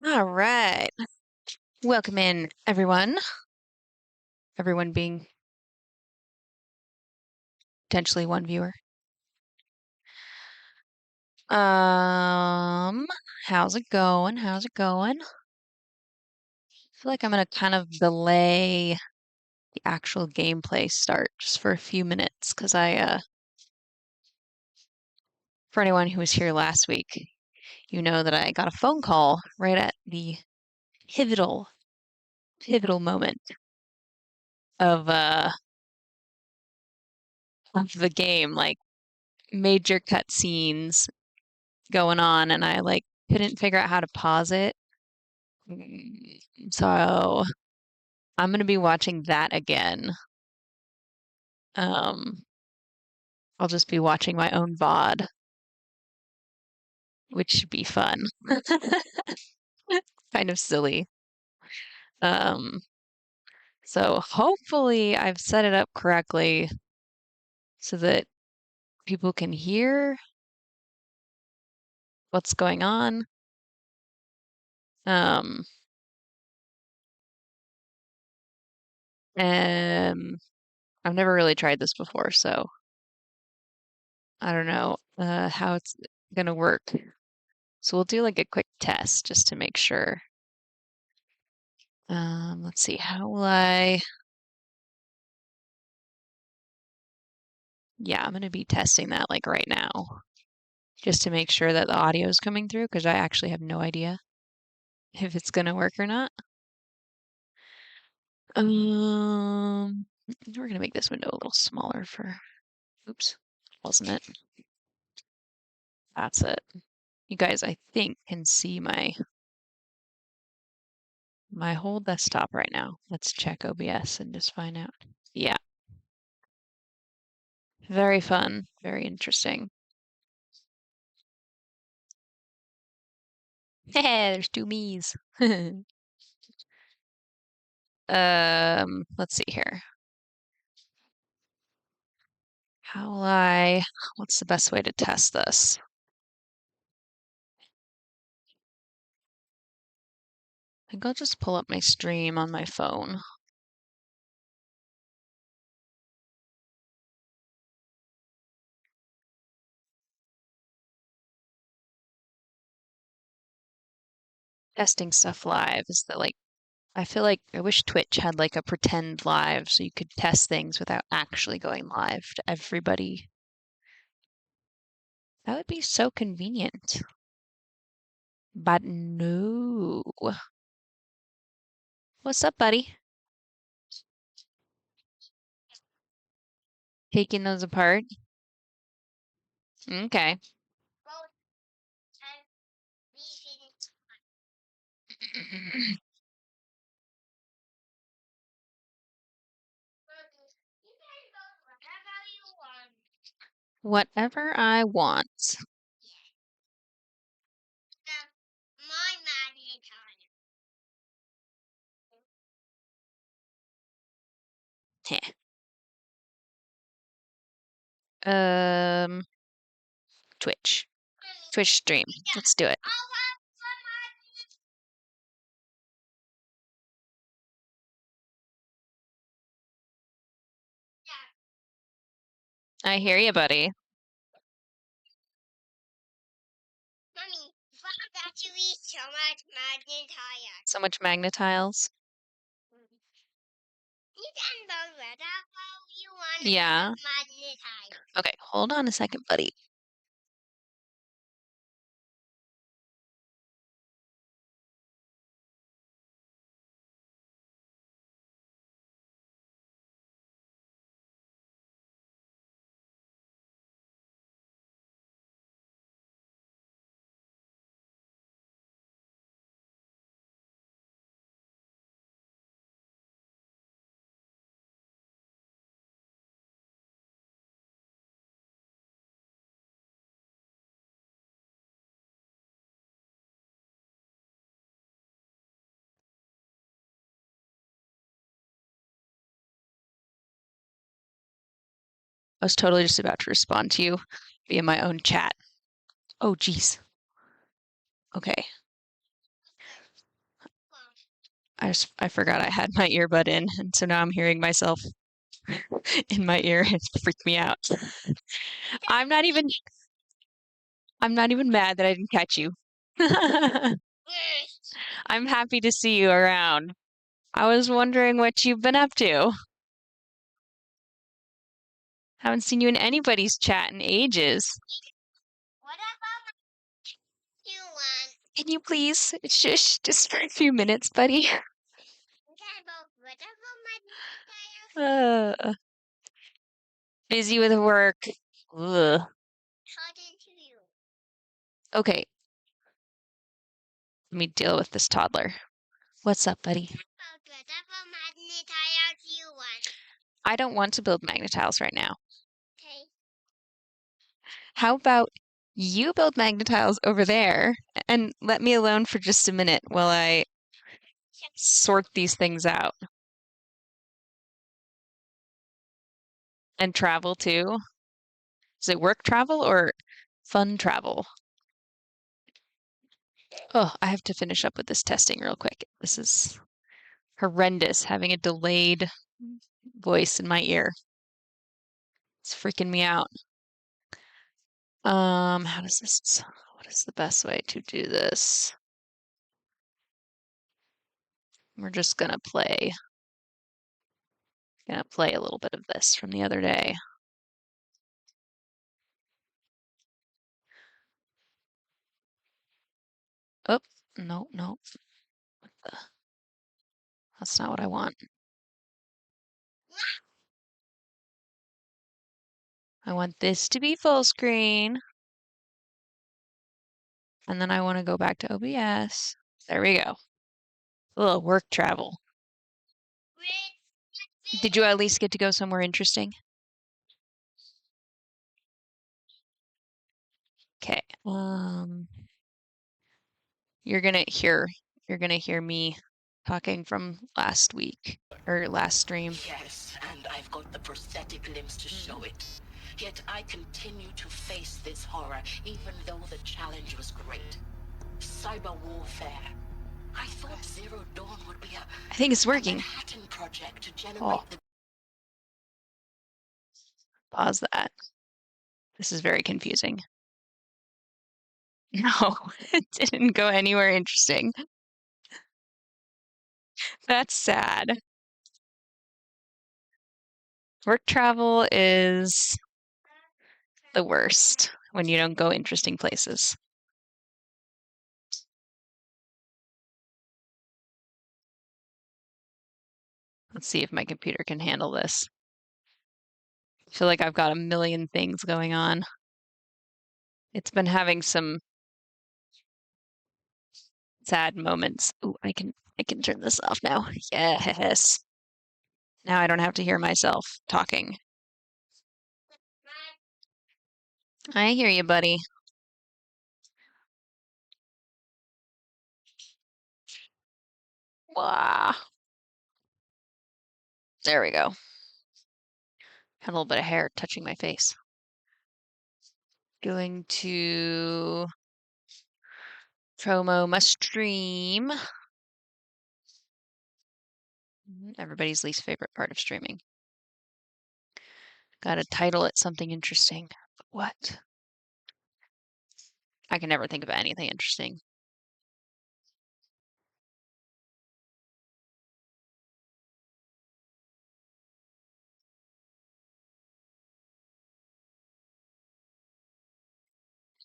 All right. Welcome in, everyone. Everyone being potentially one viewer. Um, how's it going? How's it going? I feel like I'm gonna kind of delay the actual gameplay start just for a few minutes because for anyone who was here last week, you know that I got a phone call right at the pivotal, pivotal moment of uh of the game, like major cutscenes going on, and I like couldn't figure out how to pause it. So I'm gonna be watching that again. Um, I'll just be watching my own VOD, which should be fun. Kind of silly. Um, so hopefully I've set it up correctly so that people can hear what's going on. Um, and I've never really tried this before, so I don't know how it's gonna work. So we'll do like a quick test just to make sure. Let's see, how will I? Yeah, I'm gonna be testing that like right now, just to make sure that the audio is coming through, because I actually have no idea if it's gonna work or not. We're gonna make this window a little smaller for, oops, wasn't it? That's it. You guys, I think, can see my whole desktop right now. Let's check OBS and just find out. Yeah, very fun, very interesting. Hey, there's two me's. Let's see here. How will what's the best way to test this? I think I'll just pull up my stream on my phone. Testing stuff live is that like I feel like I wish Twitch had like a pretend live so you could test things without actually going live to everybody. That would be so convenient. But no. What's up, buddy? Taking those apart? Okay. Whatever I want. Heh. Um, Twitch. Twitch stream. Let's do it. I hear you, buddy. So much magnetiles. Yeah. Okay, hold on a second, buddy. I was totally just about to respond to you via my own chat. Oh, geez. Okay. I forgot I had my earbud in, and so now I'm hearing myself in my ear. It freaked me out. I'm not even I'm not even mad that I didn't catch you. I'm happy to see you around. I was wondering what you've been up to. Haven't seen you in anybody's chat in ages. Can you please shush just for a few minutes, buddy? Uh, busy with work. Ugh. Okay, let me deal with this toddler. What's up, buddy? I don't want to build magnetiles right now. How about you build magnetiles over there and let me alone for just a minute while I sort these things out and travel too? Is it work travel or fun travel? Oh, I have to finish up with this testing real quick. This is horrendous having a delayed voice in my ear. It's freaking me out. How does this, what is the best way to do this? We're just gonna play a little bit of this from the other day. Oh, no, no, that's not what I want. I want this to be full screen. And then I want to go back to OBS. There we go. A little work travel. Did you at least get to go somewhere interesting? Okay. You're gonna hear me talking from last week or last stream. Yes, and I've got the prosthetic limbs to show it. Yet I continue to face this horror, even though the challenge was great. Cyber warfare. I thought Zero Dawn would be I think it's a working. Manhattan project to generate Oh, the... pause that. This is very confusing. No, it didn't go anywhere interesting. That's sad. Work travel is the worst when you don't go interesting places. Let's see if my computer can handle this. I feel like I've got a million things going on. It's been having some sad moments. Ooh, I can turn this off now. Yes. Now I don't have to hear myself talking. I hear you, buddy. Wow. There we go. Had a little bit of hair touching my face. Going to promo must stream. Everybody's least favorite part of streaming. Gotta title it something interesting. But what? I can never think of anything interesting.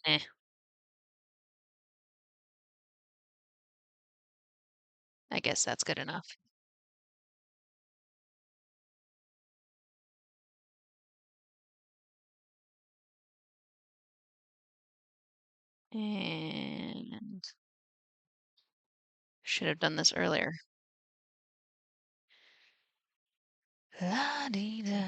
Eh. I guess that's good enough. And should have done this earlier. La-dee-da.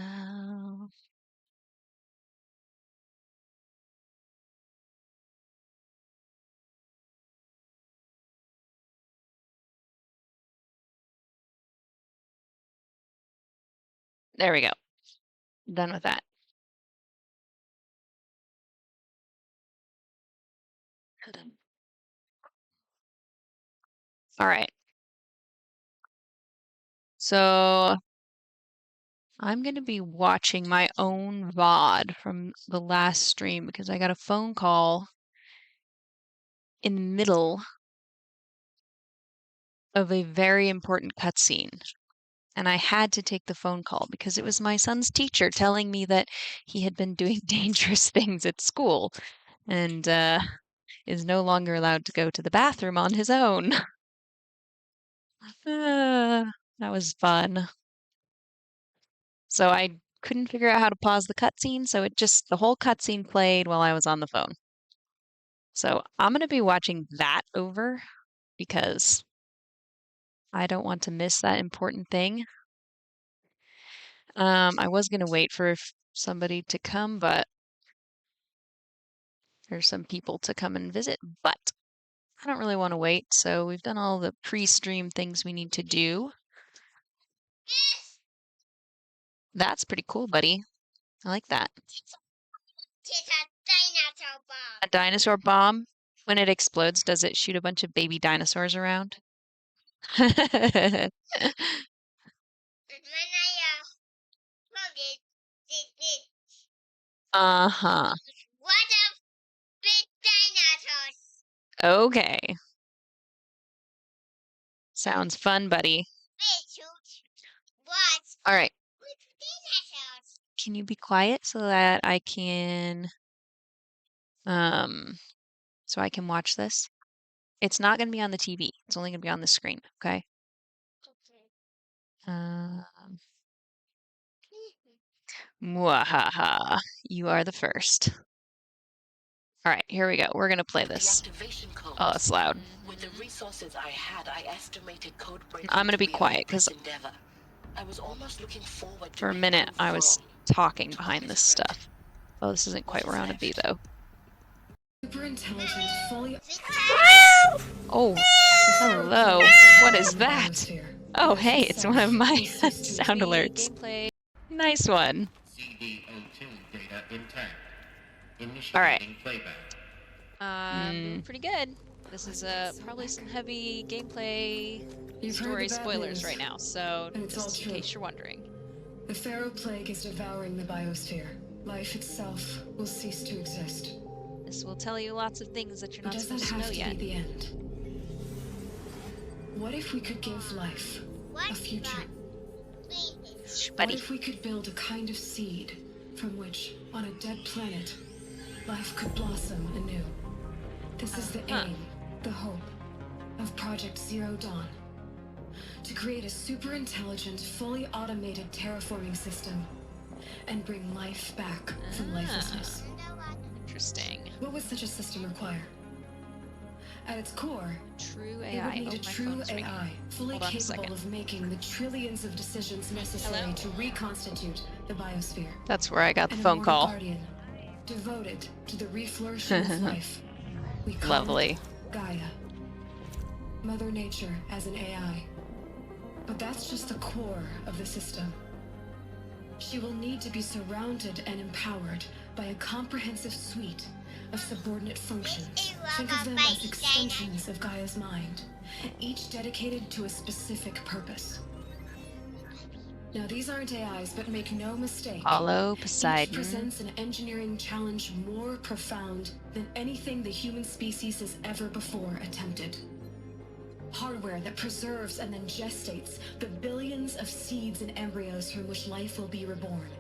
There we go. Done with that. All right. So I'm going to be watching my own VOD from the last stream because I got a phone call in the middle of a very important cutscene. And I had to take the phone call because it was my son's teacher telling me that he had been doing dangerous things at school and is no longer allowed to go to the bathroom on his own. That was fun. So I couldn't figure out how to pause the cutscene, so the whole cutscene played while I was on the phone. So I'm gonna be watching that over because I don't want to miss that important thing. I was gonna wait for somebody to come, but there's some people to come and visit, but I don't really want to wait, so we've done all the pre-stream things we need to do. That's pretty cool, buddy. I like that. A dinosaur bomb. When it explodes, does it shoot a bunch of baby dinosaurs around? Uh-huh. Okay. Sounds fun, buddy. All right. Can you be quiet so that I can so I can watch this? It's not going to be on the TV. It's only going to be on the screen, okay? Mwahaha. You are the first. All right, here we go. We're going to play this. Oh, it's loud. With the resources I had, I estimated code breaking I'm going to be a quiet because I was almost looking forward to for a minute I was talking behind this stuff. Oh, this isn't quite where I want to be, though. Oh, hello. What is that? Oh, hey, it's one of my sound alerts. Nice one. All right. Doing pretty good. This is probably some heavy gameplay story spoilers right now, so just in case you're wondering. The Pharaoh Plague is devouring the biosphere. Life itself will cease to exist. This will tell you lots of things that you're not supposed to know yet. Does that have to be the end? What if we could give life a future? What if we could build a kind of seed from which, on a dead planet, life could blossom anew? This is the aim, the hope, of Project Zero Dawn. To create a super intelligent, fully automated terraforming system and bring life back from lifelessness. Interesting. What would such a system require? At its core, true AI. it would need a true AI, fully capable of making the trillions of decisions necessary to reconstitute the biosphere. That's where I got the phone call. Guardian, devoted to the reflourishing of life. We call Lovely. it Gaia. Mother Nature as an AI. But that's just the core of the system. She will need to be surrounded and empowered by a comprehensive suite of subordinate functions. Think of them as extensions of Gaia's mind, each dedicated to a specific purpose. Now, these aren't AIs, but make no mistake. Hollow Poseidon. Each presents an engineering challenge more profound than anything the human species has ever before attempted. Hardware that preserves and then gestates the billions of seeds and embryos from which life will be reborn.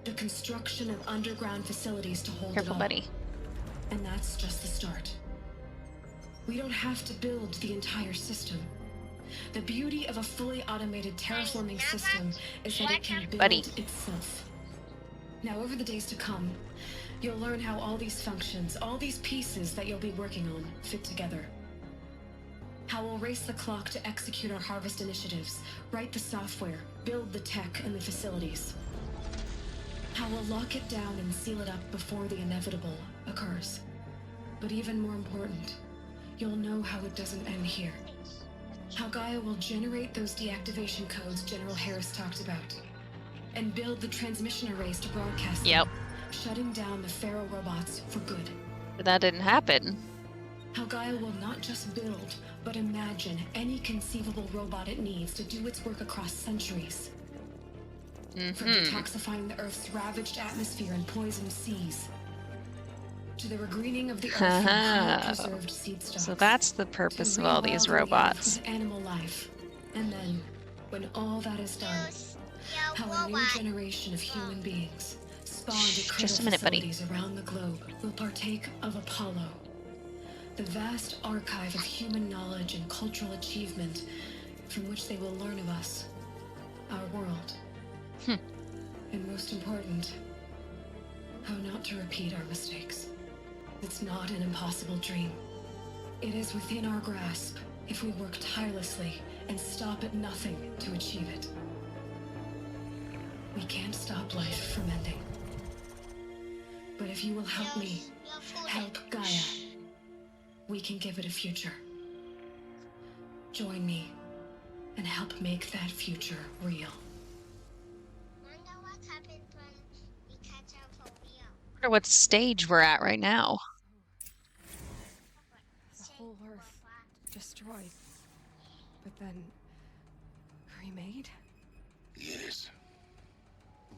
The construction of underground facilities to hold it all. Buddy. And that's just the start. We don't have to build the entire system. The beauty of a fully automated terraforming system is that it can build itself. Now, over the days to come, you'll learn how all these functions, all these pieces that you'll be working on, fit together. How we'll race the clock to execute our harvest initiatives, write the software, build the tech and the facilities. How we'll lock it down and seal it up before the inevitable occurs. But even more important, you'll know how it doesn't end here. How Gaia will generate those deactivation codes General Harris talked about, and build the transmission arrays to broadcast them, shutting down the Pharaoh robots for good. But that didn't happen. How Gaia will not just build, but imagine any conceivable robot it needs to do its work across centuries. From detoxifying the Earth's ravaged atmosphere and poisoned seas, to the regreening of the Earth from cryopreserved seed stocks. So that's the purpose of all these robots. With animal life. And then, when all that is done, how a new generation of human beings, spawned at Just a minute, buddy. around the globe, will partake of Apollo, the vast archive of human knowledge and cultural achievement from which they will learn of us, our world. And most important, how not to repeat our mistakes. It's not an impossible dream. It is within our grasp if we work tirelessly and stop at nothing to achieve it. We can't stop life from ending. But if you will help me, help Gaia, we can give it a future. Join me and help make that future real. I wonder what stage we're at right now. The whole Earth destroyed, but then remade? Yes.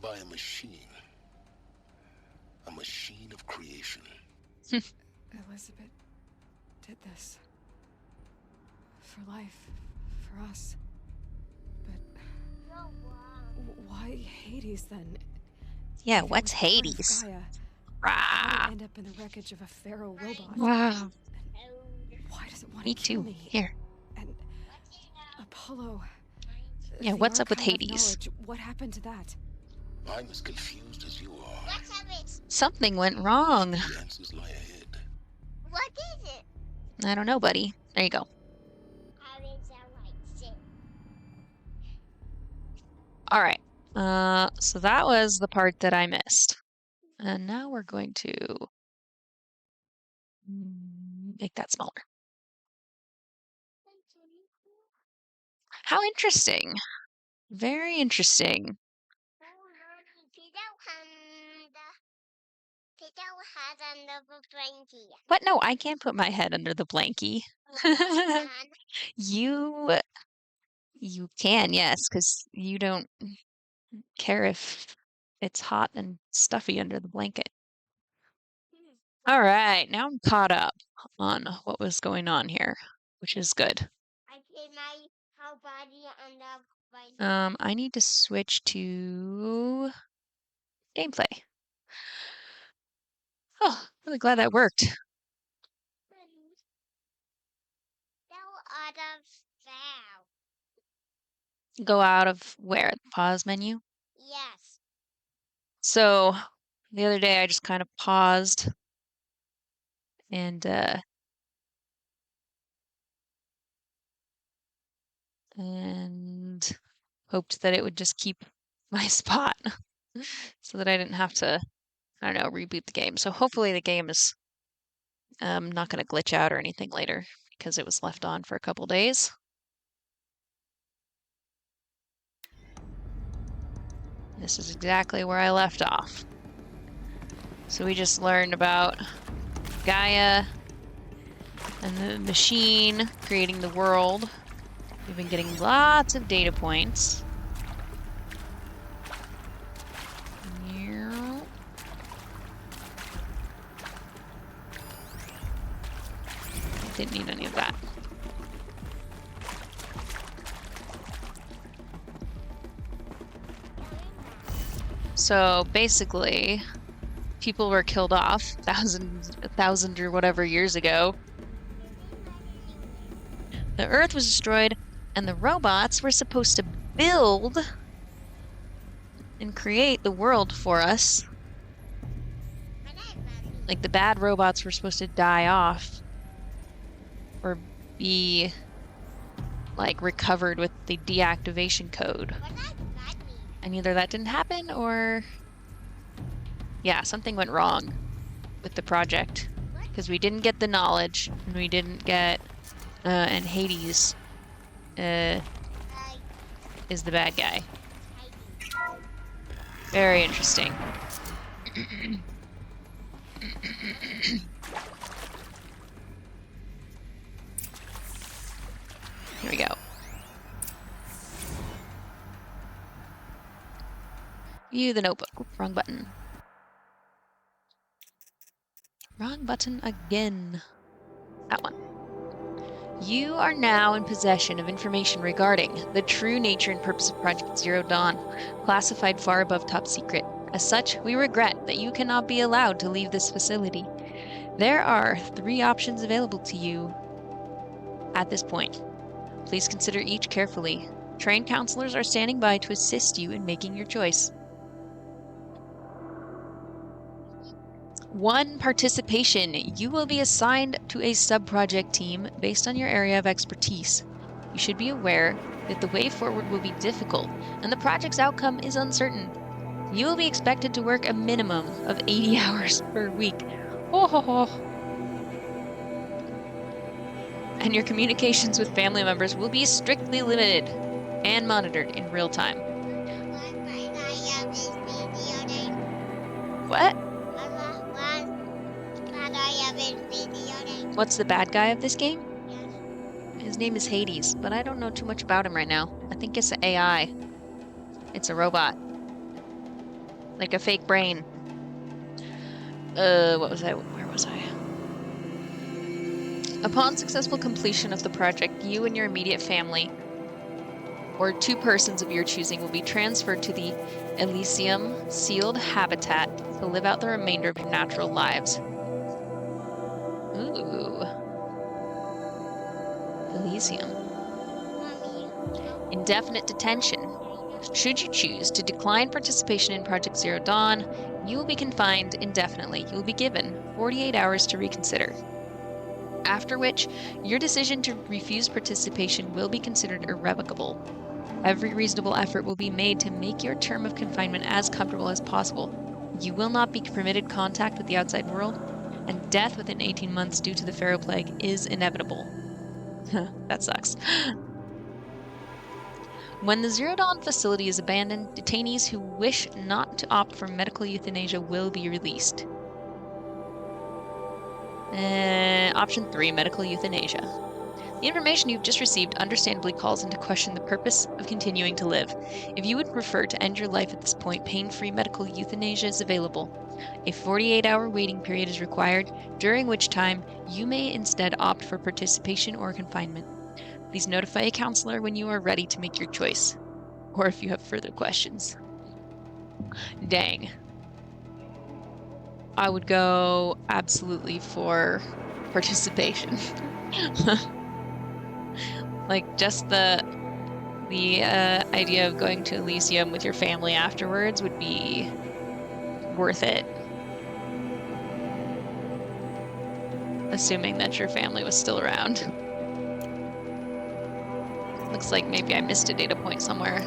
By a machine. A machine of creation. Elizabeth did this. For life. For us. But why Hades then? Yeah, what's Hades? Gaia, end up in the wreckage of a pharaoh robot. Wow. Why does it want Me to kill too. me? Here. And Apollo. Yeah, the what's up with archive of Hades? knowledge, what happened to that? I'm as confused as you are. Something went wrong. The answers lie ahead. What is it? I don't know, buddy. There you go. All right. So that was the part that I missed. And now we're going to make that smaller. How interesting. Very interesting. What? No, I can't put my head under the blankie. You can, yes, because you don't care if it's hot and stuffy under the blanket. All right, now I'm caught up on what was going on here, which is good. I need to switch to gameplay. Oh, really glad that worked. Go out of where? The pause menu? Yes. So the other day I just kind of paused and hoped that it would just keep my spot so that I didn't have to, I don't know, reboot the game. So hopefully the game is not going to glitch out or anything later because it was left on for a couple days. This is exactly where I left off. So we just learned about Gaia and the machine creating the world. We've been getting lots of data points. Didn't need any of that. So basically, people were killed off a thousand or whatever years ago. The Earth was destroyed, and the robots were supposed to build and create the world for us. Like, the bad robots were supposed to die off or be, like, recovered with the deactivation code. And either that didn't happen or, yeah, something went wrong with the project. Because we didn't get the knowledge, and we didn't get, and Hades is the bad guy. Very interesting. Here we go. View the notebook. Oops, wrong button. Wrong button again. That one. You are now in possession of information regarding the true nature and purpose of Project Zero Dawn, classified far above top secret. As such, we regret that you cannot be allowed to leave this facility. There are 3 options available to you at this point. Please consider each carefully. Trained counselors are standing by to assist you in making your choice. 1. Participation. You will be assigned to a sub-project team based on your area of expertise. You should be aware that the way forward will be difficult, and the project's outcome is uncertain. You will be expected to work a minimum of 80 hours per week. Ho ho ho. And your communications with family members will be strictly limited and monitored in real time. What? What's the bad guy of this game? His name is Hades, but I don't know too much about him right now. I think it's an AI. It's a robot. Like a fake brain. What was I? Where was I? Upon successful completion of the project, you and your immediate family, or 2 persons of your choosing, will be transferred to the Elysium sealed habitat to live out the remainder of your natural lives. Ooh. Elysium. Indefinite detention. Should you choose to decline participation in Project Zero Dawn, you will be confined indefinitely. You will be given 48 hours to reconsider. After which, your decision to refuse participation will be considered irrevocable. Every reasonable effort will be made to make your term of confinement as comfortable as possible. You will not be permitted contact with the outside world, and death within 18 months due to the Pharaoh Plague is inevitable. That sucks. When the Zero Dawn facility is abandoned, detainees who wish not to opt for medical euthanasia will be released. Option 3, medical euthanasia. The information you've just received understandably calls into question the purpose of continuing to live. If you would prefer to end your life at this point, pain-free medical euthanasia is available. A 48-hour waiting period is required, during which time you may instead opt for participation or confinement. Please notify a counselor when you are ready to make your choice, or if you have further questions. Dang. I would go absolutely for participation. Like, just the idea of going to Elysium with your family afterwards would be worth it. Assuming that your family was still around. Looks like maybe I missed a data point somewhere.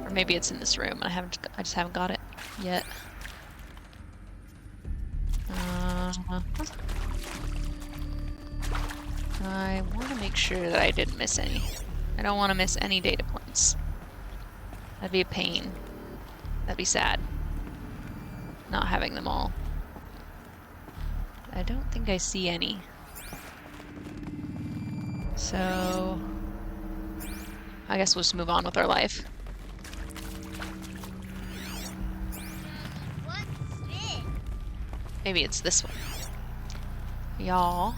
Or maybe it's in this room. I just haven't got it yet. I want to make sure that I didn't miss any. I don't want to miss any data points. That'd be a pain. That'd be sad. Not having them all. I don't think I see any. So I guess we'll just move on with our life. What's this? Maybe it's this one. Y'all.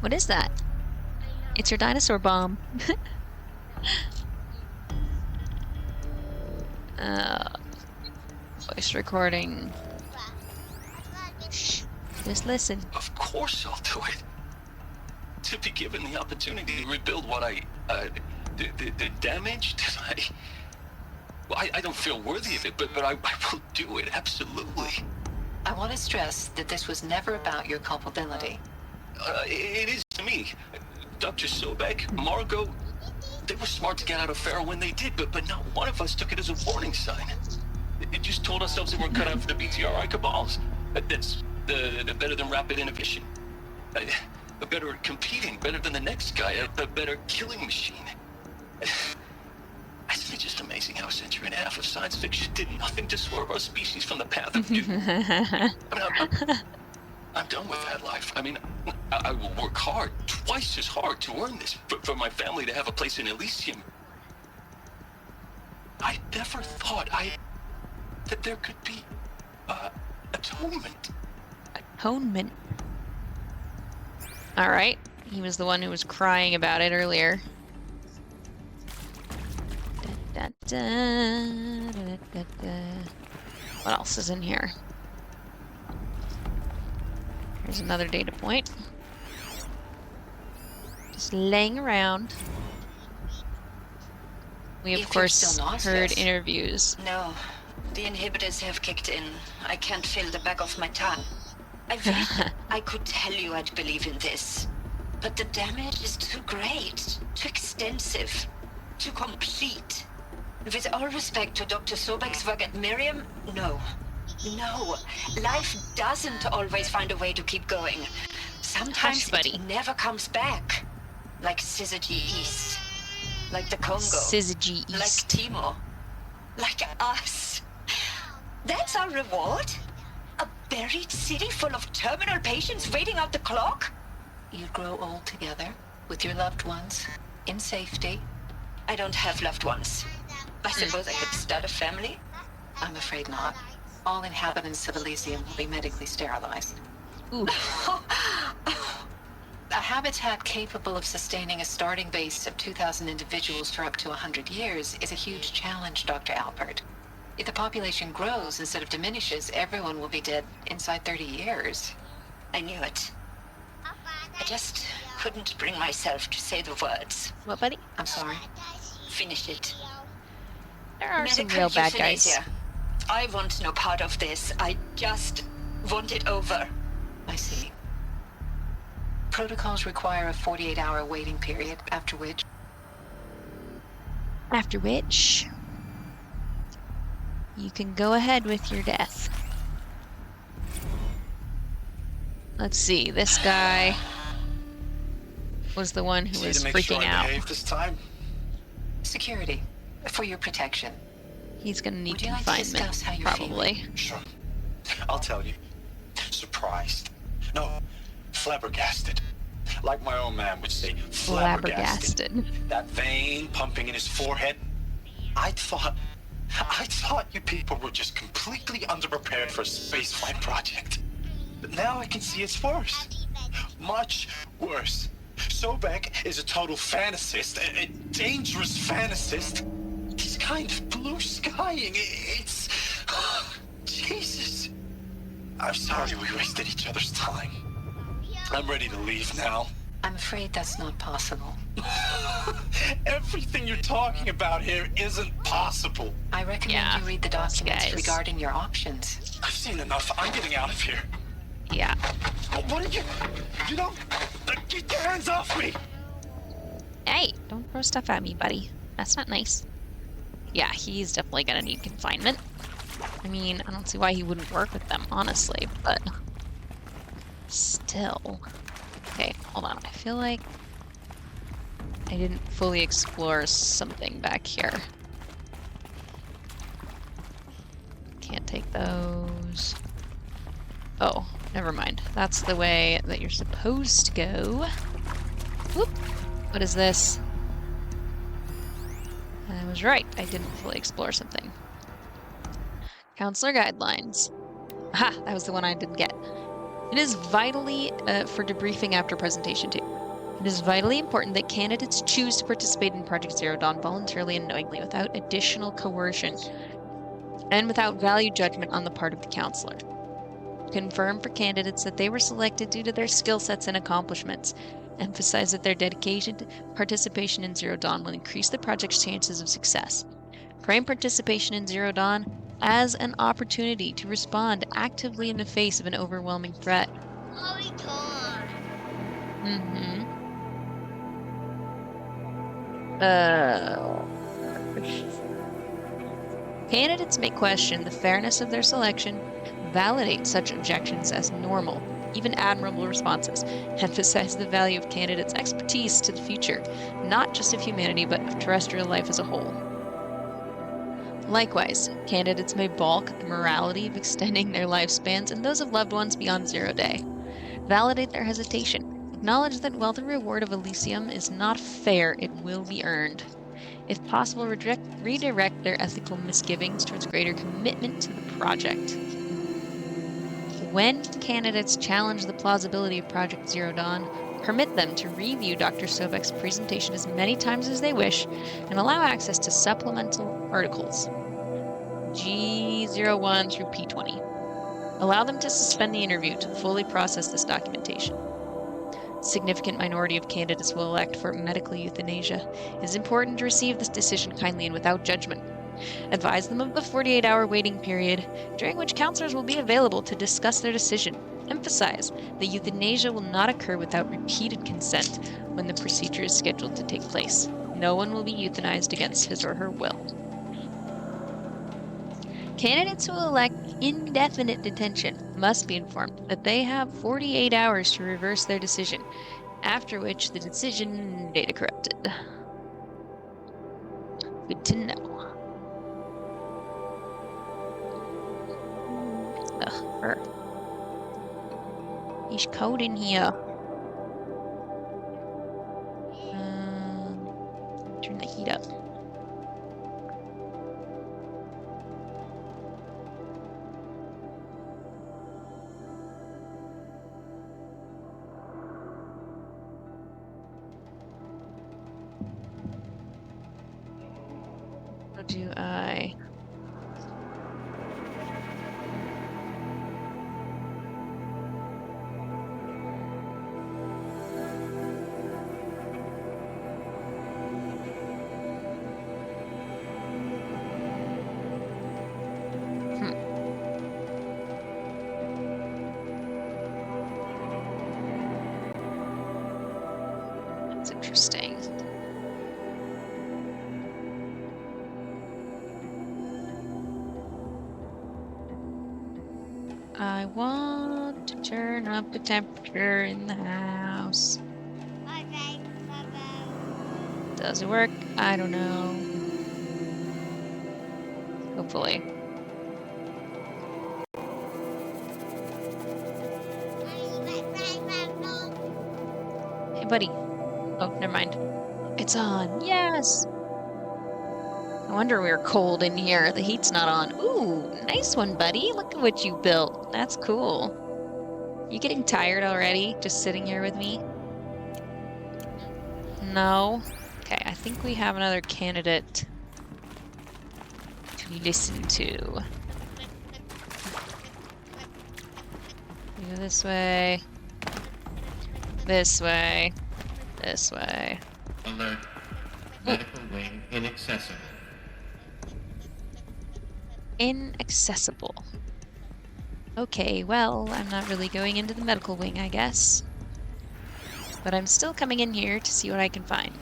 What is that? It's your dinosaur bomb. Voice recording. Shh. Just listen. Of course I'll do it. To be given the opportunity to rebuild what the damage that I don't feel worthy of it, but I will do it, absolutely. I want to stress that this was never about your culpability. It is to me. Dr. Sobek, Margot, they were smart to get out of Pharaoh when they did, but not one of us took it as a warning sign. It just told ourselves that we're cut out for the BTRI cabals. That's the better than rapid inhibition. A better at competing, better than the next guy, a better killing machine. Isn't it just amazing how a century and a half of science fiction did nothing to swerve our species from the path of doom? I mean, I'm done with that life. I mean, I will work hard, twice as hard to earn this, for my family to have a place in Elysium. I never thought that there could be, atonement. Atonement. All right. He was the one who was crying about it earlier. Da, da, da, da, da. What else is in here? Here's another data point. Just laying around. We, of course, heard interviews. No, the inhibitors have kicked in. I can't feel the back of my tongue. I wish I could tell you I'd believe in this. But the damage is too great, too extensive, too complete. With all respect to Dr. Sobek's work at Miriam, no. No. Life doesn't always find a way to keep going. Sometimes it never comes back. Like Syzygy East. Like the Congo. Syzygy East. Like Timor. Like us. That's our reward? A buried city full of terminal patients waiting out the clock? You grow old together with your loved ones in safety. I don't have loved ones. I suppose I could start a family? I'm afraid not. All inhabitants of Elysium will be medically sterilized. Ooh. A habitat capable of sustaining a starting base of 2,000 individuals for up to 100 years is a huge challenge, Dr. Alpert. If the population grows instead of diminishes, everyone will be dead inside 30 years. I knew it. I just couldn't bring myself to say the words. What, buddy? I'm sorry. Finish it. There are some real bad guys. I want no part of this. I just want it over. I see. Protocols require a 48-hour waiting period, after which... You can go ahead with your death. Let's see, this guy was the one who was freaking out. This time. Security, for your protection. He's gonna need confinement, probably. Sure. I'll tell you. Surprised. No, flabbergasted. Like my old man would say, flabbergasted. That vein pumping in his forehead. I thought you people were just completely underprepared for a spaceflight project. But now I can see it's worse. Much worse. Sobek is a total fantasist, a dangerous fantasist. He's kind of blue skying. It's... Jesus. I'm sorry we wasted each other's time. I'm ready to leave now. I'm afraid that's not possible. Everything you're talking about here isn't possible. I recommend you read the documents regarding your options. I've seen enough. I'm getting out of here. Yeah. What did you... You don't... Get your hands off me! Hey, don't throw stuff at me, buddy. That's not nice. Yeah, he's definitely gonna need confinement. I mean, I don't see why he wouldn't work with them, honestly, but... Still. Okay, hold on. I feel like I didn't fully explore something back here. Can't take those. Oh, never mind. That's the way that you're supposed to go. Whoop! What is this? I was right. I didn't fully explore something. Counselor guidelines. Aha! That was the one I didn't get. It is vitally, for debriefing after presentation 2. It is vitally important that candidates choose to participate in Project Zero Dawn voluntarily and knowingly without additional coercion and without value judgment on the part of the counselor. Confirm for candidates that they were selected due to their skill sets and accomplishments. Emphasize that their dedication to participation in Zero Dawn will increase the project's chances of success. Frame participation in Zero Dawn as an opportunity to respond actively in the face of an overwhelming threat. Candidates may question the fairness of their selection, validate such objections as normal, even admirable responses, emphasize the value of candidates' expertise to the future, not just of humanity but of terrestrial life as a whole. Likewise, candidates may balk at the morality of extending their lifespans and those of loved ones beyond 0 day. Validate their hesitation. Acknowledge that while the reward of Elysium is not fair, it will be earned. If possible, redirect their ethical misgivings towards greater commitment to the project. When candidates challenge the plausibility of Project Zero Dawn, permit them to review Dr. Sobek's presentation as many times as they wish and allow access to supplemental articles. G01 through P20. Allow them to suspend the interview to fully process this documentation. Significant minority of candidates will elect for medical euthanasia. It is important to receive this decision kindly and without judgment. Advise them of the 48-hour waiting period, during which counselors will be available to discuss their decision. Emphasize that euthanasia will not occur without repeated consent when the procedure is scheduled to take place. No one will be euthanized against his or her will. Candidates who elect indefinite detention must be informed that they have 48 hours to reverse their decision, after which the decision data corrupted. Good to know. Ugh, it's cold in here. Turn the heat up. How do I? That's interesting. I want to turn up the temperature in the house. Okay, bye-bye. Does it work? I don't know. Hopefully. Hey, buddy. Oh, never mind. It's on. Yes! No wonder we were cold in here. The heat's not on. Ooh, nice one, buddy. Look at what you built. That's cool. You getting tired already? Just sitting here with me? No? Okay, I think we have another candidate to listen to. Go this way. This way. This way. Alert. Medical wing inaccessible. Inaccessible. Okay, well, I'm not really going into the medical wing, I guess. But I'm still coming in here to see what I can find.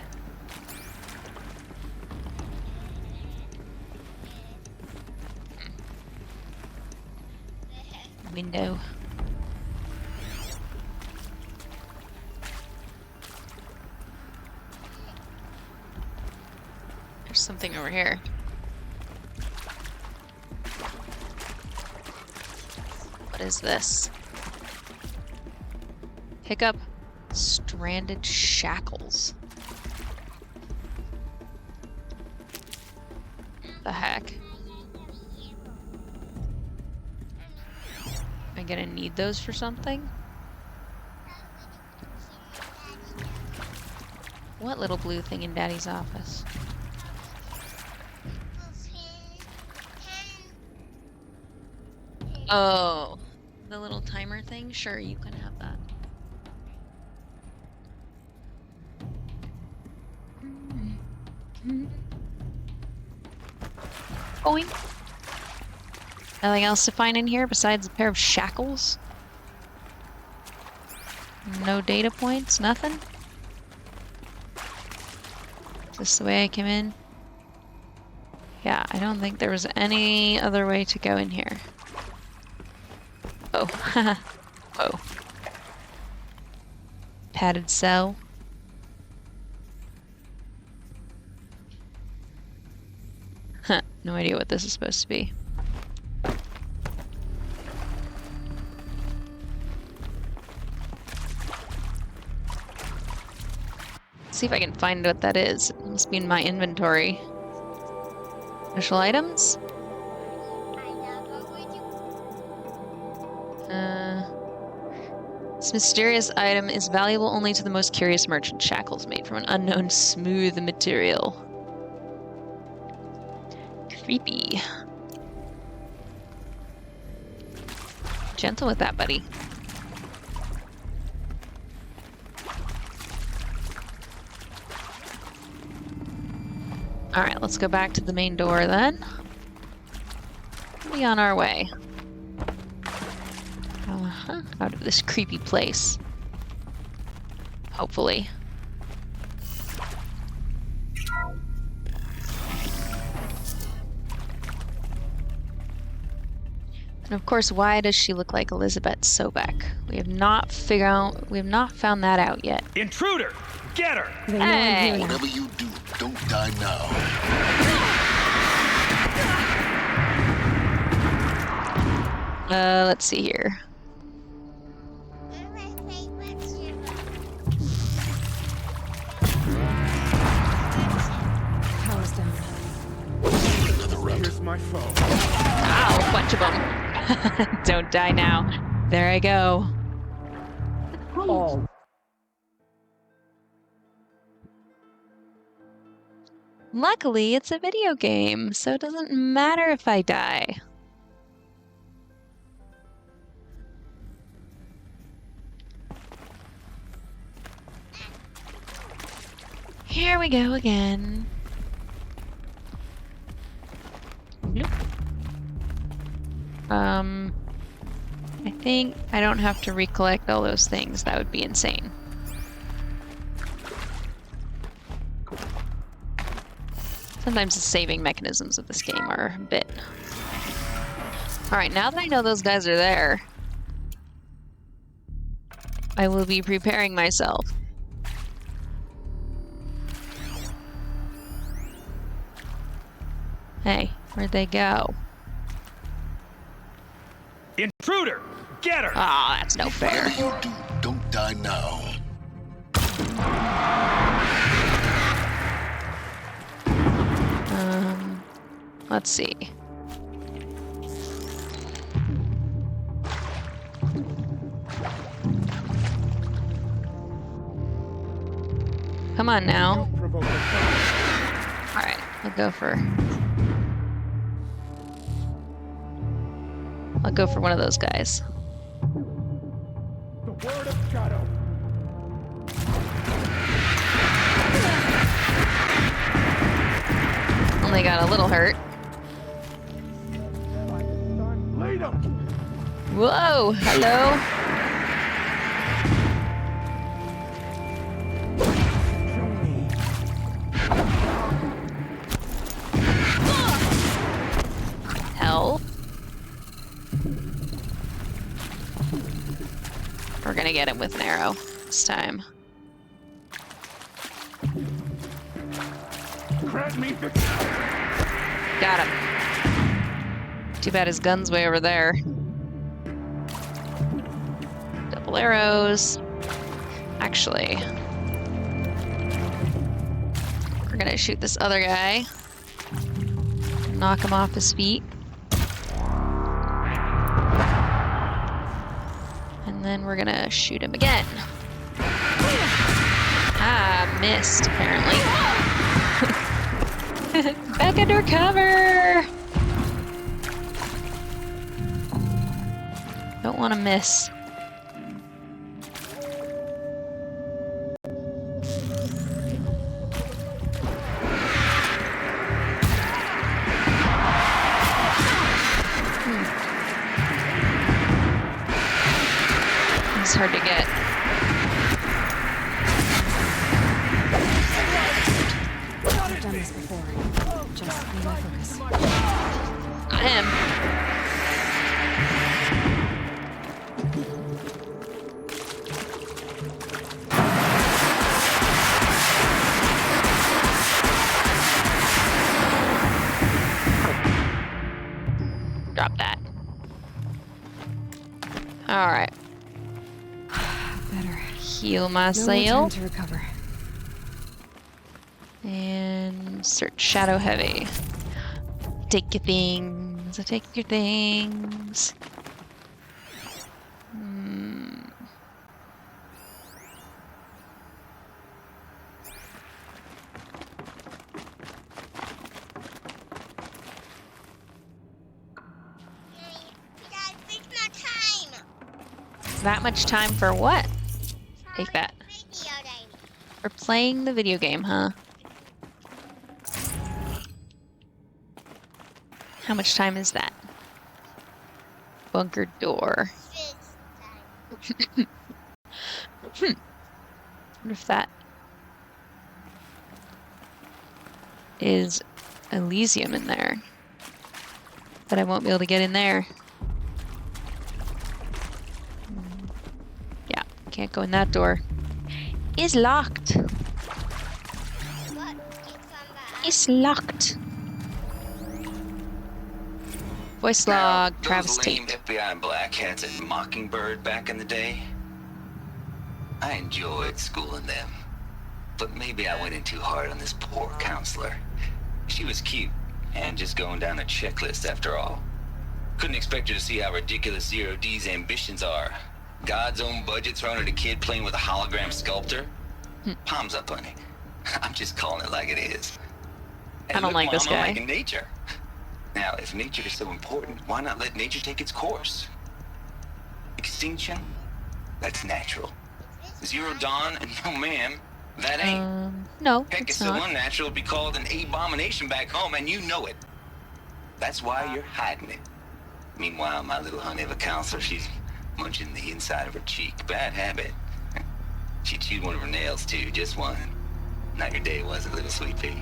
Window. There's something over here. What is this? Pick up stranded shackles. The heck? Am I gonna need those for something? What little blue thing in Daddy's office? Oh, the little timer thing? Sure, you can have that. Going. Nothing else to find in here besides a pair of shackles? No data points? Nothing? Is this the way I came in? Yeah, I don't think there was any other way to go in here. Oh, haha. Whoa. Padded cell. Huh, no idea what this is supposed to be. See if I can find what that is. It must be in my inventory. Special items? This mysterious item is valuable only to the most curious merchant. Shackles made from an unknown smooth material. Creepy. Gentle with that, buddy. Alright, let's go back to the main door then. Be on our way. Out of this creepy place. Hopefully. And of course, why does she look like Elizabeth Sobek? We have not found that out yet. Intruder! Get her! Hey! Whatever you do, don't die now. Let's see here. Power's down. Another round. Here's my foe. Ow, bunch of them. Don't die now. There I go. Oh. Luckily, it's a video game, so it doesn't matter if I die. Here we go again. Nope. I think I don't have to recollect all those things. That would be insane. Sometimes the saving mechanisms of this game are a bit... Alright, now that I know those guys are there, I will be preparing myself. Hey, where'd they go? Intruder! Get her! Aw, that's no fair. Whatever you do, don't die now. Let's see. Come on now. Don't provoke the foe. Alright, I'll go for one of those guys. The word of shadow. Only got a little hurt. Lead 'em. Whoa, hello. Show me. Hell. We're gonna get him with an arrow this time. Grant me victory. Got him. Too bad his gun's way over there. Double arrows. Actually, we're gonna shoot this other guy. Knock him off his feet. And then we're gonna shoot him again. Ah, missed, apparently. Back under cover! Don't want to miss. It's hard to get. I've done this before. Just be my focus. Got him. Drop that. All right. Better. Heal No more myself. time to recover. And search Shadow Heavy. Take your things. Take your things. Dad, fix my time. That much time for what? Take that. Video game. For playing the video game, huh? How much time is that? Bunker door. Fix time. What if that is Elysium in there? But I won't be able to get in there. Yeah, can't go in that door. It's locked. What? You come back. It's locked. Voice log, Now, Travis those lame Tate. FBI black hats at Mockingbird back in the day, I enjoyed schooling them. But maybe I went in too hard on this poor counselor. She was cute, and just going down a checklist after all. Couldn't expect her to see how ridiculous Zero D's ambitions are. God's own budget thrown at a kid playing with a hologram sculptor? Palms up, honey. I'm just calling it like it is. I don't like this Mom, I'm guy. liking nature. Now, if nature is so important, why not let nature take its course? Extinction? That's natural. Zero Dawn? No, ma'am. That ain't. No, Heck, it's it's so not. unnatural to be called an abomination back home, and you know it. That's why you're hiding it. Meanwhile, my little honey of a counselor, she's munching the inside of her cheek. Bad habit. She chewed one of her nails, too, just one. Not your day, was it, little sweet pea?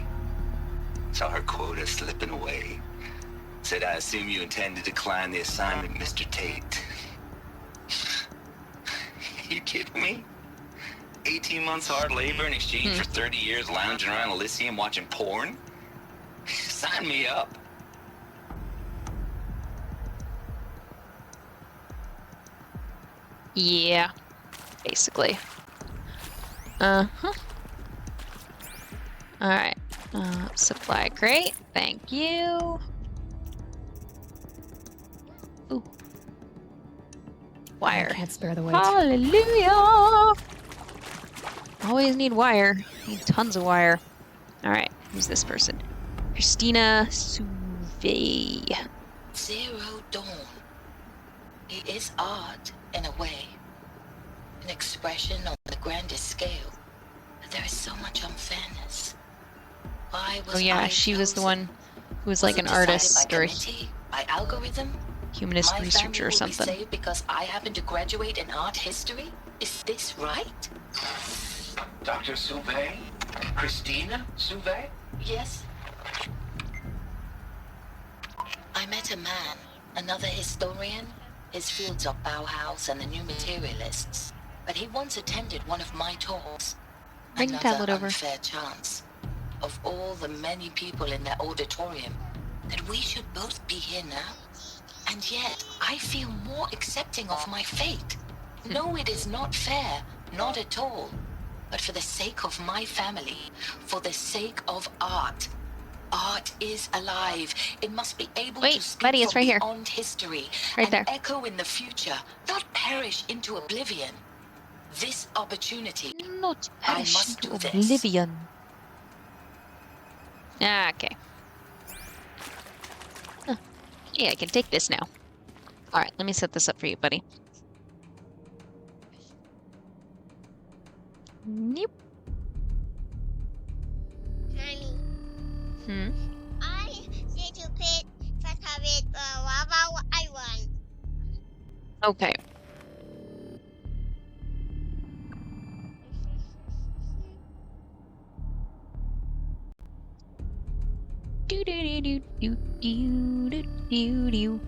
Saw her quota slipping away. Said, I assume you intend to decline the assignment, Mr. Tate. You kidding me? 18 months hard labor in exchange for 30 years lounging around Elysium watching porn? Sign me up. Yeah, basically. Uh-huh. Alright. Supply crate. Thank you. Ooh. Wire. I can't spare the wait. Hallelujah! Always need wire. Need tons of wire. Alright, who's this person? Christina Suve. Zero Dawn. It is art, in a way. An expression on the grandest scale. But there is so much unfairness. Why was Oh yeah, I she was the chosen? one who was like it an decided artist by or committee, by algorithm? humanist My researcher or family will be something. saved because I happen to graduate in art history? Is this right? Dr. Suve? Christina Suve? Yes. I met a man, another historian. His fields are Bauhaus and the New Materialists. But he once attended one of my talks. Bring the tablet over. Unfair chance. Of all the many people in that auditorium, that we should both be here now. And yet, I feel more accepting of my fate. No, it is not fair, not at all. But for the sake of my family, for the sake of art. Art is alive. It must be able Wait, to speak buddy, it's from right here. beyond history Right and there. echo in the future, not perish into oblivion. This opportunity, Not I perish must into do this. oblivion. Ah, okay. Huh. Yeah, I can take this now. Alright, let me set this up for you, buddy. Nope. Mommy, Hmm. I need to pick favorite lava I want. Okay. Do do do do do do do do.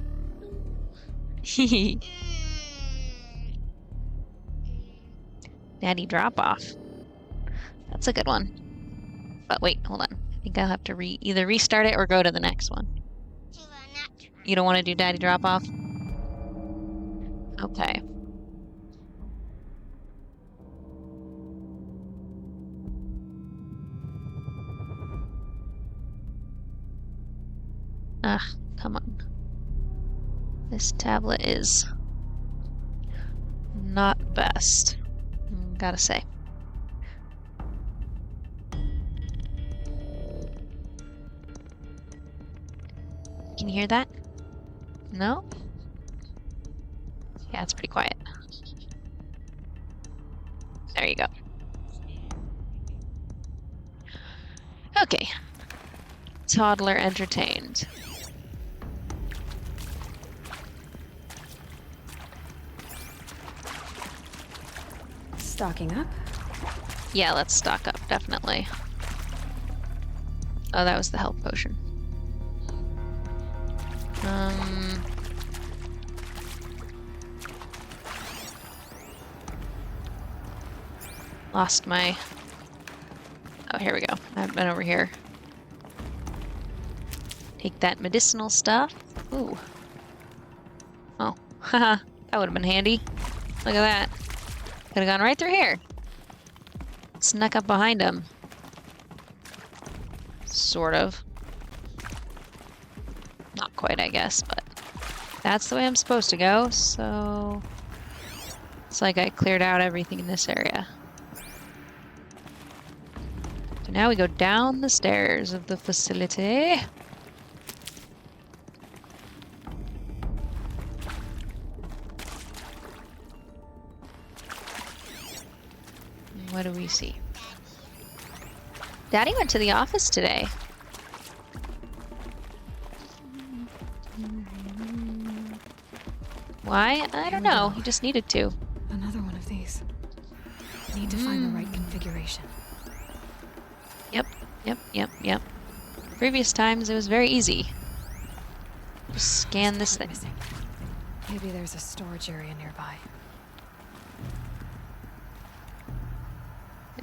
Mm. Daddy drop off. That's a good one. But wait, hold on. I think I'll have to either restart it or go to the next one. You will not try. You don't want to do daddy drop off? Okay. Ugh, come on. This tablet is not best, gotta say. Can you hear that? No? Yeah, it's pretty quiet. There you go. Okay. Toddler entertained. Stocking up? Yeah, let's stock up, definitely. Oh, that was the health potion. Lost my... Oh, here we go. I've been over here. Take that medicinal stuff. Ooh. Oh, haha. That would have been handy. Look at that. Could have gone right through here. Snuck up behind him. Sort of. Not quite, I guess, but that's the way I'm supposed to go, so... It's like I cleared out everything in this area. So now we go down the stairs of the facility. What do we see? Daddy went to the office today. Why? I don't know. He just needed to. Another one of these. Need to find the right configuration. Yep. Previous times it was very easy. Just scan this thing. Missing. Maybe there's a storage area nearby.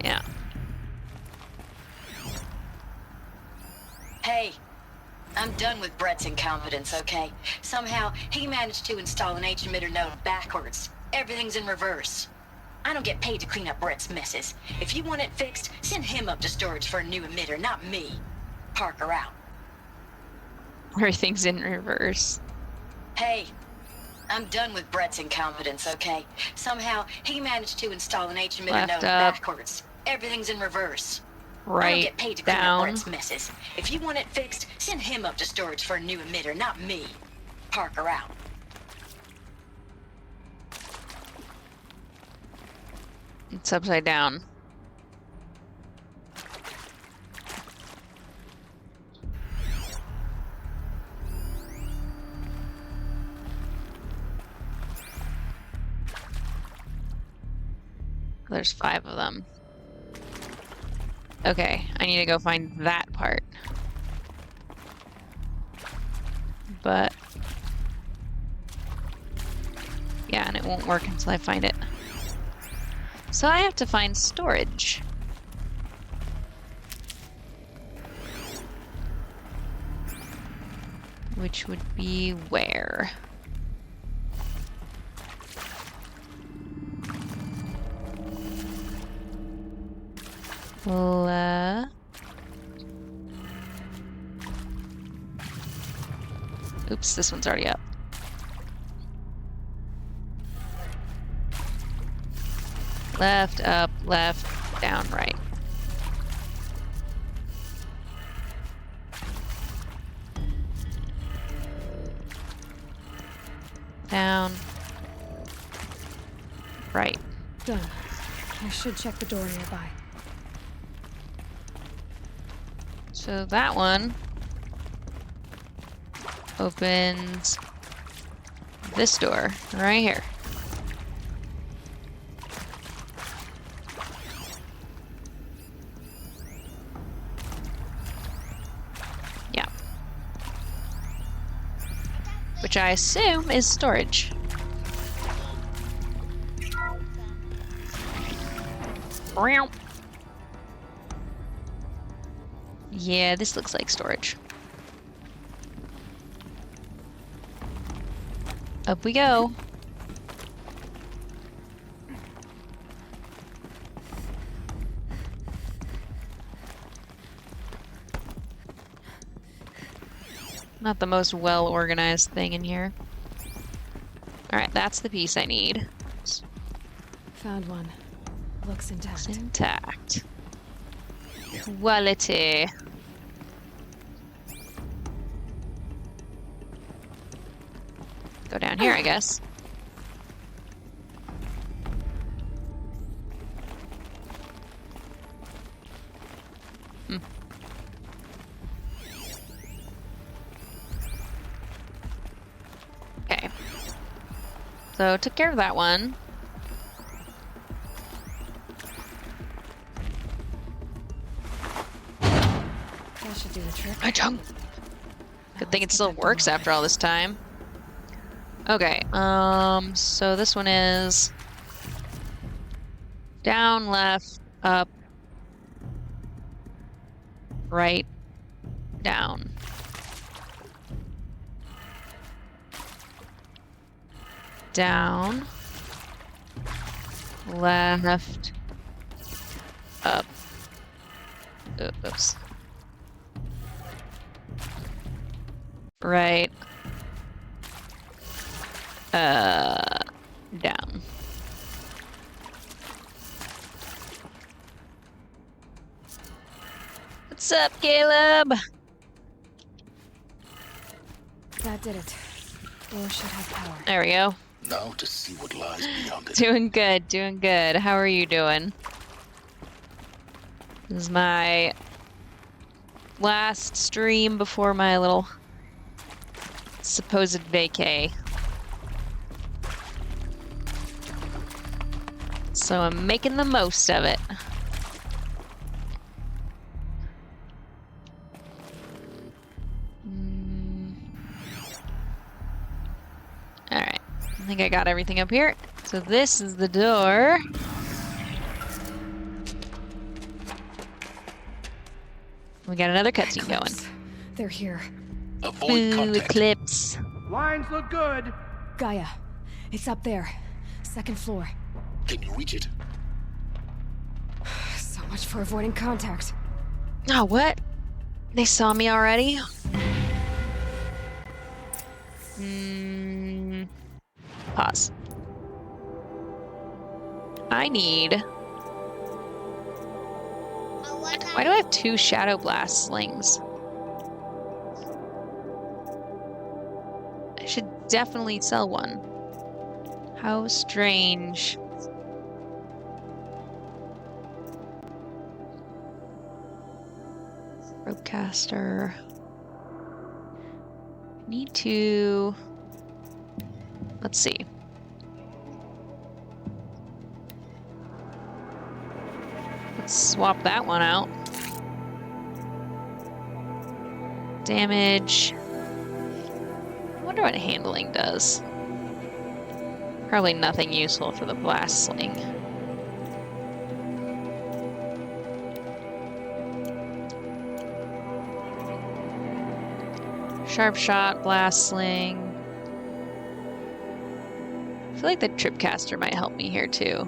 Yeah. Hey, I'm done with Brett's incompetence, okay? Somehow, he managed to install an H-emitter node backwards. Everything's in reverse. I don't get paid to clean up Brett's messes. If you want it fixed, send him up to storage for a new emitter, not me. Parker out. Everything's in reverse. Hey, I'm done with Brett's incompetence, okay? Somehow, he managed to install an H-emitter Left node up. backwards. Everything's in reverse. I don't Right get paid to clean up down. Brett's messes. If you want it fixed, send him up to storage for a new emitter, not me. Parker out. It's upside down. There's 5 of them. Okay, I need to go find that part. But... yeah, and it won't work until I find it. So I have to find storage. Which would be where? Oops, this one's already up. Left, up, left, down, right. Down. Right. Done. I should check the door nearby. So that one opens this door right here. Yeah. Which I assume is storage. Meow. Yeah, this looks like storage. Up we go. Not the most well-organized thing in here. Alright, that's the piece I need. Found one. Looks intact. It's intact. Quality. Go down here, I guess. Okay. So, took care of that one. That should do the trick. My tongue! Good thing it still works after all this time. Okay, so this one is down, left, up, right, down. Down, left, up. Oops. Right. Down. What's up, Caleb? That did it. Door should have power. There we go. Now to see what lies beyond it. Doing good, doing good. How are you doing? This is my last stream before my little supposed vacay. So I'm making the most of it. Alright, I think I got everything up here. So this is the door. We got another cutscene going. They're here. Avoid Boo, contact. Eclipse. Lines look good. Gaia. It's up there. Second floor. Can you reach it? So much for avoiding contact. Oh, what? They saw me already? Pause. I need... Why do I have 2 Shadow Blast slings? I should definitely sell one. How strange. Ropecaster. Need to... Let's see. Let's swap that one out. Damage. I wonder what handling does. Probably nothing useful for the blast sling. Sharp shot, blast sling. I feel like the tripcaster might help me here too.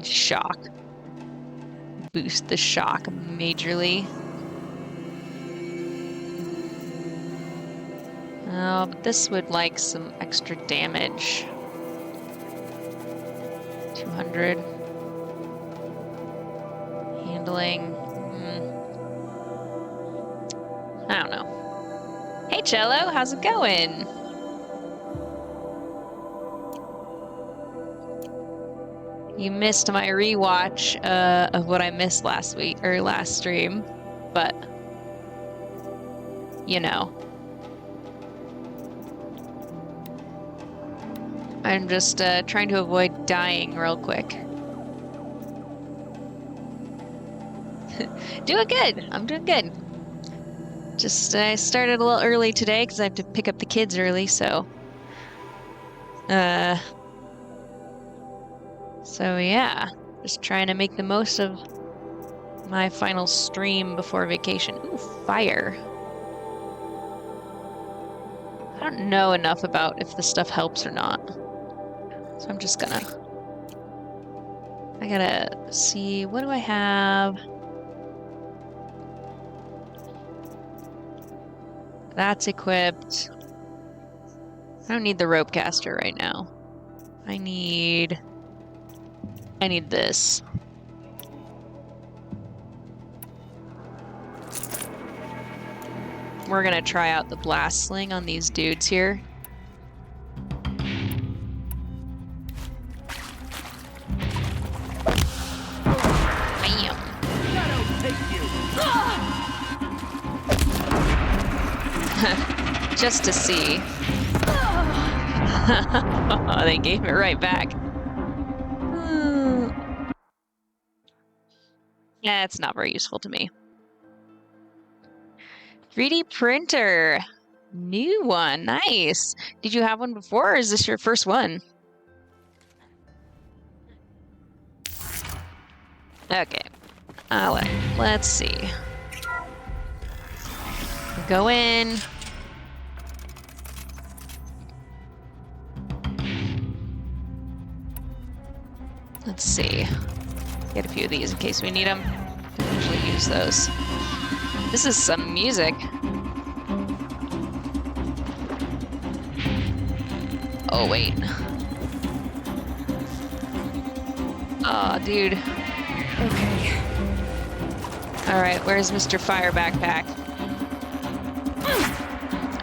Shock. Boost the shock majorly. Oh, but this would like some extra damage. 200. Handling. I don't know. Hey, Cello, how's it going? You missed my rewatch of what I missed last week or last stream, but you know. I'm just trying to avoid dying real quick. Doing good. I'm doing good. Just I started a little early today because I have to pick up the kids early, so yeah, just trying to make the most of my final stream before vacation. Ooh, fire. I don't know enough about if this stuff helps or not. So I'm just gonna I gotta see, what do I have? That's equipped. I don't need the rope caster right now. I need this. We're gonna try out the blast sling on these dudes here. Bam. Just to see. They gave it right back. Yeah, it's not very useful to me. 3D printer. New one. Nice. Did you have one before, or is this your first one? Okay. Let's see. Go in. Let's see. Get a few of these in case we need them. Don't usually use those. This is some music. Oh, wait. Aw, dude. Okay. Alright, where's Mr. Fire Backpack?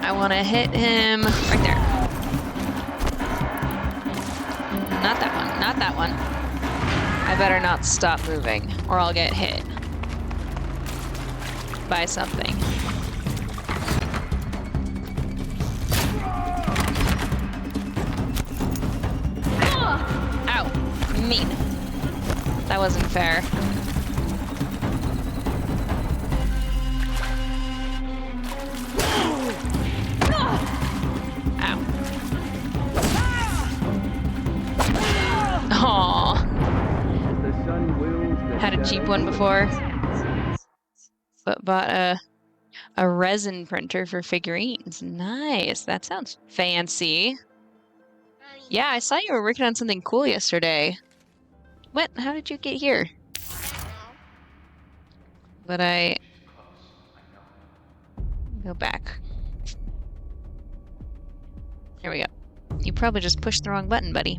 I want to hit him right there. Not that one. Not that one. I better not stop moving, or I'll get hit by something. Ow! Mean. That wasn't fair. Ow. Aww. Had a cheap one before, but bought a resin printer for figurines. Nice. That sounds fancy. Yeah, I saw you were working on something cool yesterday. What? How did you get here? But I go back. There we go. You probably just pushed the wrong button, buddy.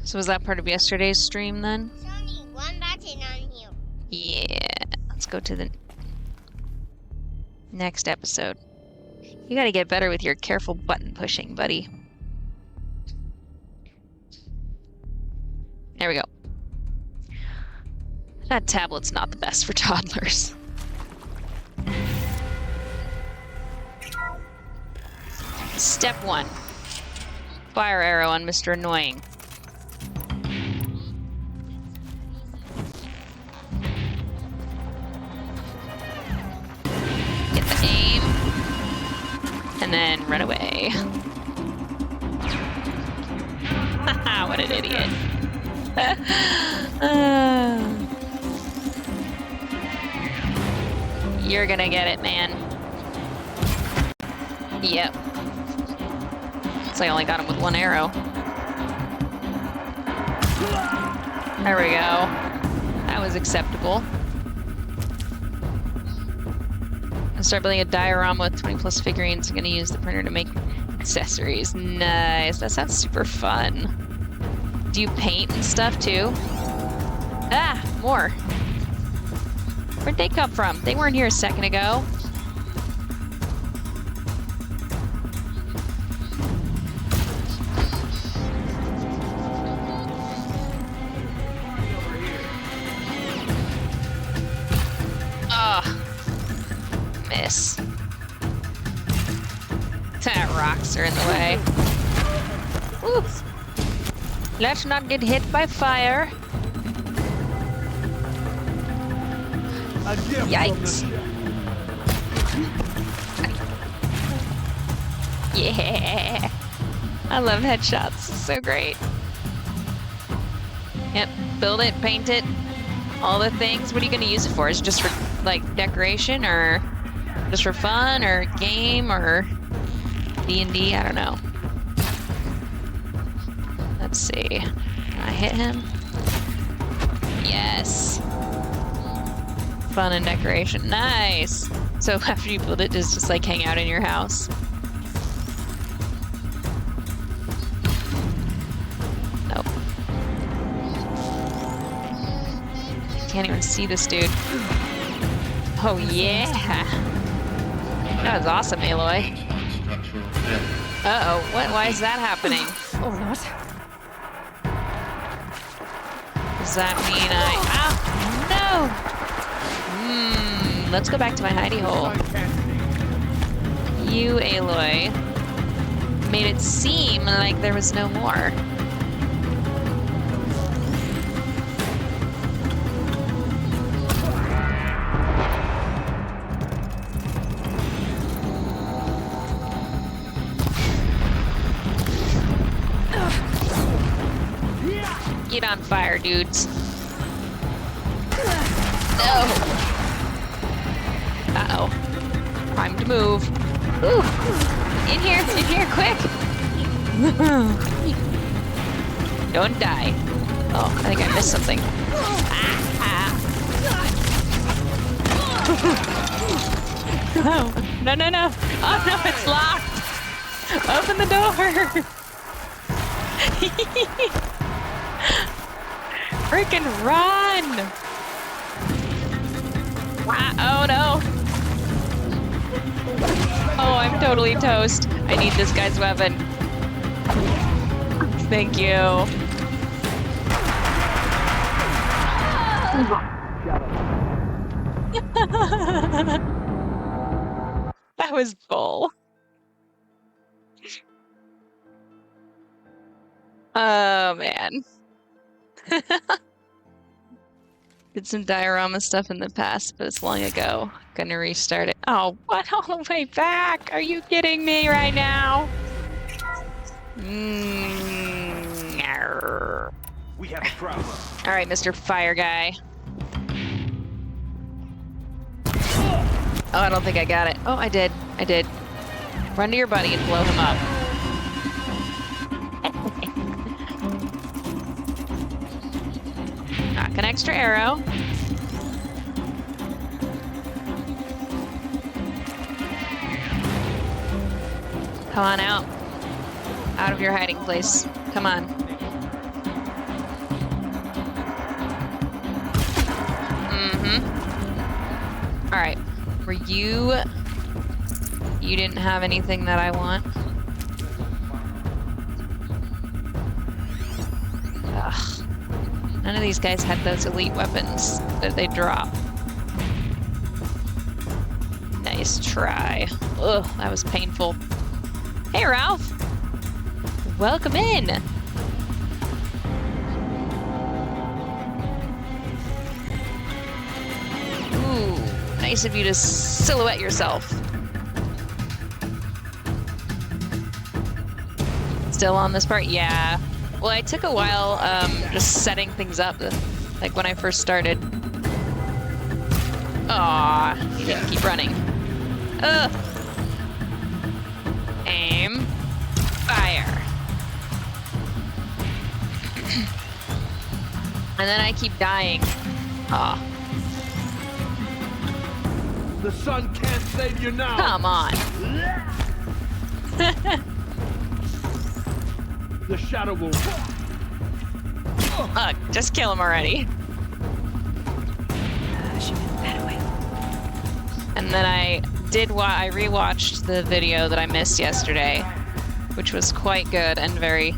So was that part of yesterday's stream then? There's only one button on here. Yeah. Let's go to the next episode. You gotta get better with your careful button pushing, buddy. There we go. That tablet's not the best for toddlers. Step 1. Fire arrow on Mr. Annoying. Get the aim. And then run away. Haha, what an idiot. You're gonna get it, man. Yep. So I only got him with one arrow. There we go. That was acceptable. I'll start building a diorama with 20 plus figurines. I'm gonna use the printer to make accessories. Nice. That sounds super fun. Do you paint and stuff too? Ah, more. Where'd they come from? They weren't here a second ago. Miss. Rocks are in the way. Ooh. Let's not get hit by fire. Yikes. Yeah. I love headshots. So great. Yep. Build it, paint it, all the things. What are you going to use it for? Is it just for, like, decoration, or just for fun, or game, or D&D? I don't know. Let's see. Can I hit him? Yes. Fun and decoration. Nice. So after you build it, just like hang out in your house. Nope. Can't even see this dude. Oh yeah. That was awesome, Aloy. Uh-oh, what? Why is that happening? Or not. Does that mean no! Let's go back to my hidey hole. You, Aloy, made it seem like there was no more. Get on fire, dudes. No! Uh-oh. Time to move. Ooh! In here, quick! Don't die. Oh, I think I missed something. No, no, no! Oh no, it's locked! Open the door! Freaking run! Oh no! Oh, I'm totally toast. I need this guy's weapon. Thank you. That was bull. Oh man. Did some diorama stuff in the past, but it's long ago. Gonna restart it. Oh, what? All the way back? Are you kidding me right now? We have a problem. All right, Mr. Fire Guy. Oh, I don't think I got it. Oh, I did. I did. Run to your buddy and blow him up. Knock an extra arrow. Come on out. Out of your hiding place. Come on. All right. Were you... You didn't have anything that I want? Ugh. None of these guys had those elite weapons that they drop. Nice try. Ugh, that was painful. Hey, Ralph. Welcome in. Ooh, nice of you to silhouette yourself. Still on this part? Yeah. Well, I took a while just setting things up, like when I first started. Aw, you didn't keep running. Ugh. Aim. Fire. And then I keep dying. Aw. The sun can't save you now. Come on. The shadow will. Ugh, just kill him already. And then I rewatched the video that I missed yesterday, which was quite good and very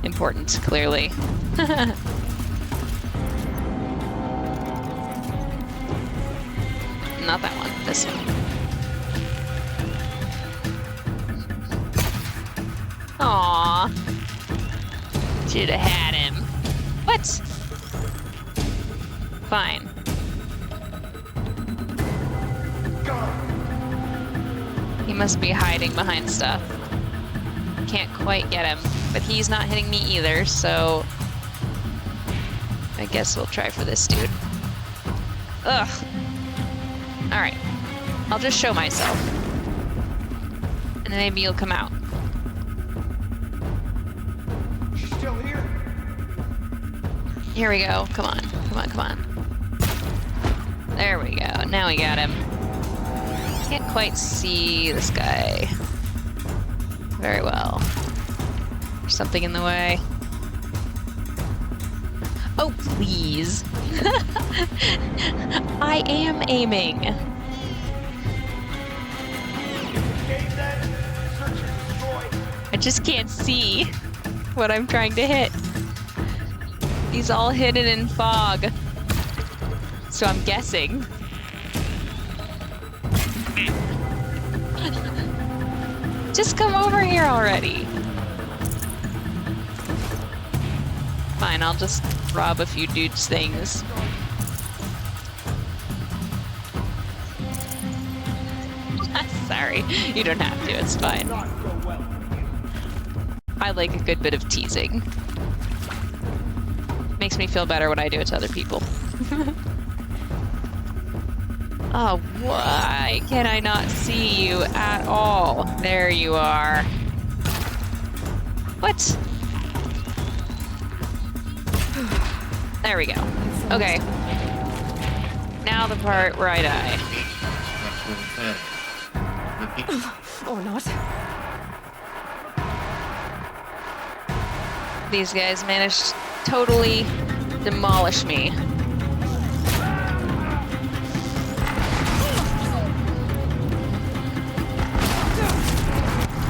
important, clearly. Not that one, this one. Aww. Should have had him. What? Fine. He must be hiding behind stuff. Can't quite get him, but he's not hitting me either, so I guess we'll try for this dude. Ugh. Alright. I'll just show myself. And then maybe you'll come out. She's still here. Here we go. Come on. Come on, come on. There we go. Now we got him. Can't quite see this guy very well. There's something in the way. Oh, please. I am aiming. I just can't see what I'm trying to hit. He's all hidden in fog. So I'm guessing. Just come over here already. Fine, I'll just rob a few dudes' things. Sorry, you don't have to, it's fine. I like a good bit of teasing. Makes me feel better when I do it to other people. Oh, why can I not see you at all? There you are. What? There we go. Okay. Now the part where I die. Or not. These guys managed to totally demolish me.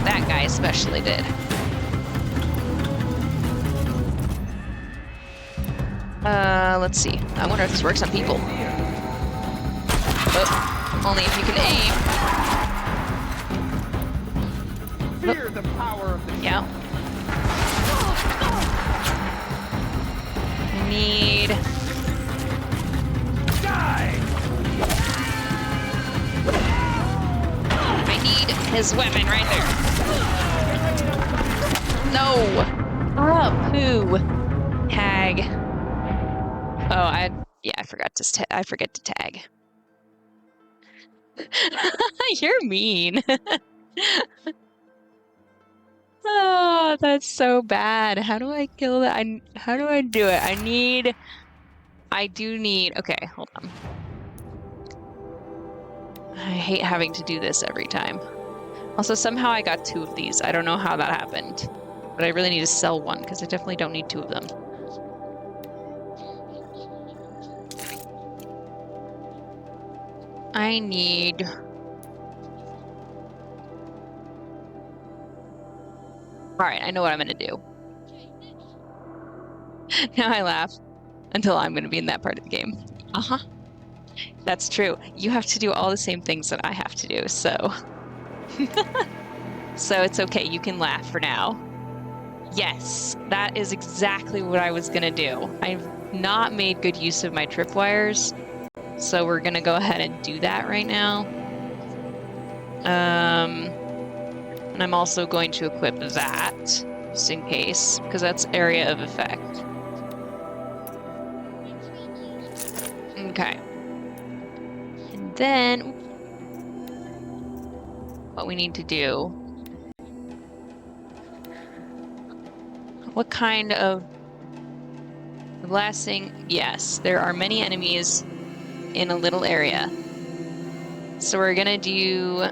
That guy especially did. Let's see. I wonder if this works on people. Oh, only if you can aim. Fear the power of the Yeah. I need... I need his weapon right there. No! Oh, poo. Tag. Oh, I forgot to I forget to tag. You're mean. Oh, that's so bad. How do I kill that? How do I do it? I do need, okay, hold on. I hate having to do this every time. Also, somehow I got 2 of these. I don't know how that happened, but I really need to sell one because I definitely don't need 2 of them. I need... Alright, I know what I'm gonna do. Now I laugh until I'm gonna be in that part of the game. Uh-huh. That's true. You have to do all the same things that I have to do, so... So it's okay, you can laugh for now. Yes, that is exactly what I was gonna do. I've not made good use of my tripwires, so we're gonna go ahead and do that right now. And I'm also going to equip that, just in case, because that's area of effect. Okay. And then, what we need to do... What kind of... The last thing... Yes, there are many enemies in a little area. So we're gonna do...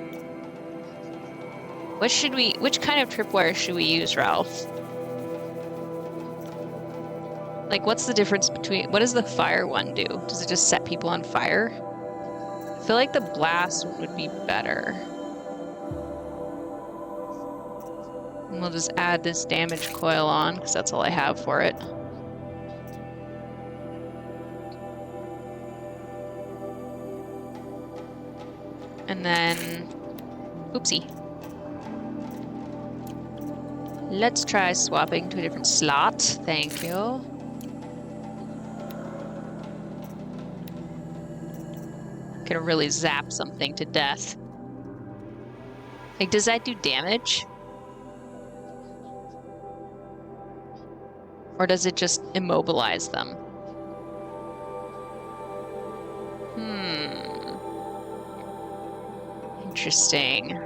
Which kind of tripwire should we use, Ralph? Like, what's the difference between... What does the fire one do? Does it just set people on fire? I feel like the blast would be better. And we'll just add this damage coil on, because that's all I have for it. And then... Oopsie. Let's try swapping to a different slot. Thank you. Could really zap something to death. Like, does that do damage? Or does it just immobilize them? Interesting.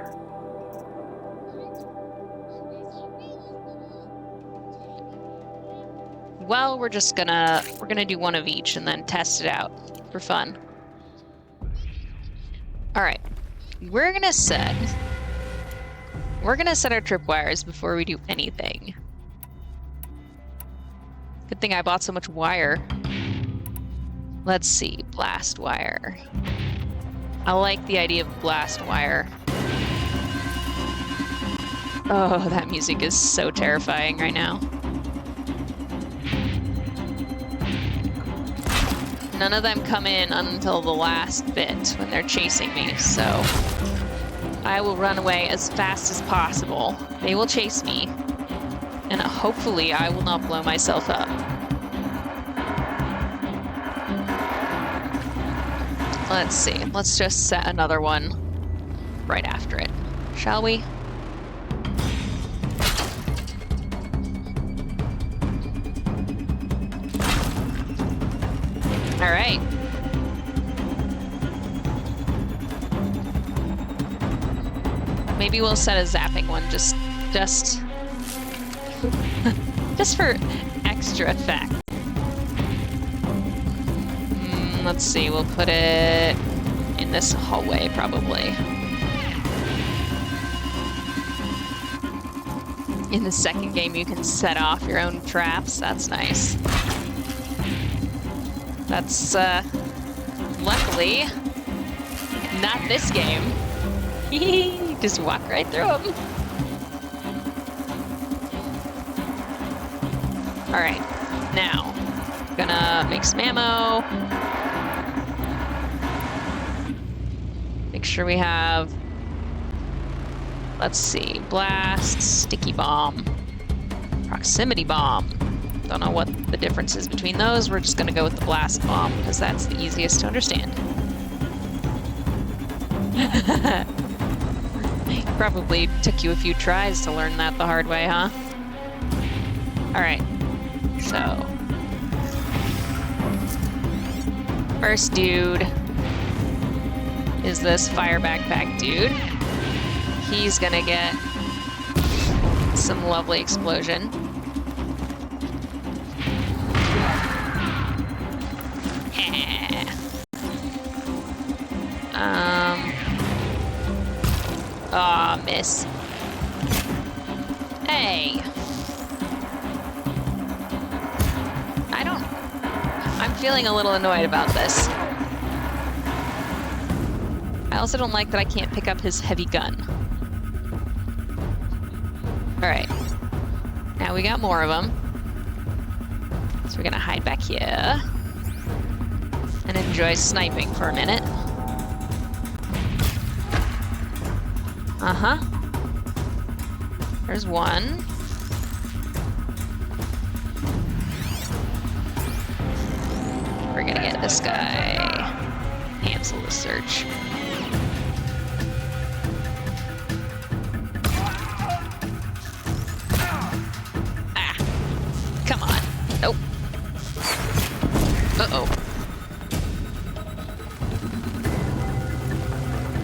well, we're gonna do one of each and then test it out for fun. All right, we're gonna set our tripwires before we do anything. Good thing I bought so much wire. Let's see, blast wire. I like the idea of blast wire. Oh, that music is so terrifying right now. None of them come in until the last bit when they're chasing me, so I will run away as fast as possible. They will chase me, and hopefully I will not blow myself up. Let's see. Let's just set another one right after it, shall we? All right. Maybe we'll set a zapping one just for extra effect. Let's see, we'll put it in this hallway probably. In the second game, you can set off your own traps. That's nice. That's, luckily, not this game. Just walk right through them. All right, now, gonna make some ammo. Make sure we have, let's see, blast, sticky bomb, proximity bomb. Don't know what the difference is between those. We're just gonna go with the blast bomb because that's the easiest to understand. Probably took you a few tries to learn that the hard way, huh? All right, so first dude is this fire backpack dude. He's gonna get some lovely explosion. Aw, miss. Hey. I'm feeling a little annoyed about this. I also don't like that I can't pick up his heavy gun. All right. Now we got more of them. So we're gonna hide back here and enjoy sniping for a minute. Uh-huh. There's one. We're gonna get this guy. Cancel the search. Ah. Come on. Nope. Uh-oh.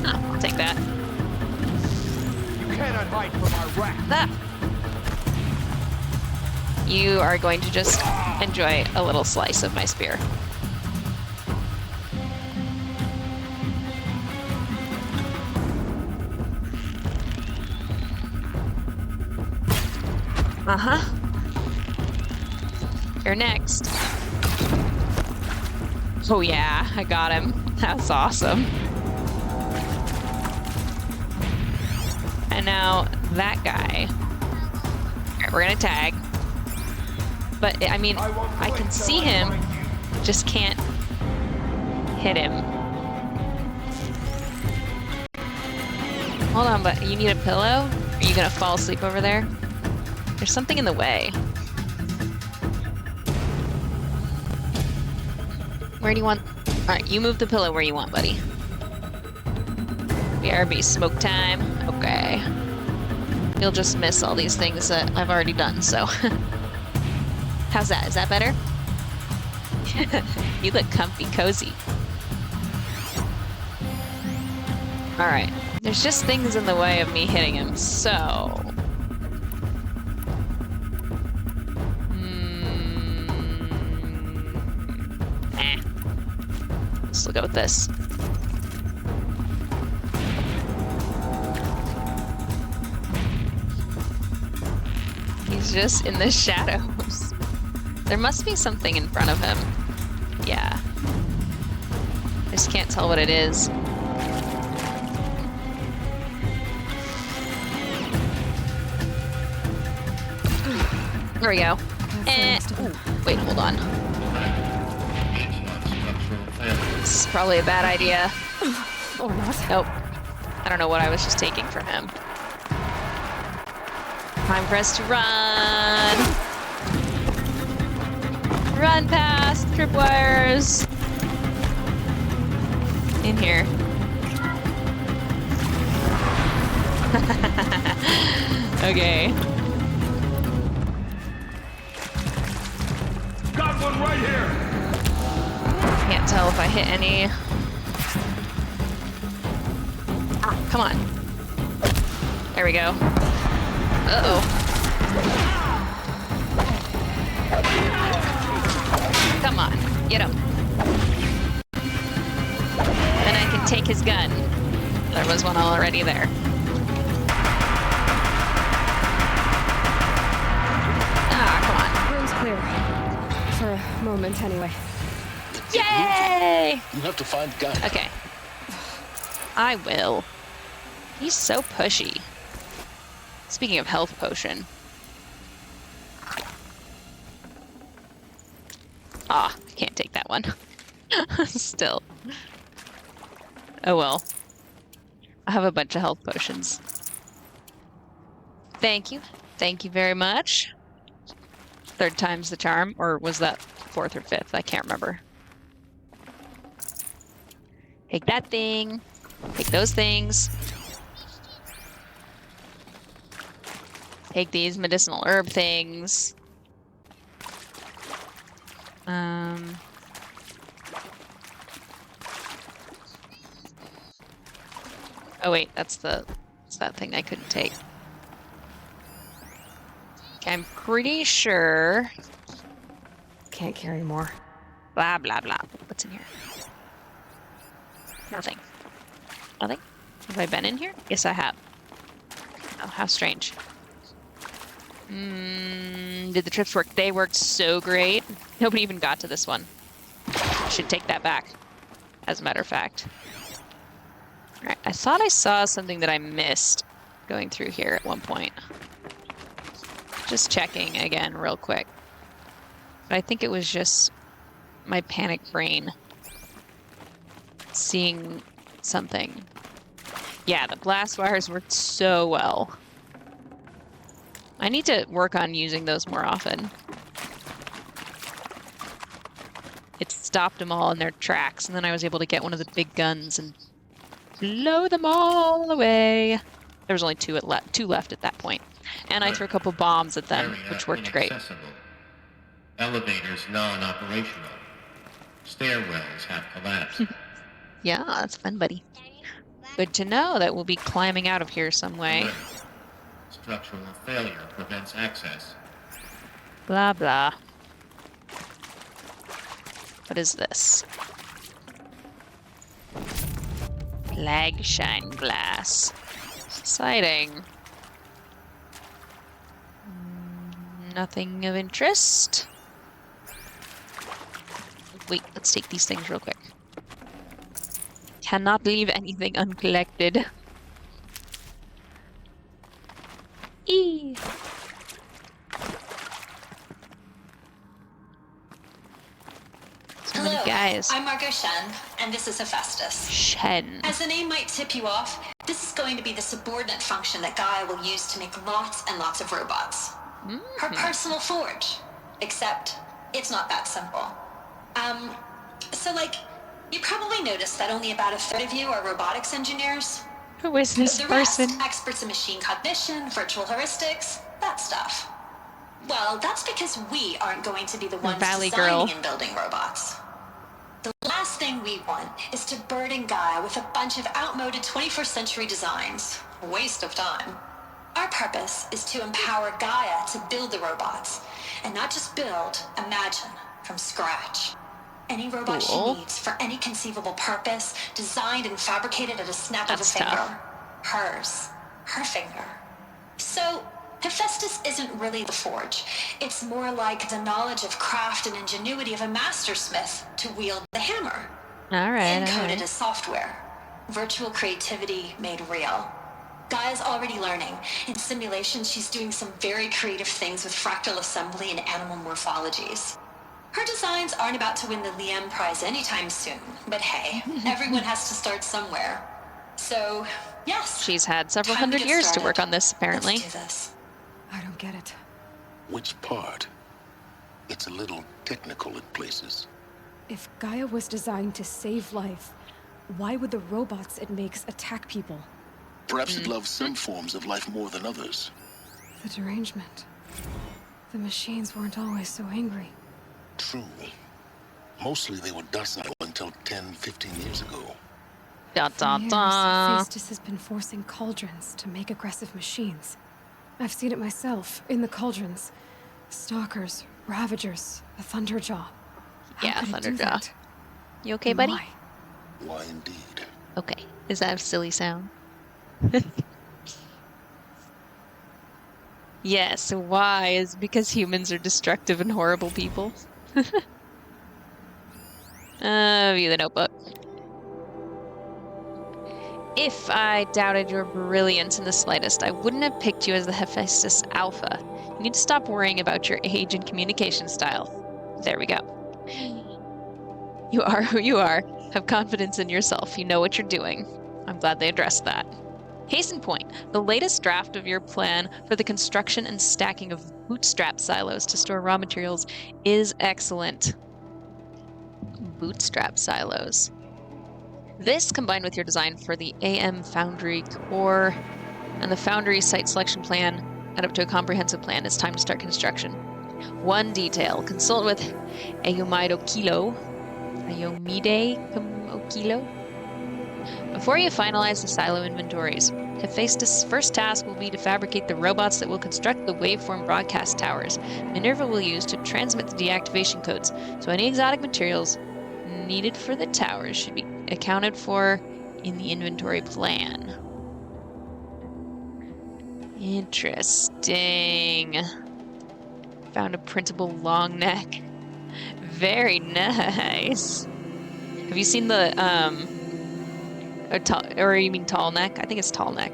Oh, I'll take that. Cannot hide from our wrath. Ah. You are going to just enjoy a little slice of my spear. Uh-huh. You're next. Oh yeah, I got him. That's awesome. And now that guy. Alright, we're gonna tag. But, I mean, I can see him, just can't hit him. Hold on, but you need a pillow? Are you gonna fall asleep over there? There's something in the way. Where do you want? Alright, you move the pillow where you want, buddy. BRB smoke time. Okay. You'll just miss all these things that I've already done, so. How's that? Is that better? You look comfy, cozy. Alright. There's just things in the way of me hitting him, so... we'll go with this. He's just in the shadows. There must be something in front of him. Yeah. I just can't tell what it is. There we go. Wait, hold on. This is probably a bad idea. Or not. Nope. I don't know what I was just taking from him. Time for us to run. Run past tripwires. In here. Okay. Got one right here. Can't tell if I hit any. Ah, come on. There we go. Uh-oh. Come on, get him. Then I can take his gun. There was one already there. Ah, come on. Room's clear. For a moment, anyway. Yay! You have to find Gaia. Okay. I will. He's so pushy. Speaking of health potion. Ah, can't take that one. Still. Oh well. I have a bunch of health potions. Thank you. Thank you very much. Third time's the charm, or was that fourth or fifth? I can't remember. Take that thing. Take those things. Take these medicinal herb things. Oh wait, that's that thing I couldn't take. Okay, I'm pretty sure. Can't carry more. Blah blah blah. What's in here? Nothing. Nothing? Have I been in here? Yes, I have. Oh, how strange. Did the trips work? They worked so great. Nobody even got to this one. I should take that back, as a matter of fact. Alright, I thought I saw something that I missed going through here at one point. Just checking again real quick. But I think it was just my panic brain seeing something. Yeah, the blast wires worked so well. I need to work on using those more often. It stopped them all in their tracks, and then I was able to get one of the big guns and blow them all away. There was only two left at that point. And I threw a couple bombs at them, which worked great. Elevators non-operational. Stairwells have collapsed. Yeah, that's fun, buddy. Good to know that we'll be climbing out of here some way. Structural failure prevents access. Blah, blah. What is this? Flag shine glass. Exciting. Nothing of interest. Wait, let's take these things real quick. Cannot leave anything uncollected. Eee. So many guys. I'm Margot Shen, and this is Hephaestus. Shen. As the name might tip you off, this is going to be the subordinate function that Gaia will use to make lots and lots of robots. Her personal forge. Except, it's not that simple. You probably noticed that only about a third of you are robotics engineers. Who is this The person? rest, experts in machine cognition, virtual heuristics, that stuff. Well, that's because we aren't going to be the ones Valley designing girl. and building robots. The last thing we want is to burden Gaia with a bunch of outmoded 21st century designs. A waste of time. Our purpose is to empower Gaia to build the robots, and not just build, imagine, from scratch. Any robot Cool. she needs for any conceivable purpose, designed and fabricated at a snap of a finger. Tough. Hers. Her finger. So, Hephaestus isn't really the forge. It's more like the knowledge of craft and ingenuity of a mastersmith to wield the hammer. Alright, Encoded as software. Virtual creativity made real. Gaia's already learning. In simulations, she's doing some very creative things with fractal assembly and animal morphologies. Her designs aren't about to win the Liam Prize anytime soon, but hey, everyone has to start somewhere. So, yes. She's had several hundred years to work on this, apparently. Let's do this. I don't get it. Which part? It's a little technical in places. If Gaia was designed to save life, why would the robots it makes attack people? Perhaps it loves some forms of life more than others. The derangement. The machines weren't always so angry. True. Mostly they were docile until 10, 15 years ago. Da da For years, da. Hephaestus has been forcing cauldrons to make aggressive machines. I've seen it myself, in the cauldrons. Stalkers, Ravagers, a Thunderjaw. How Yeah, could it do Thunderjaw. that? You okay, And buddy? why? Why indeed? Okay. Is that a silly sound? Yes, why is because humans are destructive and horrible people. View the notebook. If I doubted your brilliance in the slightest, I wouldn't have picked you as the Hephaestus Alpha. You need to stop worrying about your age and communication style. There we go. You are who you are. Have confidence in yourself. You know what you're doing. I'm glad they addressed that. Case in point, the latest draft of your plan for the construction and stacking of bootstrap silos to store raw materials is excellent. Bootstrap silos. This, combined with your design for the AM Foundry core and the Foundry site selection plan, add up to a comprehensive plan. It's time to start construction. One detail. Consult with Ayomide Okilo. Before you finalize the silo inventories, Hephaestus' first task will be to fabricate the robots that will construct the waveform broadcast towers Minerva will use to transmit the deactivation codes, so any exotic materials needed for the towers should be accounted for in the inventory plan. Interesting. Found a printable long neck. Very nice. Have you seen the, or you mean tall neck? I think it's tall neck.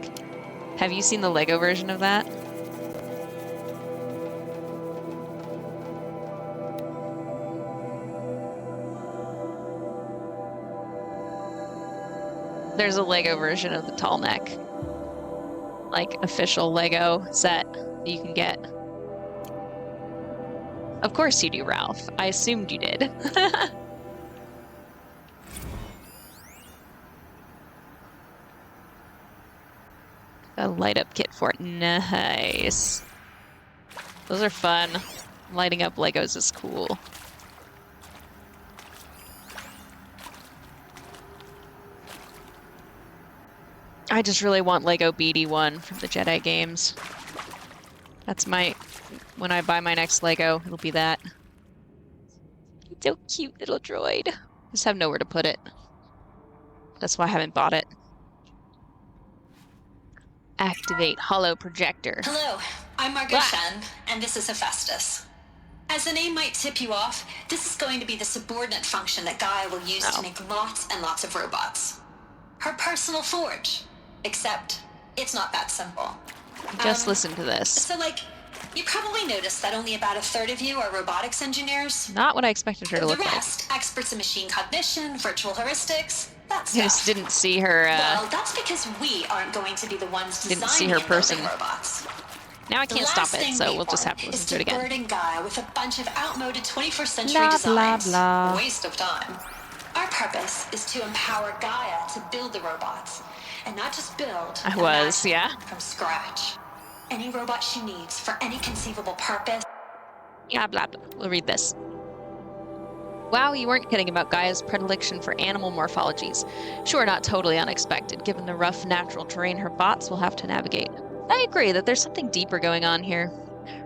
Have you seen the Lego version of that? There's a Lego version of the tall neck. Like, official Lego set that you can get. Of course you do, Ralph. I assumed you did. A light up kit for it. Nice. Those are fun. Lighting up Legos is cool. I just really want Lego BD1 from the Jedi games. That's my... When I buy my next Lego, it'll be that. So cute, little droid. Just have nowhere to put it. That's why I haven't bought it. Activate holo projector. Hello, I'm Margot Shen, and this is Hephaestus. As the name might tip you off, this is going to be the subordinate function that Gaia will use to make lots and lots of robots. Her personal forge. Except, it's not that simple. Just listen to this. So, like, you probably noticed that only about a third of you are robotics engineers. Not what I expected her to look The like. rest, experts in machine cognition, virtual heuristics, that I stuff. just didn't see her, well, that's because we aren't going to be the ones didn't designing see her and building person. robots. Now I The can't last stop it, thing so we we'll just have want to is listen to it again. burden Gaia with a bunch of outmoded 21st century Blah, designs. blah, blah. Waste of time. Our purpose is to empower Gaia to build the robots, and not just build. I was, imagine yeah. From scratch. Any robot she needs for any conceivable purpose. Yeah, blah, blah. We'll read this. Wow, you weren't kidding about Gaia's predilection for animal morphologies. Sure, not totally unexpected, given the rough natural terrain her bots will have to navigate. I agree that there's something deeper going on here.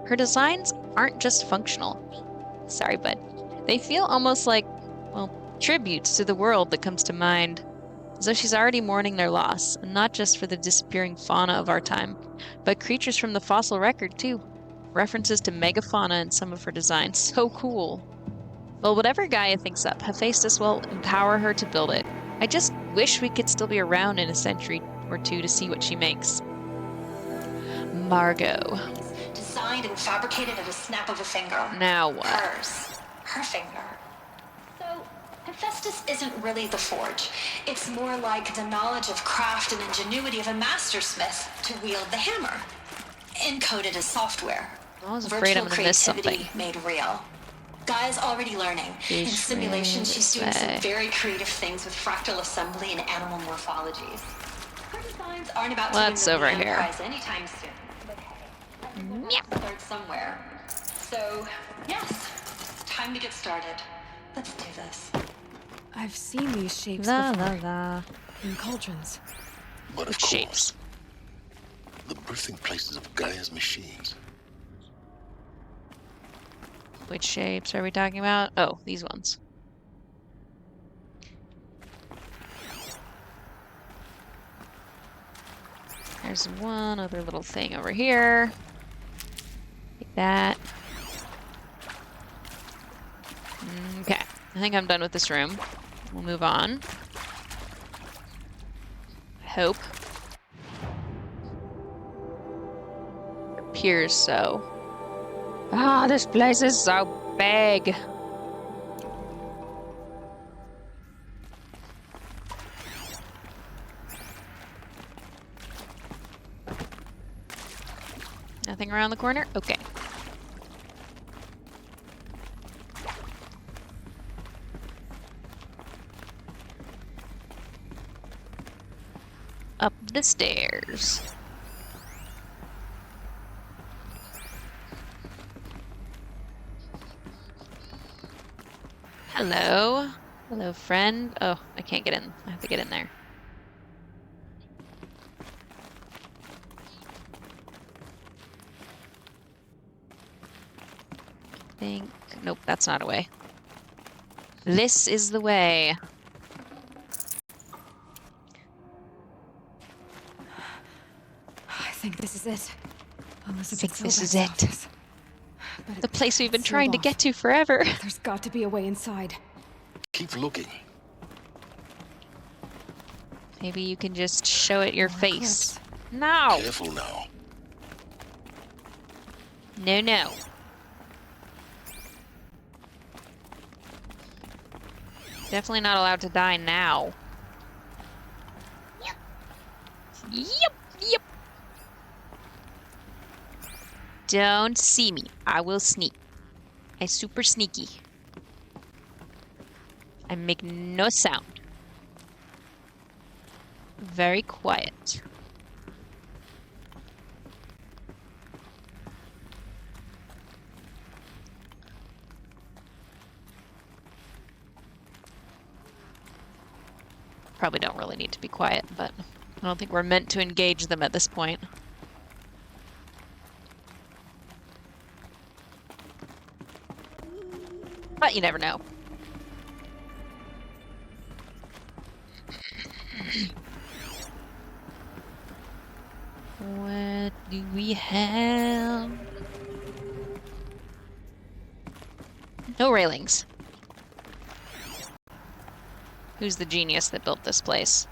Her designs aren't just functional. Sorry, bud. They feel almost like, well, tributes to the world that comes to mind, as though she's already mourning their loss, and not just for the disappearing fauna of our time, but creatures from the fossil record too. References to megafauna in some of her designs. So cool. Well, whatever Gaia thinks up, Hephaestus will empower her to build it. I just wish we could still be around in a century or two to see what she makes. Margot. Designed and fabricated at a snap of a finger. Now what? Hers. Her finger. So, Hephaestus isn't really the forge. It's more like the knowledge of craft and ingenuity of a mastersmith to wield the hammer. Encoded as software. I was afraid I'm gonna miss something. Made real. Gaia's already learning. In simulation, she's doing some very creative things with fractal assembly and animal morphologies. Her designs aren't about to win the LUL prize anytime soon. But hey, start somewhere. So, yes, time to get started. Let's do this. I've seen these shapes before. In cauldrons. But of course, the birthing places of Gaia's machines. Which shapes are we talking about? Oh, these ones. There's one other little thing over here. Like that. Okay, I think I'm done with this room. We'll move on. I hope. It appears so. Ah, this place is so big. Nothing around the corner? Okay. Up the stairs. Hello. Hello, friend. Oh, I can't get in. I have to get in there. I think... Nope, that's not a way. This is the way. I think this is it. This is it. The place we've been trying to get to forever. There's got to be a way inside. Keep looking. Maybe you can just show it your face. No! Careful now. No, no. Definitely not allowed to die now. Yep. Yep, yep. Don't see me. I will sneak. I super sneaky. I make no sound. Very quiet. Probably don't really need to be quiet, but I don't think we're meant to engage them at this point. But you never know. What do we have? No railings. Who's the genius that built this place?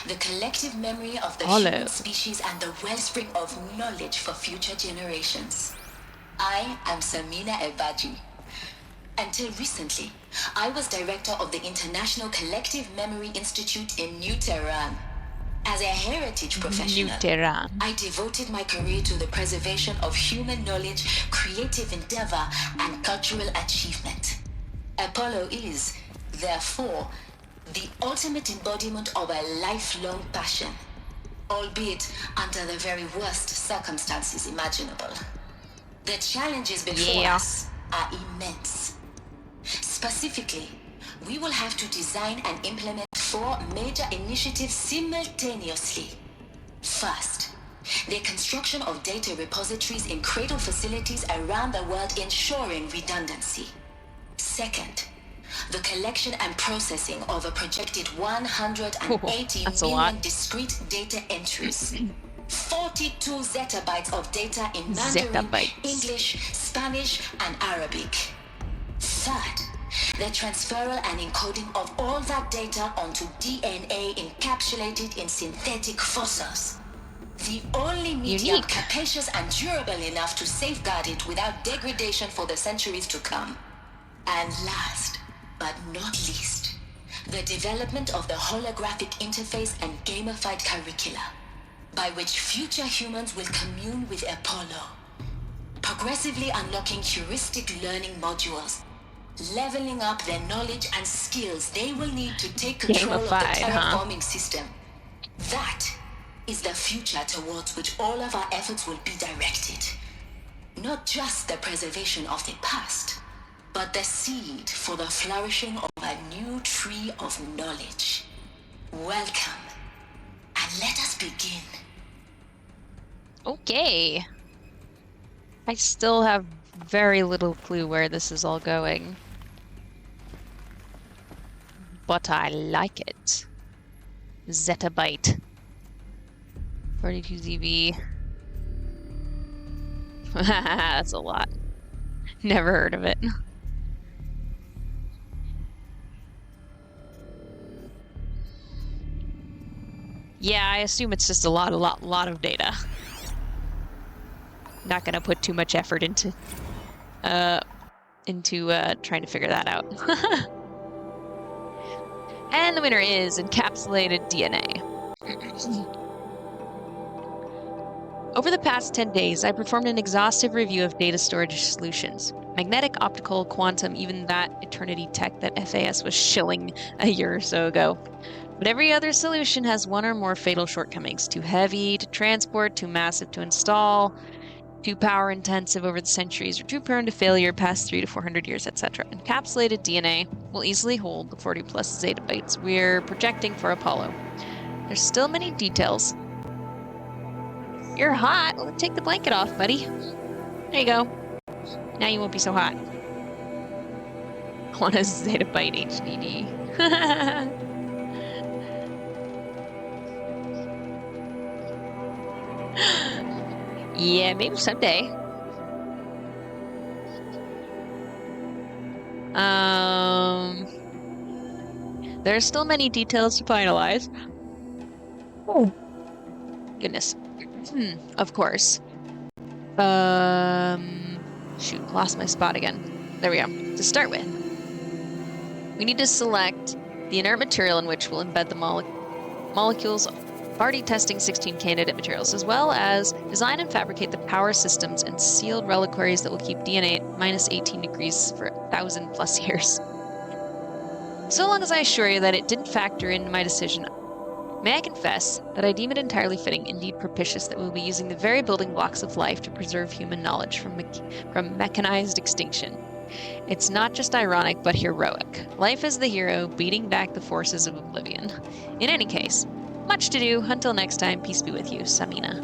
The collective memory of the Apollo. human species and the wellspring of knowledge for future generations. I am Samina Ebaji. Until recently, I was director of the International Collective Memory Institute in New Tehran. As a heritage professional, New Tehran. I devoted my career to the preservation of human knowledge, creative endeavor, and cultural achievement. Apollo is, therefore, the ultimate embodiment of a lifelong passion, albeit under the very worst circumstances imaginable. The challenges before us are immense. Specifically, we will have to design and implement 4 major initiatives simultaneously. First, the construction of data repositories in cradle facilities around the world ensuring redundancy. Second, the collection and processing of a projected 180 that's a million lot. discrete data entries. 42 zettabytes of data in Mandarin, Zettabytes. English, Spanish, and Arabic. Third, the transferal and encoding of all that data onto DNA encapsulated in synthetic fossils. The only medium Unique. capacious and durable enough to safeguard it without degradation for the centuries to come. And last, but not least, the development of the holographic interface and gamified curricula, by which future humans will commune with Apollo, progressively unlocking heuristic learning modules, leveling up their knowledge and skills they will need to take control of the Gamified, huh? terraforming system. That is the future towards which all of our efforts will be directed. Not just the preservation of the past, but the seed for the flourishing of a new tree of knowledge. Welcome, and let us begin. Okay. I still have very little clue where this is all going. But I like it. Zettabyte. 42 ZB. That's a lot. Never heard of it. Yeah, I assume it's just a lot of data. Not gonna put too much effort into trying to figure that out. And the winner is encapsulated DNA. Over the past 10 days, I performed an exhaustive review of data storage solutions. Magnetic, optical, quantum, even that eternity tech that FAS was shilling a year or so ago. But every other solution has one or more fatal shortcomings. Too heavy to transport, too massive to install, too power intensive over the centuries, or too prone to failure past 300 to 400 years, etc. Encapsulated DNA will easily hold the 40 plus zettabytes we're projecting for Apollo. There's still many details. You're hot. Well, take the blanket off, buddy. There you go. Now you won't be so hot. I want a zettabyte HDD. Yeah, maybe someday. There's still many details to finalize. Oh, goodness. Of course. Shoot, lost my spot again. There we go. To start with, we need to select the inert material in which we'll embed the molecules, already testing 16 candidate materials, as well as design and fabricate the power systems and sealed reliquaries that will keep DNA at minus 18 degrees for 1,000 plus years. So long as I assure you that it didn't factor into my decision, may I confess that I deem it entirely fitting, indeed propitious, that we'll be using the very building blocks of life to preserve human knowledge from mechanized extinction. It's not just ironic, but heroic. Life is the hero, beating back the forces of oblivion. In any case, much to do. Until next time, peace be with you, Samina.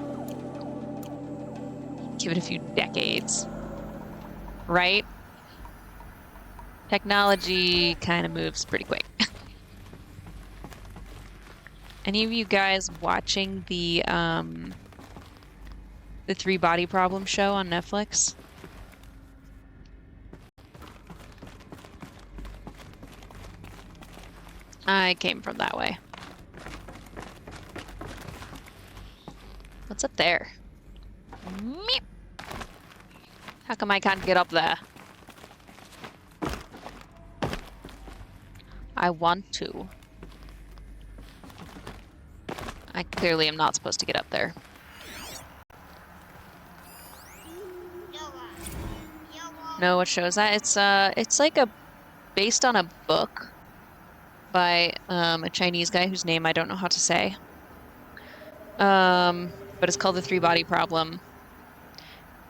Give it a few decades. Right? Technology kind of moves pretty quick. Any of you guys watching the 3 Body Problem show on Netflix? I came from that way. What's up there? Meep. How come I can't get up there? I want to. I clearly am not supposed to get up there. No, what show is that? It's like based on a book by a Chinese guy whose name I don't know how to say. But it's called The 3 Body Problem.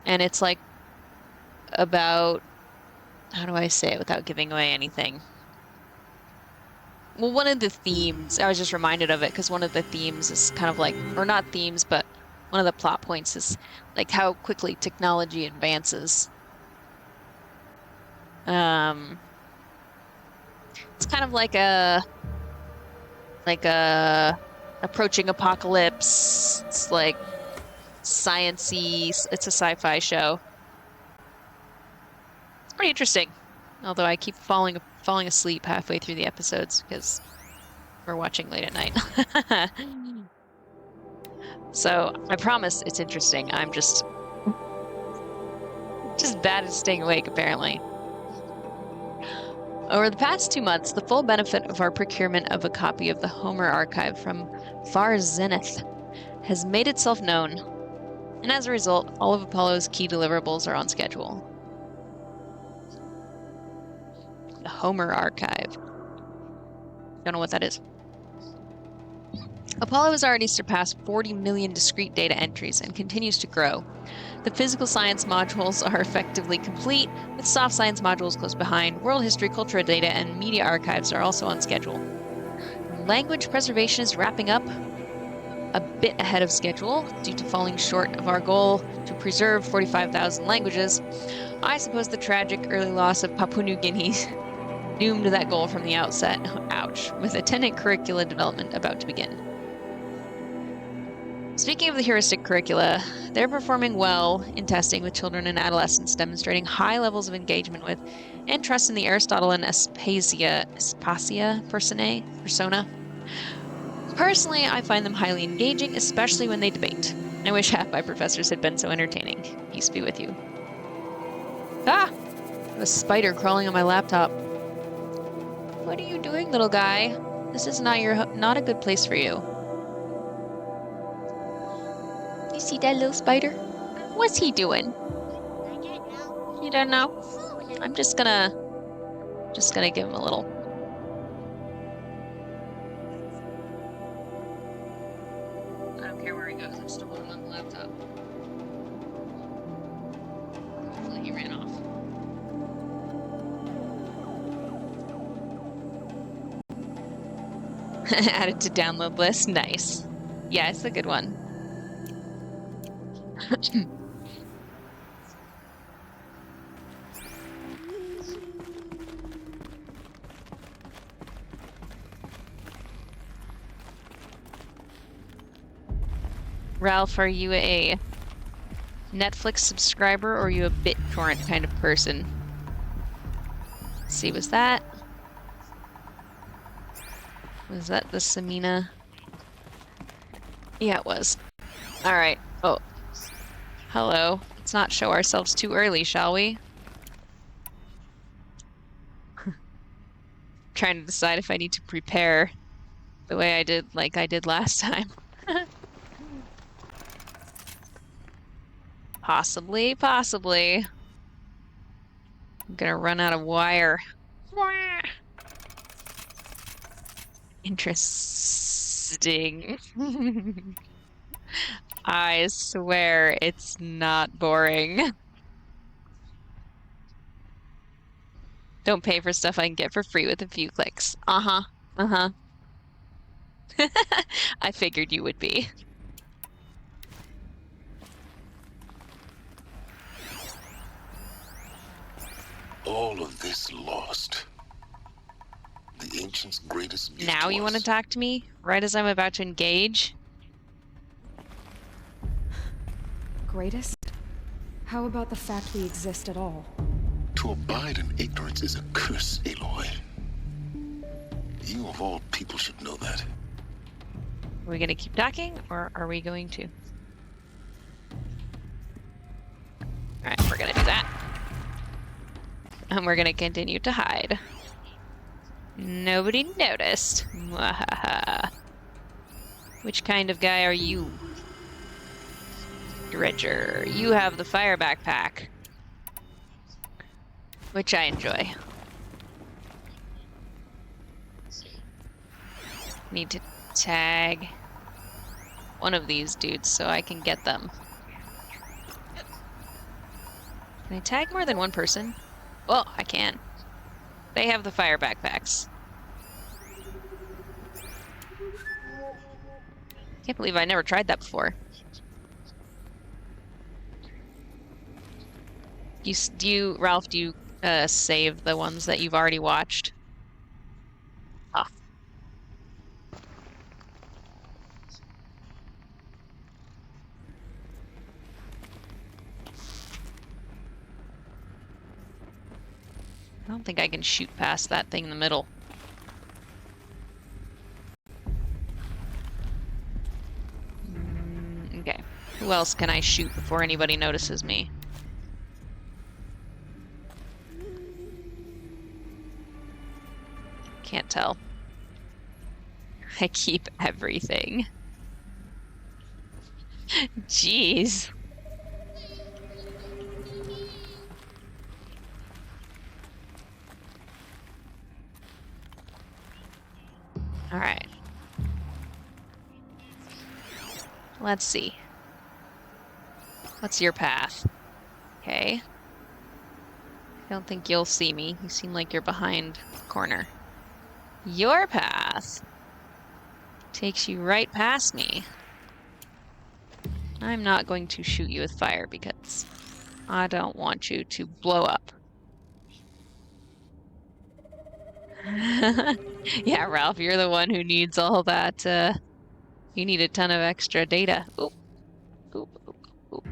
And it's like about, how do I say it without giving away anything? Well, one of the themes, I was just reminded of it because one of the themes is kind of like, or not themes, but one of the plot points is like how quickly technology advances. It's kind of like a approaching apocalypse. It's like science-y. It's a sci-fi show. It's pretty interesting. Although I keep falling asleep halfway through the episodes because we're watching late at night. So I promise it's interesting. I'm just bad at staying awake, apparently. Over the past 2 months, the full benefit of our procurement of a copy of the Homer archive from Far Zenith has made itself known, and as a result, all of Apollo's key deliverables are on schedule. The Homer archive. Don't know what that is. Apollo has already surpassed 40 million discrete data entries and continues to grow. The physical science modules are effectively complete, with soft science modules close behind. World history, cultural data, and media archives are also on schedule. Language preservation is wrapping up a bit ahead of schedule due to falling short of our goal to preserve 45,000 languages. I suppose the tragic early loss of Papua New Guinea doomed that goal from the outset. Ouch. With attendant curricula development about to begin. Speaking of the heuristic curricula, they're performing well in testing with children and adolescents, demonstrating high levels of engagement with and trust in the Aristotelian Aspasia persona. Personally, I find them highly engaging, especially when they debate. I wish half my professors had been so entertaining. Peace be with you. Ah! A spider crawling on my laptop. What are you doing, little guy? This is not a good place for you. You see that little spider? What's he doing? I don't know. You don't know? Food. I'm just gonna give him a little. I don't care where he goes. I'm still on the laptop. Hopefully he ran off. Added to download list. Nice. Yeah, it's a good one. Ralph, are you a Netflix subscriber or are you a BitTorrent kind of person? Let's see, was that the Samina? Yeah, it was. All right. Oh, hello. Let's not show ourselves too early, shall we? Trying to decide if I need to prepare the way I did, like I did last time. Possibly. I'm gonna run out of wire. Interesting. I swear it's not boring. Don't pay for stuff I can get for free with a few clicks. Uh-huh. I figured you would be. All of this lost. The ancients' greatest gift Now you want to talk to me? Right as I'm about to engage? Greatest? How about the fact we exist at all? To abide in ignorance is a curse, Aloy. You of all people should know that. Are we going to keep talking, or are we going to? Alright, we're going to do that. And we're going to continue to hide. Nobody noticed. Mwahaha. Which kind of guy are you? Dredger. You have the fire backpack. Which I enjoy. Need to tag one of these dudes so I can get them. Can I tag more than one person? Well, I can. They have the fire backpacks. Can't believe I never tried that before. Ralph, do you save the ones that you've already watched? Ah. I don't think I can shoot past that thing in the middle. Okay. Who else can I shoot before anybody notices me? Can't tell. I keep everything. Jeez. All right. Let's see. What's your path? Okay. I don't think you'll see me. You seem like you're behind the corner. Your path takes you right past me. I'm not going to shoot you with fire because I don't want you to blow up. Yeah, Ralph, you're the one who needs all that, you need a ton of extra data. Oop. Oop, oop, oop.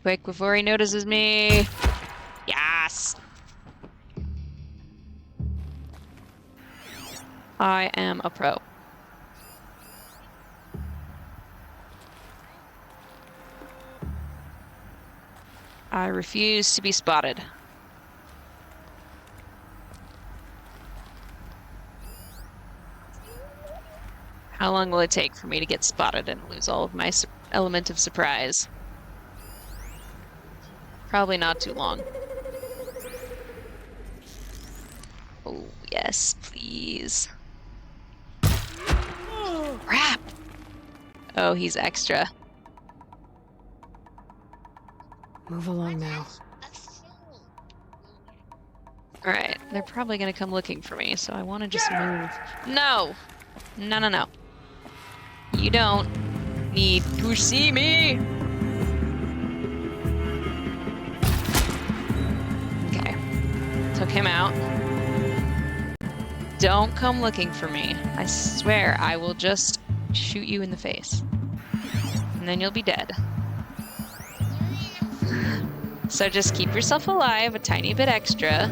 Quick, before he notices me. Yes! I am a pro. I refuse to be spotted. How long will it take for me to get spotted and lose all of my element of surprise? Probably not too long. Oh, yes, please. Crap! Oh, he's extra. Move along now. Alright, they're probably gonna come looking for me, so I want to just move. No! No, no, no. You don't need to see me! Okay. Took him out. Don't come looking for me. I swear I will just shoot you in the face. And then you'll be dead. So just keep yourself alive a tiny bit extra.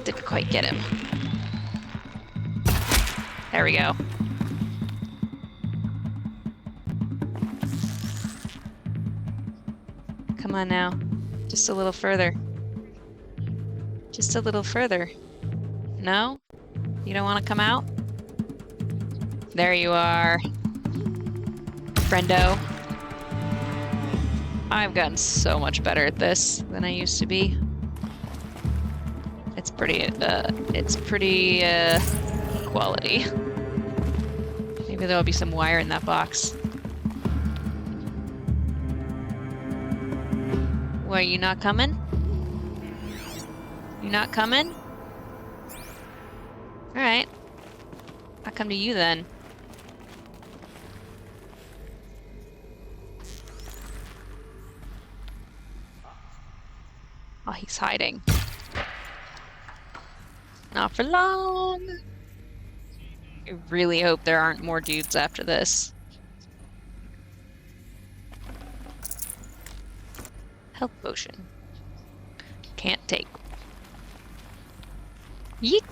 Didn't quite get him. There we go. Come on now. Just a little further. Just a little further. No? You don't want to come out? There you are. Friendo. I've gotten so much better at this than I used to be. It's pretty quality. Maybe there'll be some wire in that box. What, you not coming? You not coming? Alright. I'll come to you then. Oh, he's hiding. Not for long. I really hope there aren't more dudes after this. Health potion. Can't take. Yeet.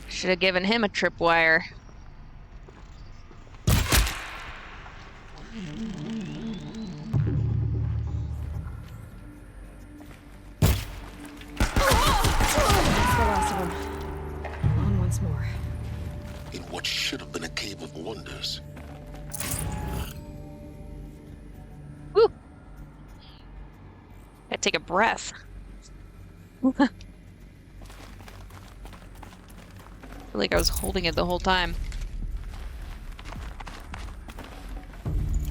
Should have given him a tripwire. In what should have been a cave of wonders. Woo! Gotta take a breath. I feel like I was holding it the whole time.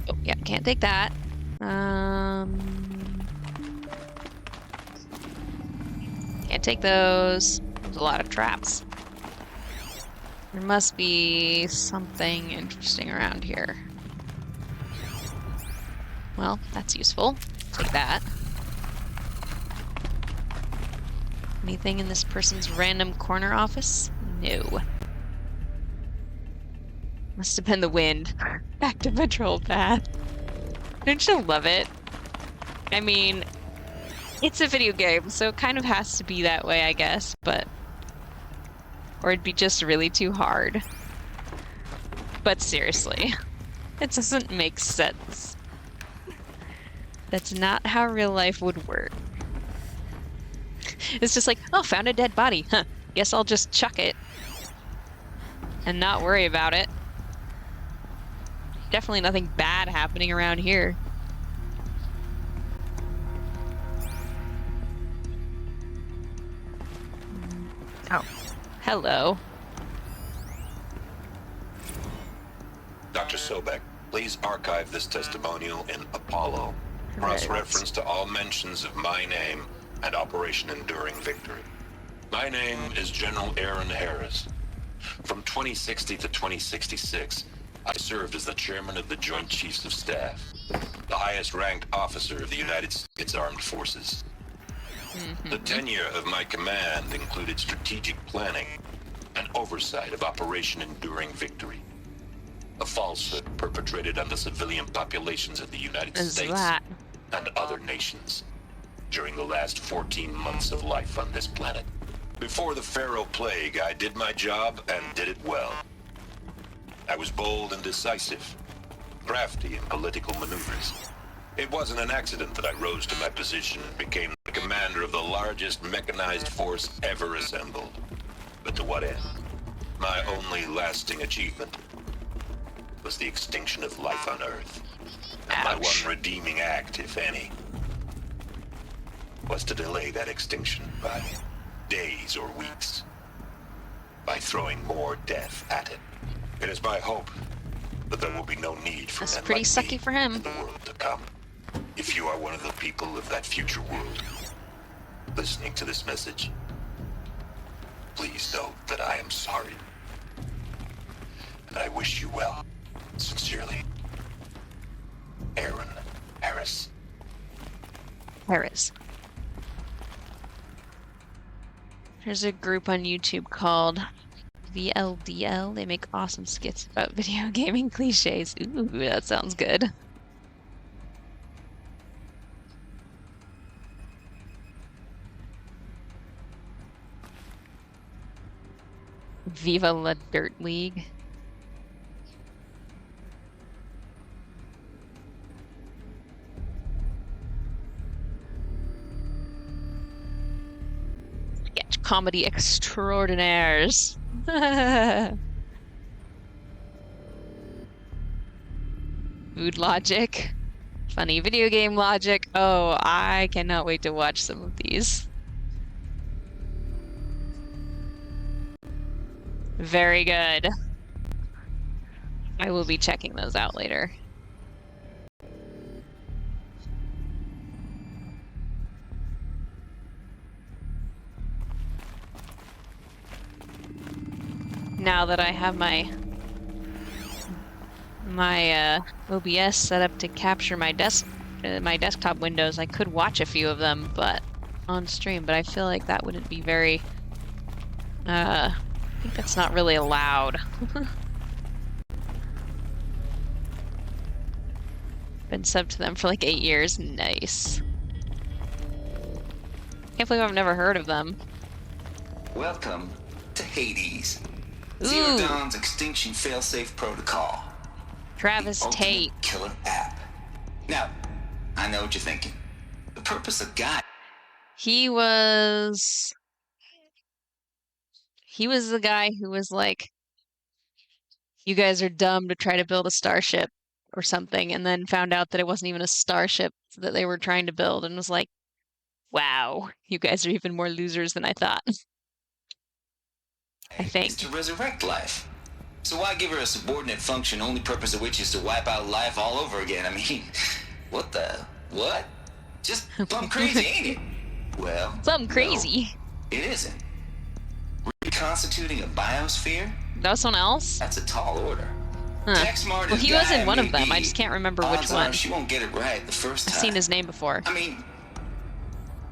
Oh, yeah, can't take that. Can't take those. There's a lot of traps. There must be something interesting around here. Well, that's useful. Take that. Anything in this person's random corner office? No. Must have been the wind. Back to patrol path. Don't you love it? I mean, it's a video game, so it kind of has to be that way, I guess, but... Or it'd be just really too hard. But seriously, it doesn't make sense. That's not how real life would work. It's just like, oh, found a dead body. Huh, guess I'll just chuck it. And not worry about it. Definitely nothing bad happening around here. Oh, hello. Dr. Sobek, please archive this testimonial in Apollo. Cross-reference to all mentions of my name and Operation Enduring Victory. My name is General Aaron Harris. From 2060 to 2066, I served as the chairman of the Joint Chiefs of Staff, the highest-ranked officer of the United States Armed Forces. The tenure of my command included strategic planning and oversight of Operation Enduring Victory, a falsehood perpetrated on the civilian populations of the United States and other nations during the last 14 months of life on this planet. Before the Pharaoh Plague, I did my job and did it well. I was bold and decisive, crafty in political maneuvers. It wasn't an accident that I rose to my position and became the commander of the largest mechanized force ever assembled. But to what end? My only lasting achievement was the extinction of life on Earth. And my one redeeming act, if any, was to delay that extinction by days or weeks, by throwing more death at it. It is my hope that there will be no need for men pretty like sucky me for him. in the world to come. If you are one of the people of that future world listening to this message, please know that I am sorry. And I wish you well. Sincerely, Aaron Harris. Harris. There's a group on YouTube called VLDL. They make awesome skits about video gaming cliches. Ooh, that sounds good. Viva la Dirt League. Sketch comedy extraordinaires. Food logic. Funny video game logic. Oh, I cannot wait to watch some of these. Very good. I will be checking those out later. Now that I have my OBS set up to capture my desktop windows, I could watch a few of them, but on stream. But I feel like that wouldn't be very. I think that's not really allowed. Been subbed to them for like 8 years. Nice. Can't believe I've never heard of them. Welcome to Hades. Ooh. Zero Dawn's extinction failsafe protocol. Travis the Tate. ultimate killer app. Now, I know what you're thinking. The purpose of God. He was the guy who was like, you guys are dumb to try to build a starship or something, and then found out that it wasn't even a starship that they were trying to build, and was like, wow, you guys are even more losers than I thought. I think. Is to resurrect life. So why give her a subordinate function, only purpose of which is to wipe out life all over again? I mean, what? Just plumb crazy, ain't it? Well, something crazy. No, it isn't. reconstituting a biosphere? That was someone else? That's a tall order. Huh. Jack Smart Well, is he guy was in one of them. I maybe. just can't remember which Odds are one. she won't get it right the first time. I've seen his name before. I mean,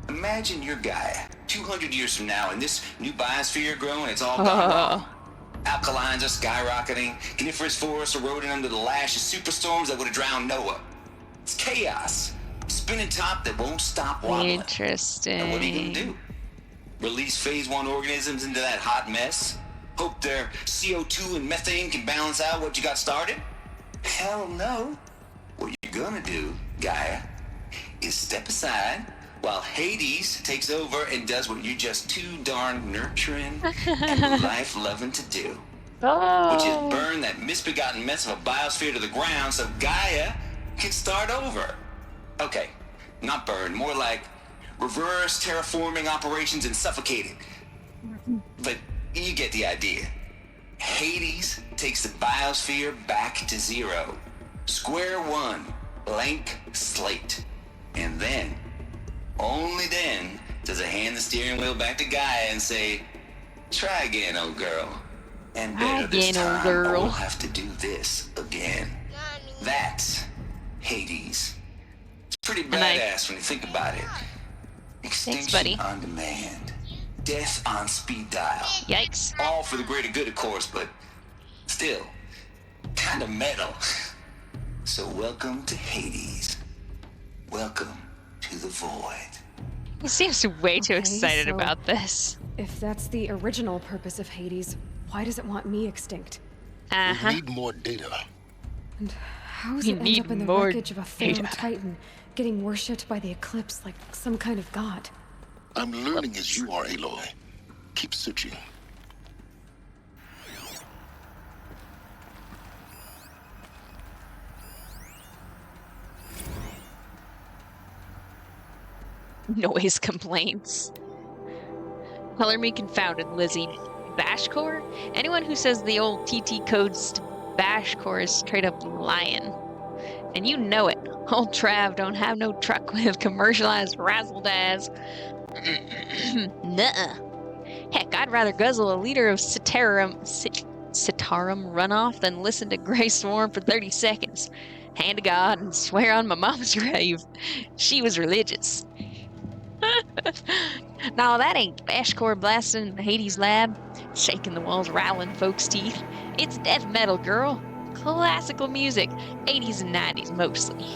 imagine your guy 200 years from now, and this new biosphere growing, it's all gone wrong. Alkalines are skyrocketing, coniferous forests eroding under the lash of superstorms that would have drowned Noah. It's chaos. Spinning top that won't stop wobbling. Interesting. And what are you gonna do? Release phase 1 organisms into that hot mess? Hope their CO2 and methane can balance out what you got started? Hell no. What you're gonna do, Gaia, is step aside while Hades takes over and does what you're just too darn nurturing and life-loving to do. Which is burn that misbegotten mess of a biosphere to the ground so Gaia can start over. Okay, not burn, more like reverse terraforming operations and suffocate it. But you get the idea. Hades takes the biosphere back to zero. Square one, blank slate. And then, only then, does it hand the steering wheel back to Gaia and say, try again, old girl. And better this time, or we'll have to do this again. That's Hades. It's pretty badass when you think about it. Extinction on demand. Death on speed dial. Yikes. All for the greater good, of course, but still, kind of metal. So welcome to Hades. Welcome to the void. He seems way too excited about this. If that's the original purpose of Hades, why does it want me extinct? We need more data. And how does it end up in the wreckage of a failed titan, getting worshipped by the Eclipse like some kind of god? I'm learning as you are, Aloy. Keep searching. Noise complaints. Color me confounded, Lizzie. Bashcore? Anyone who says the old TT code's Bashcore is straight up lying. And you know it. Old Trav don't have no truck with commercialized razzle-dazz. Nuh-uh. Heck, I'd rather guzzle a liter of Citarum runoff than listen to Grey Swarm for 30 seconds. Hand to God and swear on my mom's grave. She was religious. No, that ain't Bashcore blasting in the Hades lab, shaking the walls, rattling folks' teeth. It's death metal, girl. Classical music, 80s and 90s mostly.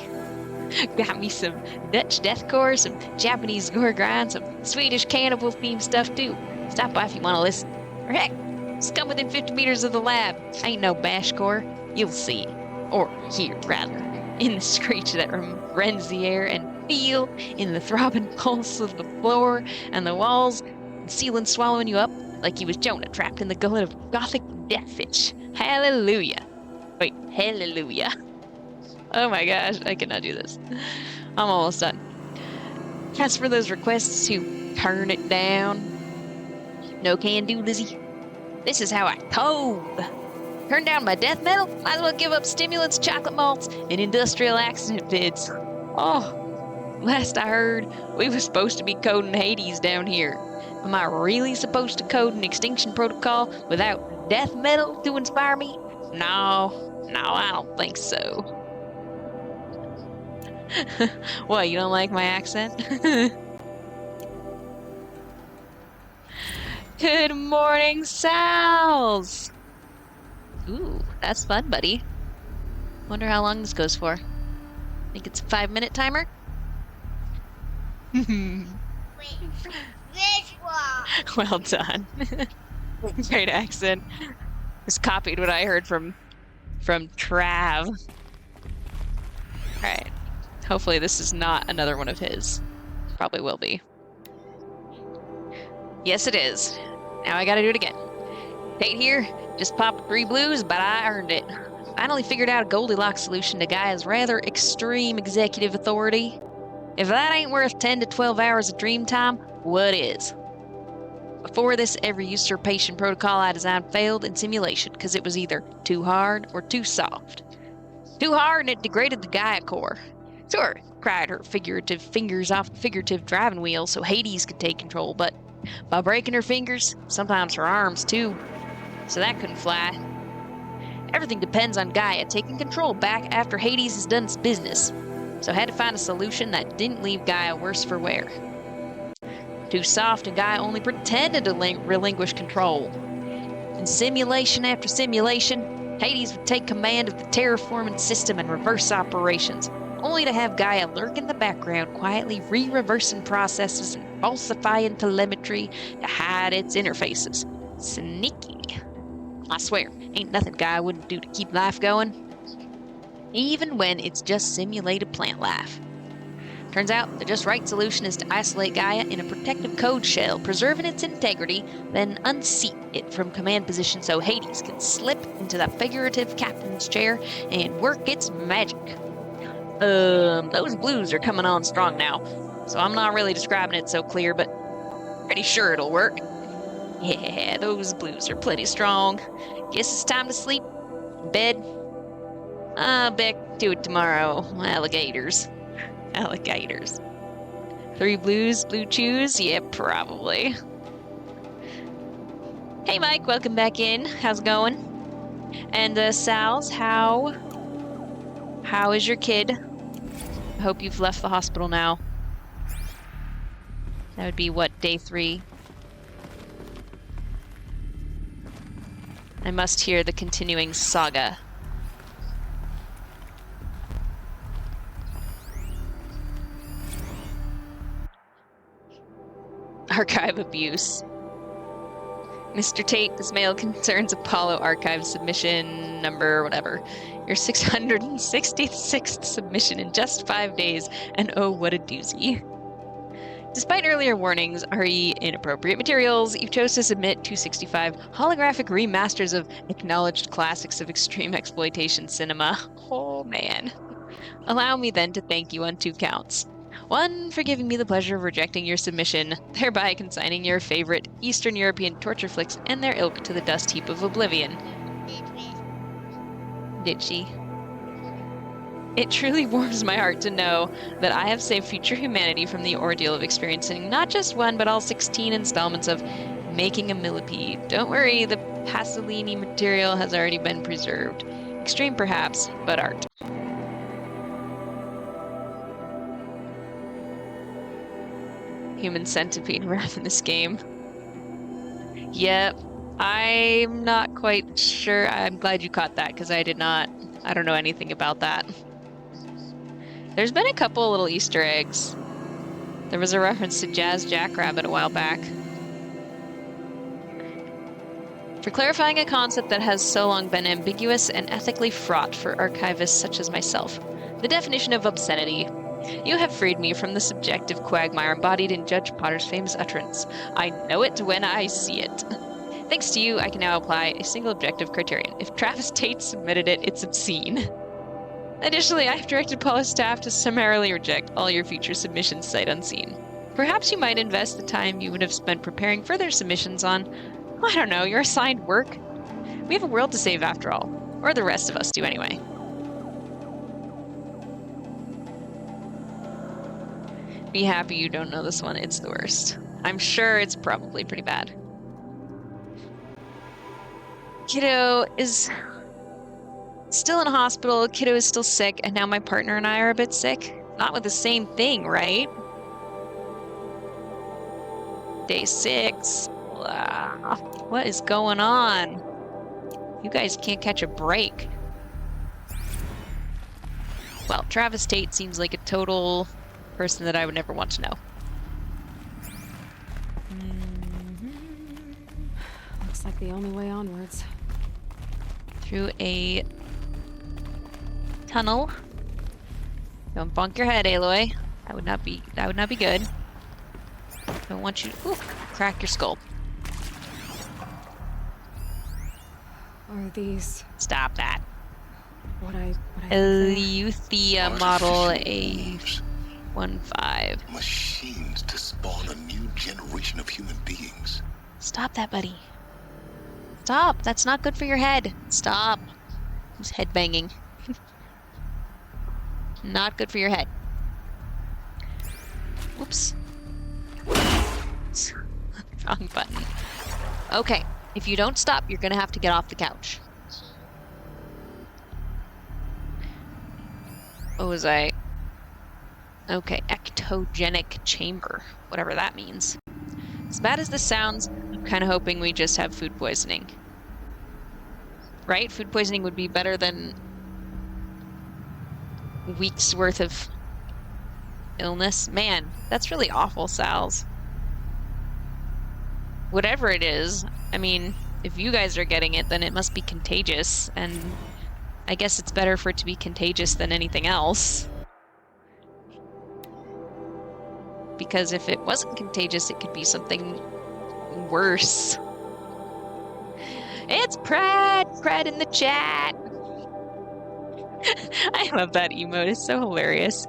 Got me some Dutch deathcore, some Japanese gore grind, some Swedish cannibal themed stuff too. Stop by if you want to listen. Or heck, just come within 50 meters of the lab. Ain't no Bashcore. You'll see, or hear rather, in the screech that rends the air, and feel in the throbbing pulse of the floor and the walls, and ceiling swallowing you up like you was Jonah trapped in the gullet of gothic deathfish. Hallelujah. Wait, hallelujah. Oh my gosh, I cannot do this. I'm almost done. As for those requests to turn it down, no can do, Lizzie. This is how I code. Turn down my death metal? Might as well give up stimulants, chocolate malts, and industrial accident vids. Oh, last I heard, we were supposed to be coding Hades down here. Am I really supposed to code an extinction protocol without death metal to inspire me? No, I don't think so. What, you don't like my accent? Good morning, Sal's! Ooh, that's fun, buddy. Wonder how long this goes for. Think it's a 5-minute timer? Well done. Great accent. Just copied what I heard from Trav. Alright. Hopefully this is not another one of his. Probably will be. Yes, it is. Now I gotta do it again. Tate here. Just popped 3 blues, but I earned it. Finally figured out a Goldilocks solution to Gaia's rather extreme executive authority. If that ain't worth 10 to 12 hours of dream time, what is? Before this, every usurpation protocol I designed failed in simulation because it was either too hard or too soft. Too hard and it degraded the Gaia core. Sure, cried her figurative fingers off the figurative driving wheel so Hades could take control, but By breaking her fingers, sometimes her arms too. So that couldn't fly. Everything depends on Gaia taking control back after Hades has done its business. So I had to find a solution that didn't leave Gaia worse for wear. Too soft, and Gaia only pretended to relinquish control. In simulation after simulation, Hades would take command of the terraforming system and reverse operations, only to have Gaia lurk in the background, quietly re-reversing processes and falsifying telemetry to hide its interfaces. Sneaky. I swear, ain't nothing Gaia wouldn't do to keep life going. Even when it's just simulated plant life. Turns out the just right solution is to isolate Gaia in a protective code shell, preserving its integrity, then unseat it from command position so Hades can slip into the figurative captain's chair and work its magic. Those blues are coming on strong now, so I'm not really describing it so clear, but pretty sure it'll work. Yeah, those blues are plenty strong. Guess it's time to sleep. Bed. Back to it tomorrow. Alligators. Alligators. 3 blues, blue chews? Yeah, probably. Hey, Mike, welcome back in. How's it going? And, Sal's, how is your kid? I hope you've left the hospital now. That would be, what, day 3? I must hear the continuing saga. Archive abuse. Mr. Tate, this mail concerns Apollo Archive submission number whatever. Your 666th submission in just 5 days, and oh, what a doozy. Despite earlier warnings, re inappropriate materials, you chose to submit 265 holographic remasters of acknowledged classics of extreme exploitation cinema. Oh, man. Allow me then to thank you on 2 counts. 1, for giving me the pleasure of rejecting your submission, thereby consigning your favorite Eastern European torture flicks and their ilk to the dust heap of oblivion. Did she? It truly warms my heart to know that I have saved future humanity from the ordeal of experiencing not just 1, but all 16 installments of making a millipede. Don't worry, the Pasolini material has already been preserved. Extreme perhaps, but art. Human centipede rap in this game. Yep, I'm not quite sure. I'm glad you caught that, because I don't know anything about that. There's been a couple little Easter eggs. There was a reference to Jazz Jackrabbit a while back. For clarifying a concept that has so long been ambiguous and ethically fraught for archivists such as myself, the definition of obscenity. You have freed me from the subjective quagmire embodied in Judge Potter's famous utterance. I know it when I see it. Thanks to you, I can now apply a single objective criterion. If Travis Tate submitted it, it's obscene. Additionally, I have directed Paula's staff to summarily reject all your future submissions sight unseen. Perhaps you might invest the time you would have spent preparing further submissions on, I don't know, your assigned work. We have a world to save after all. Or the rest of us do anyway. Be happy you don't know this one, it's the worst. I'm sure it's probably pretty bad. Kiddo is still in a hospital, Kiddo is still sick, and now my partner and I are a bit sick. Not with the same thing, right? Day 6. What is going on? You guys can't catch a break. Well, Travis Tate seems like a total person that I would never want to know. Looks like the only way onwards. Through a tunnel. Don't bonk your head, Aloy. That would not be good. Don't want you to crack your skull. Are these? Stop that. What I Eleuthia model A15. Machines to spawn a new generation of human beings. Stop that, buddy. Stop. That's not good for your head. Stop. Who's head banging? Not good for your head. Whoops. Wrong button. Okay, if you don't stop, you're gonna have to get off the couch. What was I? Okay, ectogenic chamber, whatever that means. As bad as this sounds, I'm kind of hoping we just have food poisoning. Right? Food poisoning would be better than weeks worth of illness. Man, that's really awful, Sal's. Whatever it is, I mean, if you guys are getting it, then it must be contagious, and I guess it's better for it to be contagious than anything else. Because if it wasn't contagious, it could be something worse. It's Pred in the chat. I love that emote. It's so hilarious.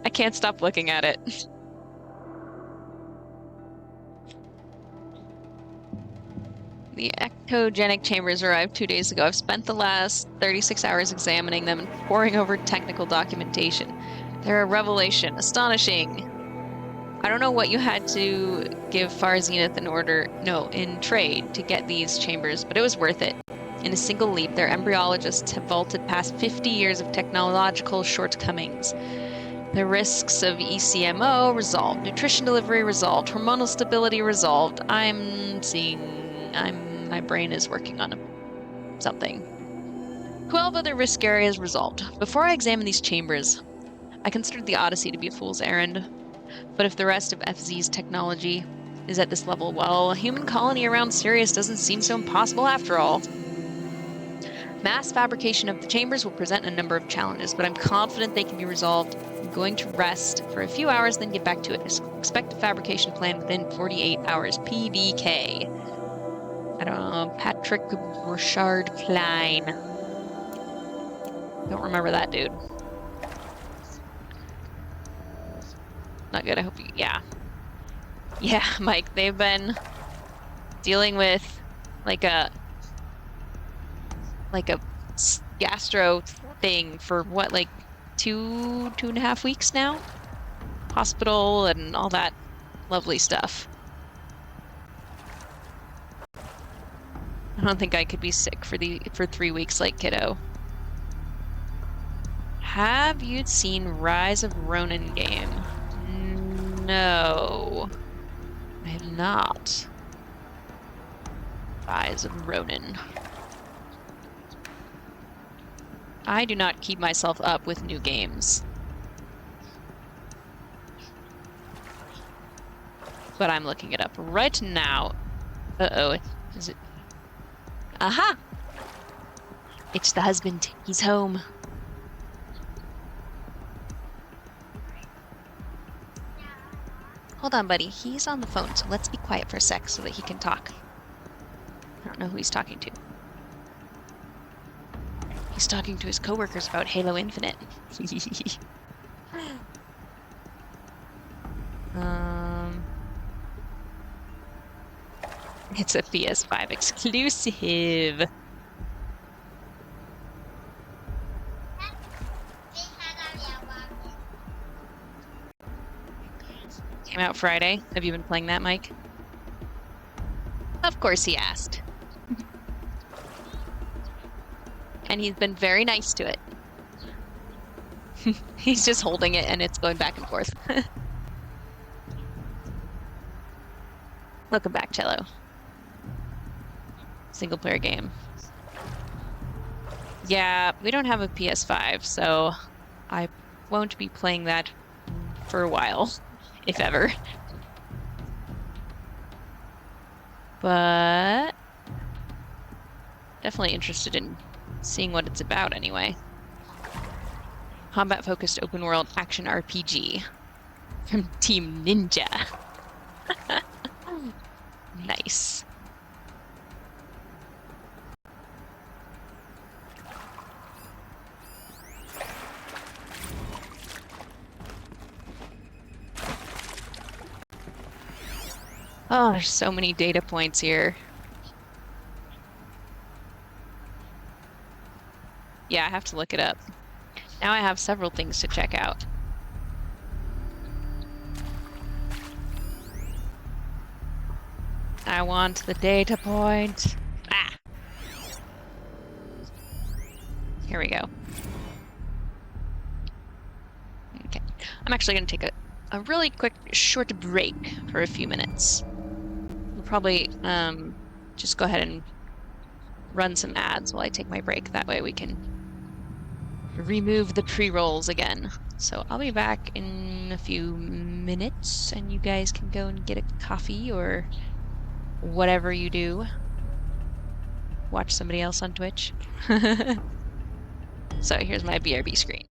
I can't stop looking at it. The ectogenic chambers arrived 2 days ago. I've spent the last 36 hours examining them and poring over technical documentation. They're a revelation. Astonishing. I don't know what you had to give Far Zenith in trade to get these chambers, but it was worth it. In a single leap, their embryologists have vaulted past 50 years of technological shortcomings. The risks of ECMO resolved, nutrition delivery resolved, hormonal stability resolved. My brain is working on something. 12 other risk areas resolved. Before I examined these chambers, I considered the Odyssey to be a fool's errand. But if the rest of FZ's technology is at this level, well, a human colony around Sirius doesn't seem so impossible after all. Mass fabrication of the chambers will present a number of challenges, but I'm confident they can be resolved. I'm going to rest for a few hours, then get back to it. Expect a fabrication plan within 48 hours. PBK. I don't know. Patrick Richard Klein. Don't remember that dude. Not good. I hope you... Yeah. Yeah, Mike, they've been dealing with like a gastro thing for what, like 2.5 weeks now? Hospital and all that lovely stuff. I don't think I could be sick for 3 weeks like kiddo. Have you seen Rise of Ronin game? No, I have not. Rise of Ronin. I do not keep myself up with new games. But I'm looking it up right now. Uh-oh, is it? Aha! It's the husband. He's home. Hold on, buddy. He's on the phone, so let's be quiet for a sec so that he can talk. I don't know who he's talking to. He's talking to his coworkers about Halo Infinite. It's a PS5 exclusive. Came out Friday. Have you been playing that, Mike? Of course he asked. And he's been very nice to it. He's just holding it and it's going back and forth. Welcome back, Cello. Single player game. Yeah, we don't have a PS5, so I won't be playing that for a while, if ever. But definitely interested in seeing what it's about anyway. Combat-focused open-world action RPG from Team Ninja. Nice. Oh, there's so many data points here. Yeah, I have to look it up. Now I have several things to check out. I want the data point. Ah! Here we go. Okay. I'm actually going to take a really quick, short break for a few minutes. We'll probably just go ahead and run some ads while I take my break. That way we can remove the pre-rolls again. So I'll be back in a few minutes and you guys can go and get a coffee or whatever you do. Watch somebody else on Twitch. So here's my BRB screen.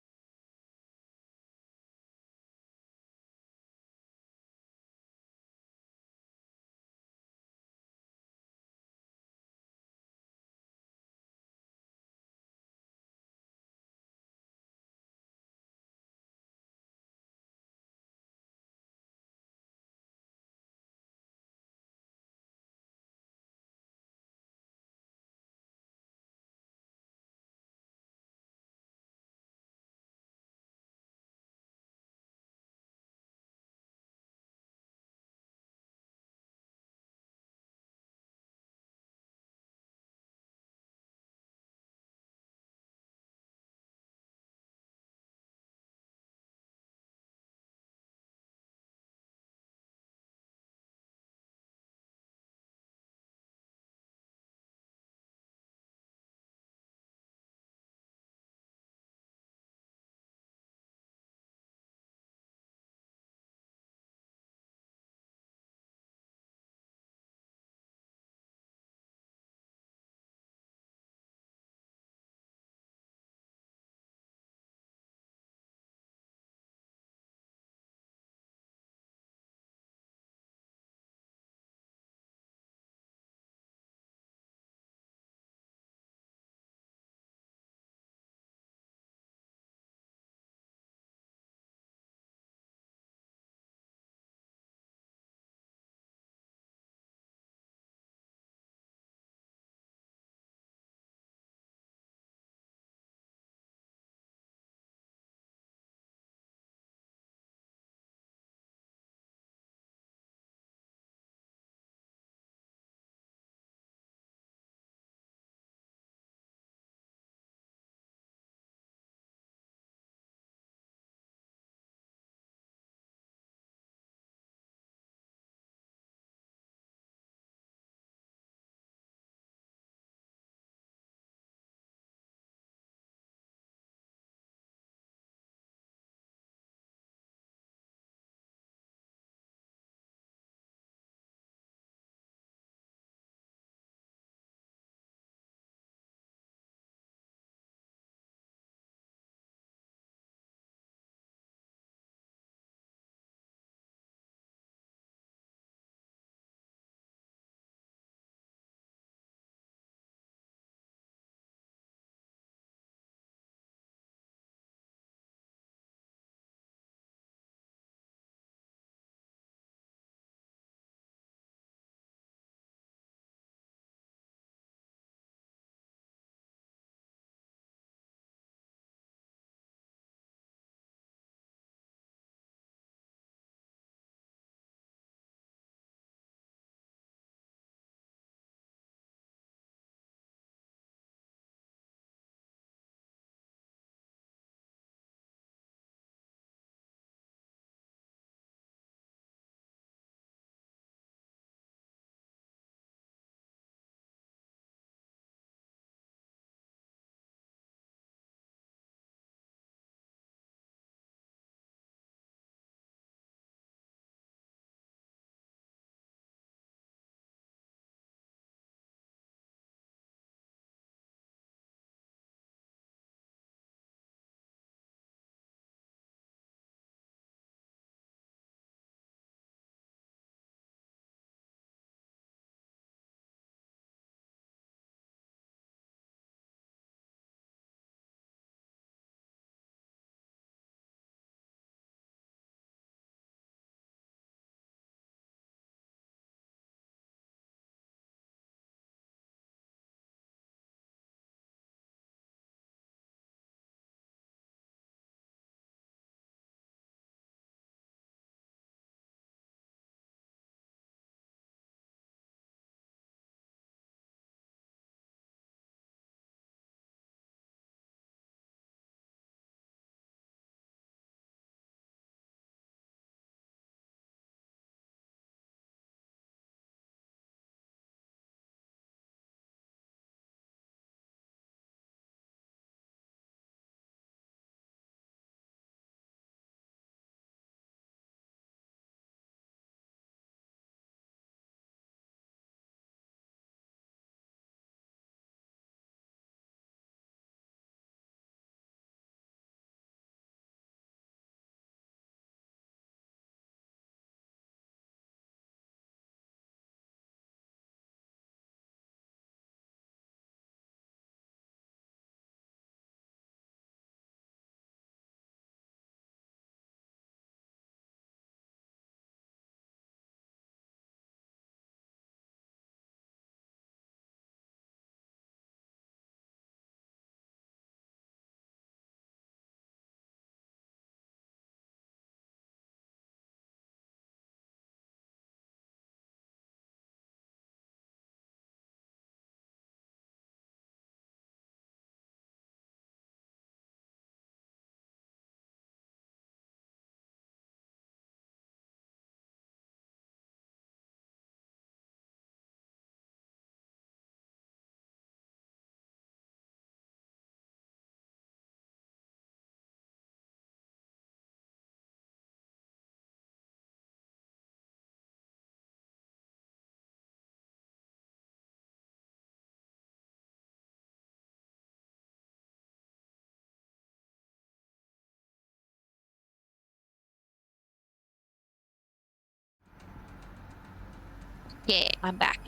Yeah, I'm back.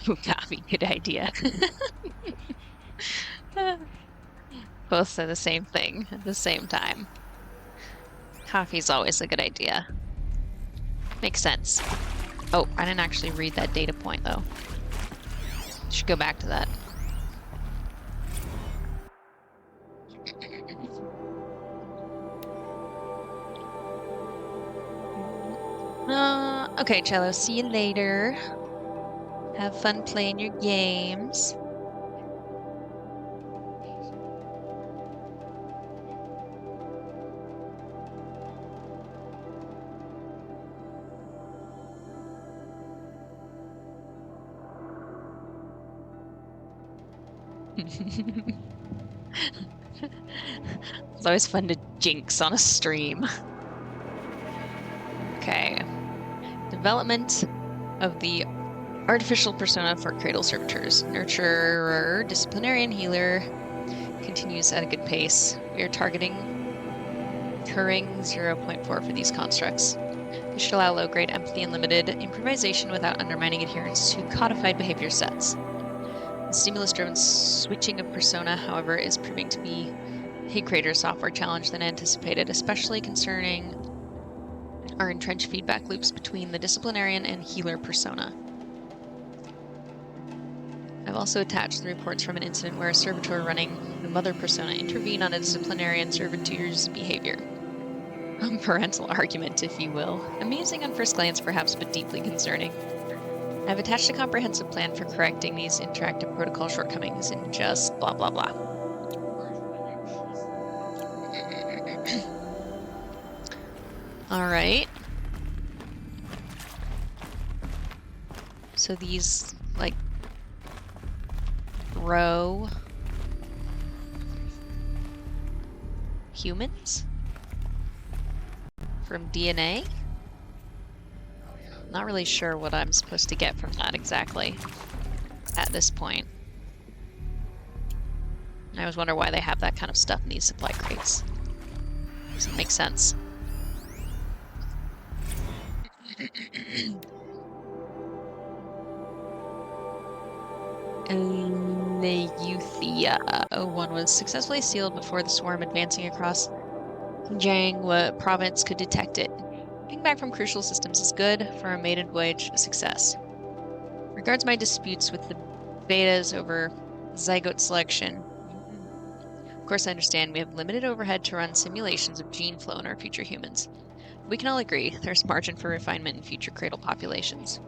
Ooh, coffee, good idea. Both say the same thing at the same time. Coffee's always a good idea. Makes sense. Oh, I didn't actually read that data point, though. Should go back to that. Okay, Cello, see you later. Have fun playing your games. It's always fun to jinx on a stream. Okay. Development of the artificial persona for cradle servitors. Nurturer, disciplinarian, healer. Continues at a good pace. We are targeting Turing 0.4 for these constructs. This should allow low-grade empathy and limited improvisation without undermining adherence to codified behavior sets. The stimulus-driven switching of persona, however, is proving to be a greater software challenge than anticipated, especially concerning our entrenched feedback loops between the disciplinarian and healer persona. I've also attached the reports from an incident where a servitor running the mother persona intervened on a disciplinarian servitor's behavior. A parental argument, if you will. Amusing on first glance, perhaps, but deeply concerning. I've attached a comprehensive plan for correcting these interactive protocol shortcomings in just blah blah blah. Alright. So these, like, row humans from DNA? Not really sure what I'm supposed to get from that exactly at this point. I always wonder why they have that kind of stuff in these supply crates. Doesn't make sense. Eleuthia 01 was successfully sealed before the swarm advancing across Xinjiang province could detect it. Feedback from crucial systems is good. For a maiden voyage, a success. Regards my disputes with the betas over zygote selection. Of course, I understand we have limited overhead to run simulations of gene flow in our future humans. We can all agree there's margin for refinement in future cradle populations.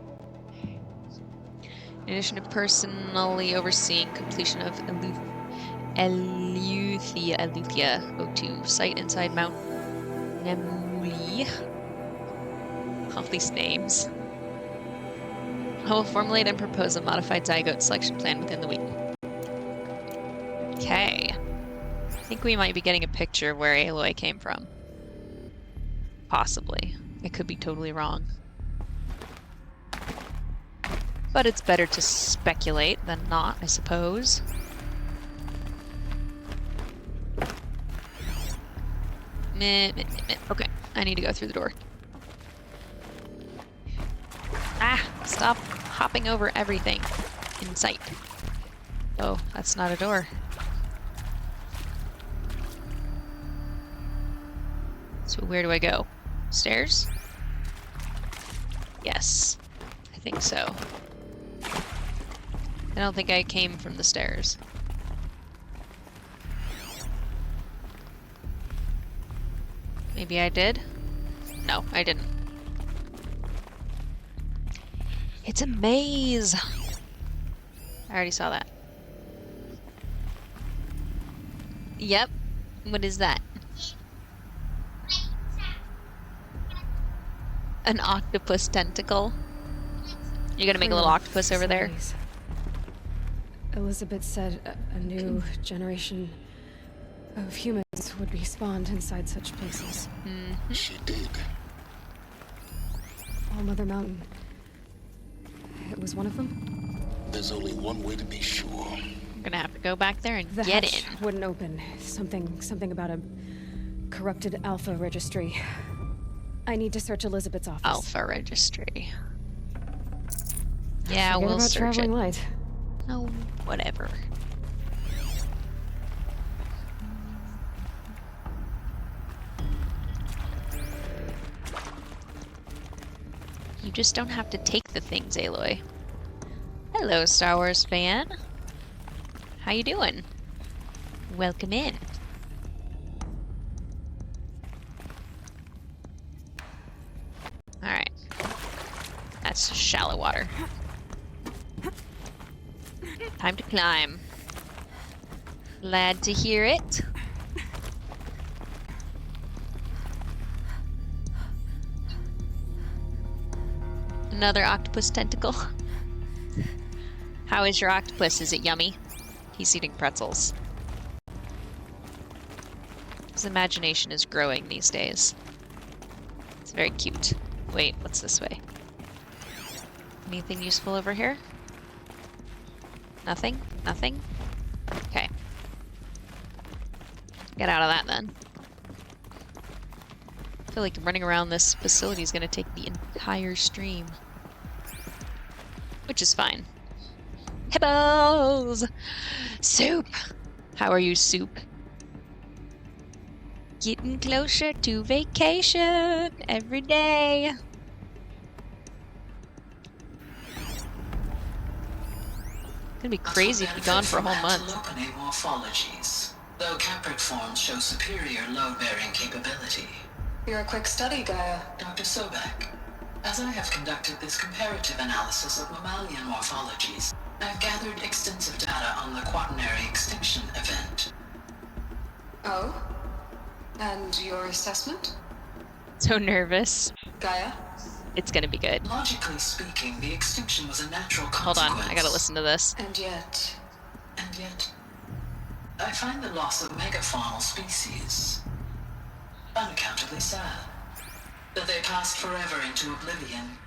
In addition to personally overseeing completion of Eleuthia 02 site inside Mount Nemuli. All these names. I will formulate and propose a modified zygote selection plan within the week. Okay. I think we might be getting a picture of where Aloy came from. Possibly. I could be totally wrong. But it's better to speculate than not, I suppose. Okay, I need to go through the door. Ah! Stop hopping over everything in sight. Oh, that's not a door. So where do I go? Stairs? Yes. I think so. I don't think I came from the stairs. Maybe I did? No, I didn't. It's a maze! I already saw that. Yep. What is that? An octopus tentacle? You're gonna make a little octopus over there? Elizabeth said a new generation of humans would be spawned inside such places. Mm-hmm. She did. All Mother Mountain. It was one of them? There's only one way to be sure. I'm gonna have to go back there and the get hatch in. Wouldn't open. Something about a corrupted alpha registry. I need to search Elizabeth's office. Alpha registry. Yeah, Forget we'll about search traveling it. light. Oh, whatever. You just don't have to take the things, Aloy. Hello, Star Wars fan. How you doing? Welcome in. Alright. That's shallow water. Time to climb. Glad to hear it. Another octopus tentacle. How is your octopus? Is it yummy? He's eating pretzels. His imagination is growing these days. It's very cute. Wait, what's this way? Anything useful over here? Nothing? Nothing? Okay. Get out of that then. I feel like running around this facility is going to take the entire stream. Which is fine. Hippos! Soup! How are you, Soup? Getting closer to vacation every day. It's gonna be crazy if you're gone for a whole month. Morphologies, though caprid forms show superior load-bearing capability. You're a quick study, Gaia. Dr. Sobek, as I have conducted this comparative analysis of mammalian morphologies, I've gathered extensive data on the quaternary extinction event. Oh? And your assessment? So nervous. Gaia? It's gonna be good. Logically speaking, the extinction was a natural Hold consequence. on, I gotta listen to this. And yet, I find the loss of megafaunal species unaccountably sad. That they passed forever into oblivion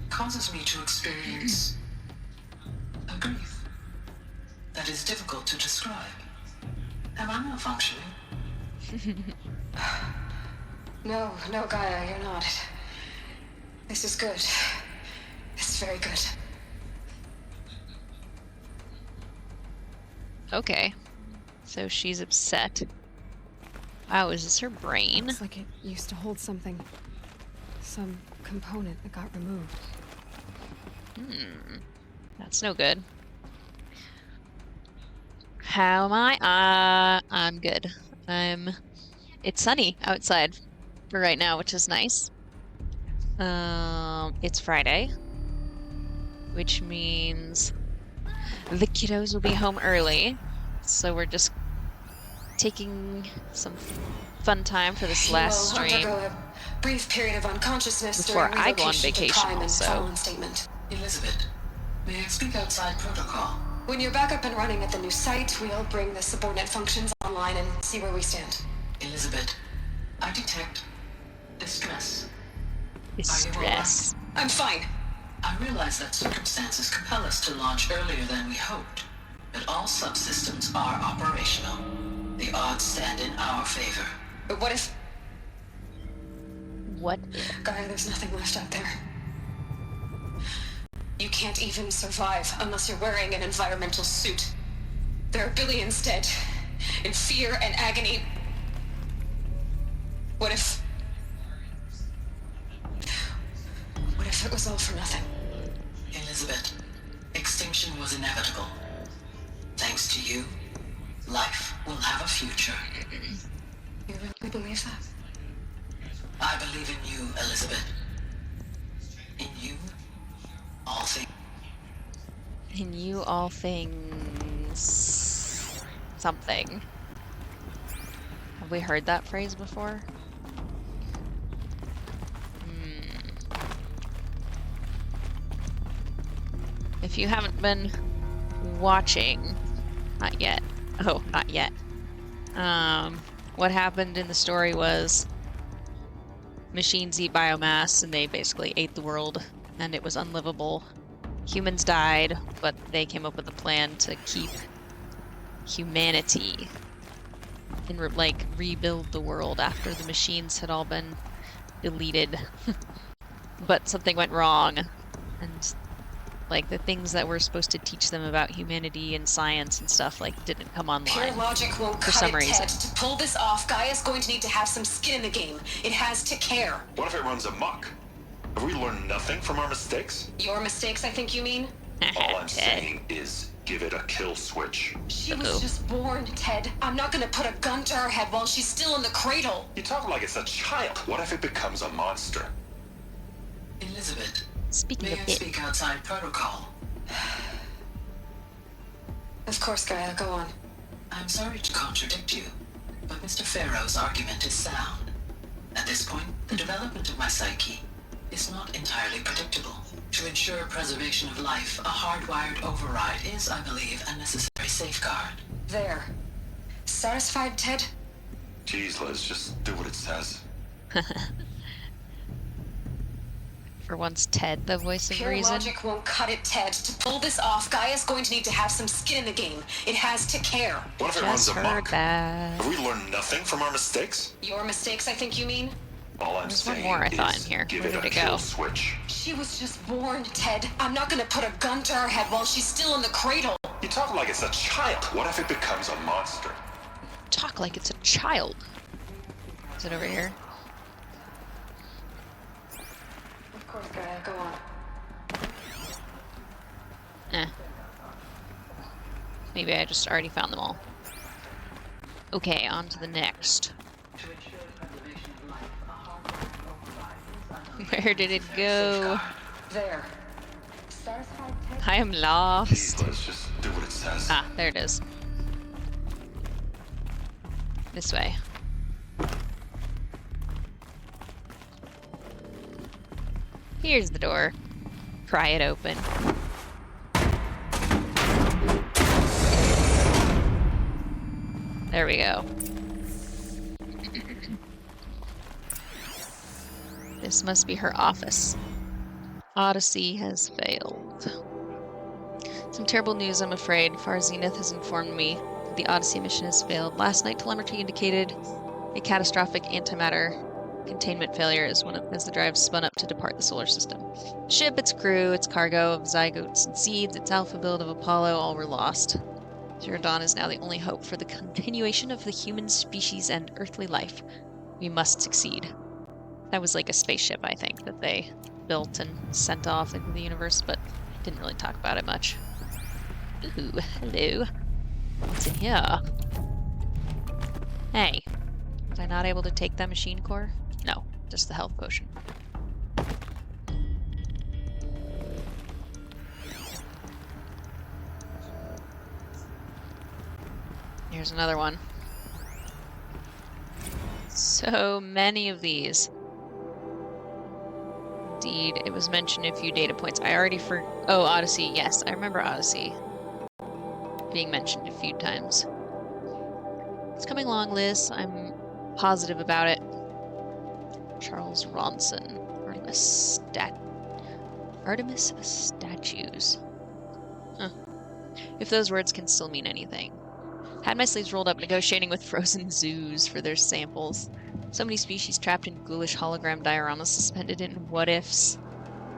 causes me to experience a grief that is difficult to describe. Am I malfunctioning? no, Gaia, you're not. This is good. It's very good. Okay. So she's upset. Wow, is this her brain? Looks like it used to hold something. Some component that got removed. That's no good. How am I? I'm good. It's sunny outside for right now, which is nice. It's Friday, which means the kiddos will be home early. So we're just taking some fun time for this last stream undergo a brief period of unconsciousness before during I go on relocation to vacation Prime and also. Fallen statement. Elizabeth, may I speak outside protocol? When you're back up and running at the new site, we'll bring the subordinate functions online and see where we stand. Elizabeth, I detect distress. Distress. I'm fine. I realize that circumstances compel us to launch earlier than we hoped, but all subsystems are operational. The odds stand in our favor. But what if... What? Gaia, there's nothing left out there. You can't even survive unless you're wearing an environmental suit. There are billions dead, in fear and agony. What if it was all for nothing? Elizabeth, extinction was inevitable. Thanks to you, life will have a future. You really believe that? I believe in you, Elizabeth. In you, all things. In you, all things... something. Have we heard that phrase before? If you haven't been watching, not yet. Oh, not yet. What happened in the story was machines eat biomass and they basically ate the world and it was unlivable. Humans died, but they came up with a plan to keep humanity and rebuild the world after the machines had all been deleted, but something went wrong, and like the things that were supposed to teach them about humanity and science and stuff like didn't come online. Pure logic won't for cut some it, reason. Ted. To pull this off, Gaia's going to need to have some skin in the game. It has to care. What if it runs amok? Have we learned nothing from our mistakes? Your mistakes, I think you mean? All I'm saying is give it a kill switch. She was just born, Ted. I'm not gonna put a gun to her head while she's still in the cradle. You talk like it's a child. What if it becomes a monster? Elizabeth, Speaking may of I it, speak outside protocol? Of course, Gaia, go on. I'm sorry to contradict you, but Mr. Farrow's argument is sound. At this point, the development of my psyche is not entirely predictable. To ensure preservation of life, a hardwired override is, I believe, a necessary safeguard. There. Satisfied, Ted? Jeez, Liz, just do what it says. for once, Ted, the voice of Pure reason. logic won't cut it, Ted. To pull this off, Gaia's going to need to have some skin in the game. It has to care. What if it Just runs heard amok? that. Have we learned nothing from our mistakes? Your mistakes, I think you mean? All I'm There's one saying more I thought is in here. give Where it did a it kill go? switch. She was just born, Ted. I'm not gonna put a gun to her head while she's still in the cradle. You talk like it's a child. What if it becomes a monster? Talk like it's a child. Is it over here? Of course, Gaia, go on. Maybe I just already found them all. Okay, on to the next. Where did it go? There. Satisfied, Ted? I am lost. Jeez, Liz, just do what it says. Ah, there it is. This way. Here's the door. Pry it open. There we go. This must be her office. Odyssey has failed. Some terrible news, I'm afraid. Far Zenith has informed me that the Odyssey mission has failed. Last night, telemetry indicated a catastrophic antimatter containment failure as the drive spun up to depart the solar system. Ship, its crew, its cargo of zygotes and seeds, its alpha build of Apollo, all were lost. Zero Dawn is now the only hope for the continuation of the human species and earthly life. We must succeed. That was like a spaceship, I think, that they built and sent off into the universe, but didn't really talk about it much. Ooh, hello. What's in here? Hey, was I not able to take that machine core? No, just the health potion. Here's another one. So many of these. Indeed, it was mentioned a few data points. I already oh, Odyssey. Yes, I remember Odyssey being mentioned a few times. It's coming along, Liz. I'm positive about it. Charles Ronson. Artemis statues. Huh. If those words can still mean anything. Had my sleeves rolled up negotiating with frozen zoos for their samples. So many species trapped in ghoulish hologram dioramas suspended in what-ifs.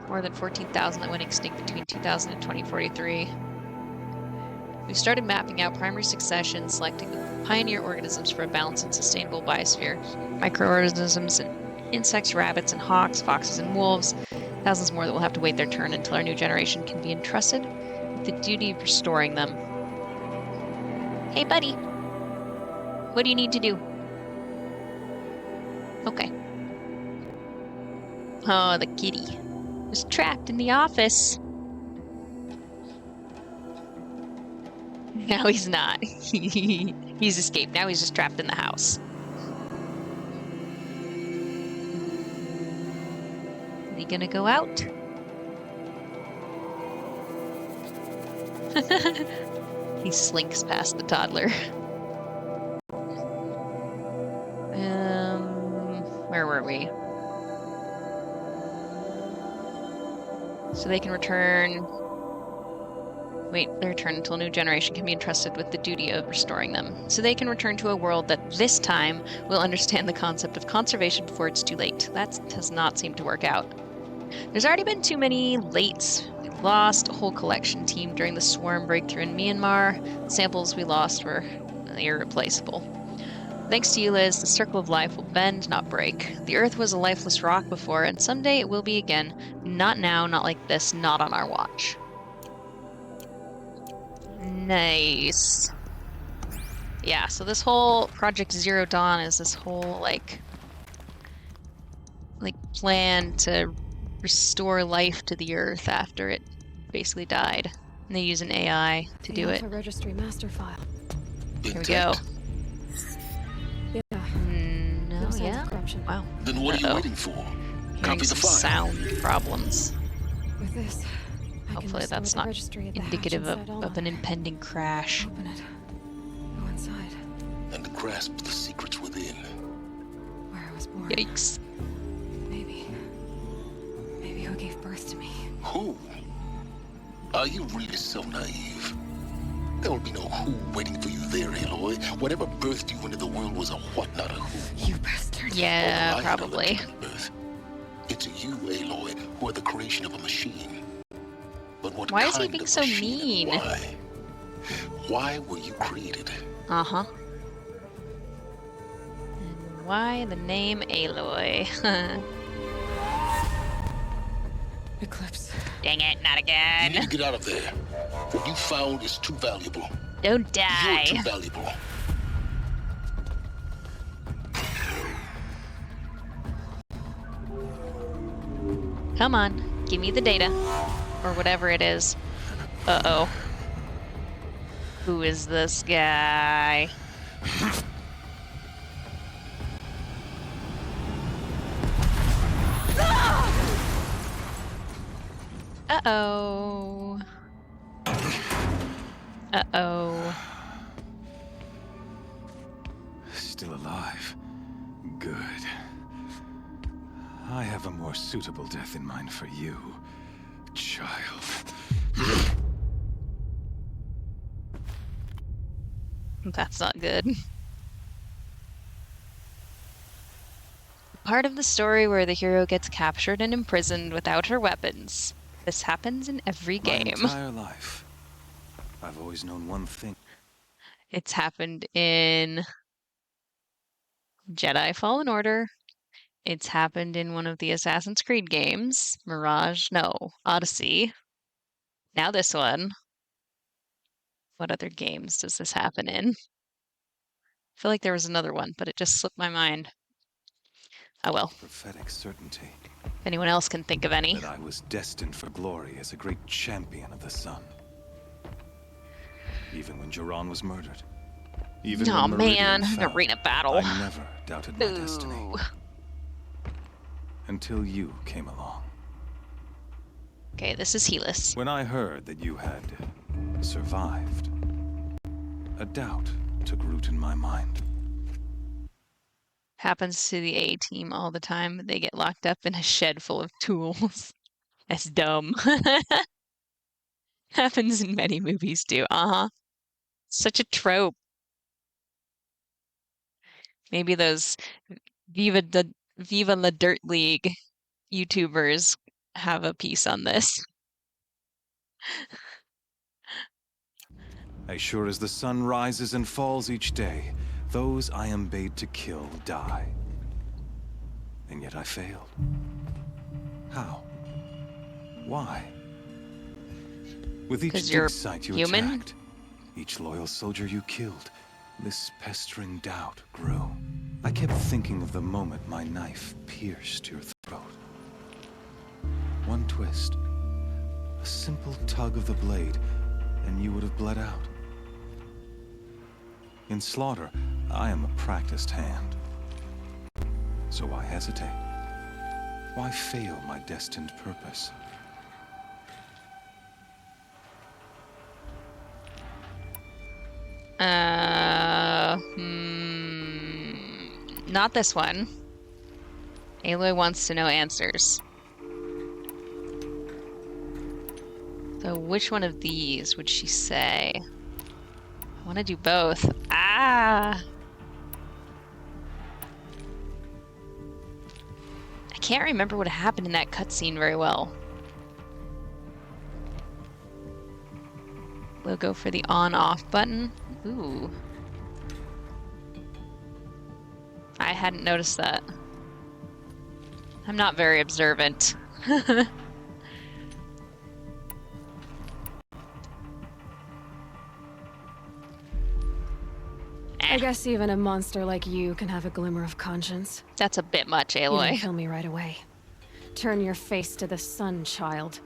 More than 14,000 that went extinct between 2000 and 2043. We started mapping out primary succession, selecting the pioneer organisms for a balanced and sustainable biosphere. Microorganisms and insects, rabbits and hawks, foxes and wolves. Thousands more that will have to wait their turn until our new generation can be entrusted with the duty of restoring them. Hey, buddy. What do you need to do? Okay. Oh, the kitty was trapped in the office. Now he's not. He's escaped. Now he's just trapped in the house. Is he gonna go out? He slinks past the toddler. Where were we? So they can return Wait their turn until a new generation can be entrusted with the duty of restoring them, so they can return to a world that this time will understand the concept of conservation before it's too late. That does not seem to work out. There's already been too many lates. We lost a whole collection team during the swarm breakthrough in Myanmar. The samples we lost were irreplaceable. Thanks to you, Liz, the circle of life will bend, not break. The Earth was a lifeless rock before, and someday it will be again. Not now, not like this, not on our watch. Nice. Yeah, so this whole Project Zero Dawn is this whole, like plan to restore life to the Earth after it basically died. And they use an AI to do it. Registry master file. Here we go. Yeah. No, yeah? Wow. Then what are you waiting for? Hearing some sound problems. With this, hopefully that's not indicative of an impending crash. Open it. Go inside. And grasp the secrets within. Where I was born. Yikes. Maybe who gave birth to me. Who? Are you really so naive? There will be no who waiting for you there, Aloy. Whatever birthed you into the world was a what, not a who. You bastard. Yeah, probably. It's you, Aloy, who are the creation of a machine. But what Why kind is he being of so machine mean? and why? Why were you created? Uh-huh. And why the name Aloy? Eclipse. Dang it, not again. You need to get out of there. What you found is too valuable. Don't die. You're too valuable. Come on, give me the data. Or whatever it is. Uh-oh. Who is this guy? Uh-oh. Uh-oh. Still alive. Good. I have a more suitable death in mind for you, child. That's not good. Part of the story where the hero gets captured and imprisoned without her weapons. This happens in every game. My entire life, I've always known one thing. It's happened in Jedi Fallen Order. It's happened in one of the Assassin's Creed games. Mirage? No. Odyssey. Now this one. What other games does this happen in? I feel like there was another one, but it just slipped my mind. Oh well. Prophetic certainty. If anyone else can think of any. That I was destined for glory as a great champion of the sun. Even when Jiran was murdered. Even oh when man, fell, an arena battle. I never doubted my destiny. Until you came along. Okay, this is Helis. When I heard that you had survived, a doubt took root in my mind. Happens to the A team all the time. They get locked up in a shed full of tools. That's dumb. Happens in many movies too. Uh-huh. Such a trope. Maybe those Viva La Dirt League YouTubers have a piece on this. As sure as the sun rises and falls each day, those I am bade to kill die. And yet I failed. How? Why? With each dig site you attacked, each loyal soldier you killed, this pestering doubt grew. I kept thinking of the moment my knife pierced your throat. One twist, a simple tug of the blade, and you would have bled out. In slaughter, I am a practiced hand. So why hesitate? Why fail my destined purpose? Not this one. Aloy wants to know answers. So which one of these would she say? I want to do both. Ah! I can't remember what happened in that cutscene very well. We'll go for the on-off button. Ooh. I hadn't noticed that. I'm not very observant. I guess even a monster like you can have a glimmer of conscience. That's a bit much, You Aloy. didn't kill me right away. Turn your face to the sun, child.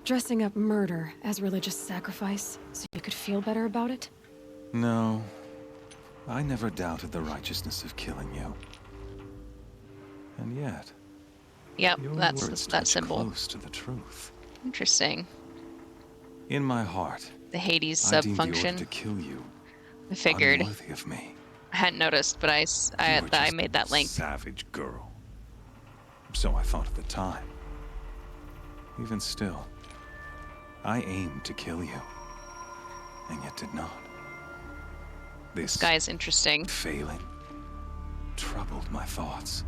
Dressing up murder as religious sacrifice so you could feel better about it? No. I never doubted the righteousness of killing you. And yet, Yep, your that's words that touch symbol. close to the truth. Interesting. In my heart, The Hades I deemed the order sub-function. to kill you I figured. unworthy of me. I hadn't noticed, but You were I just made that link. a savage girl. So I thought at the time. Even still, I aimed to kill you, and yet did not. This Guy's interesting. failing troubled my thoughts,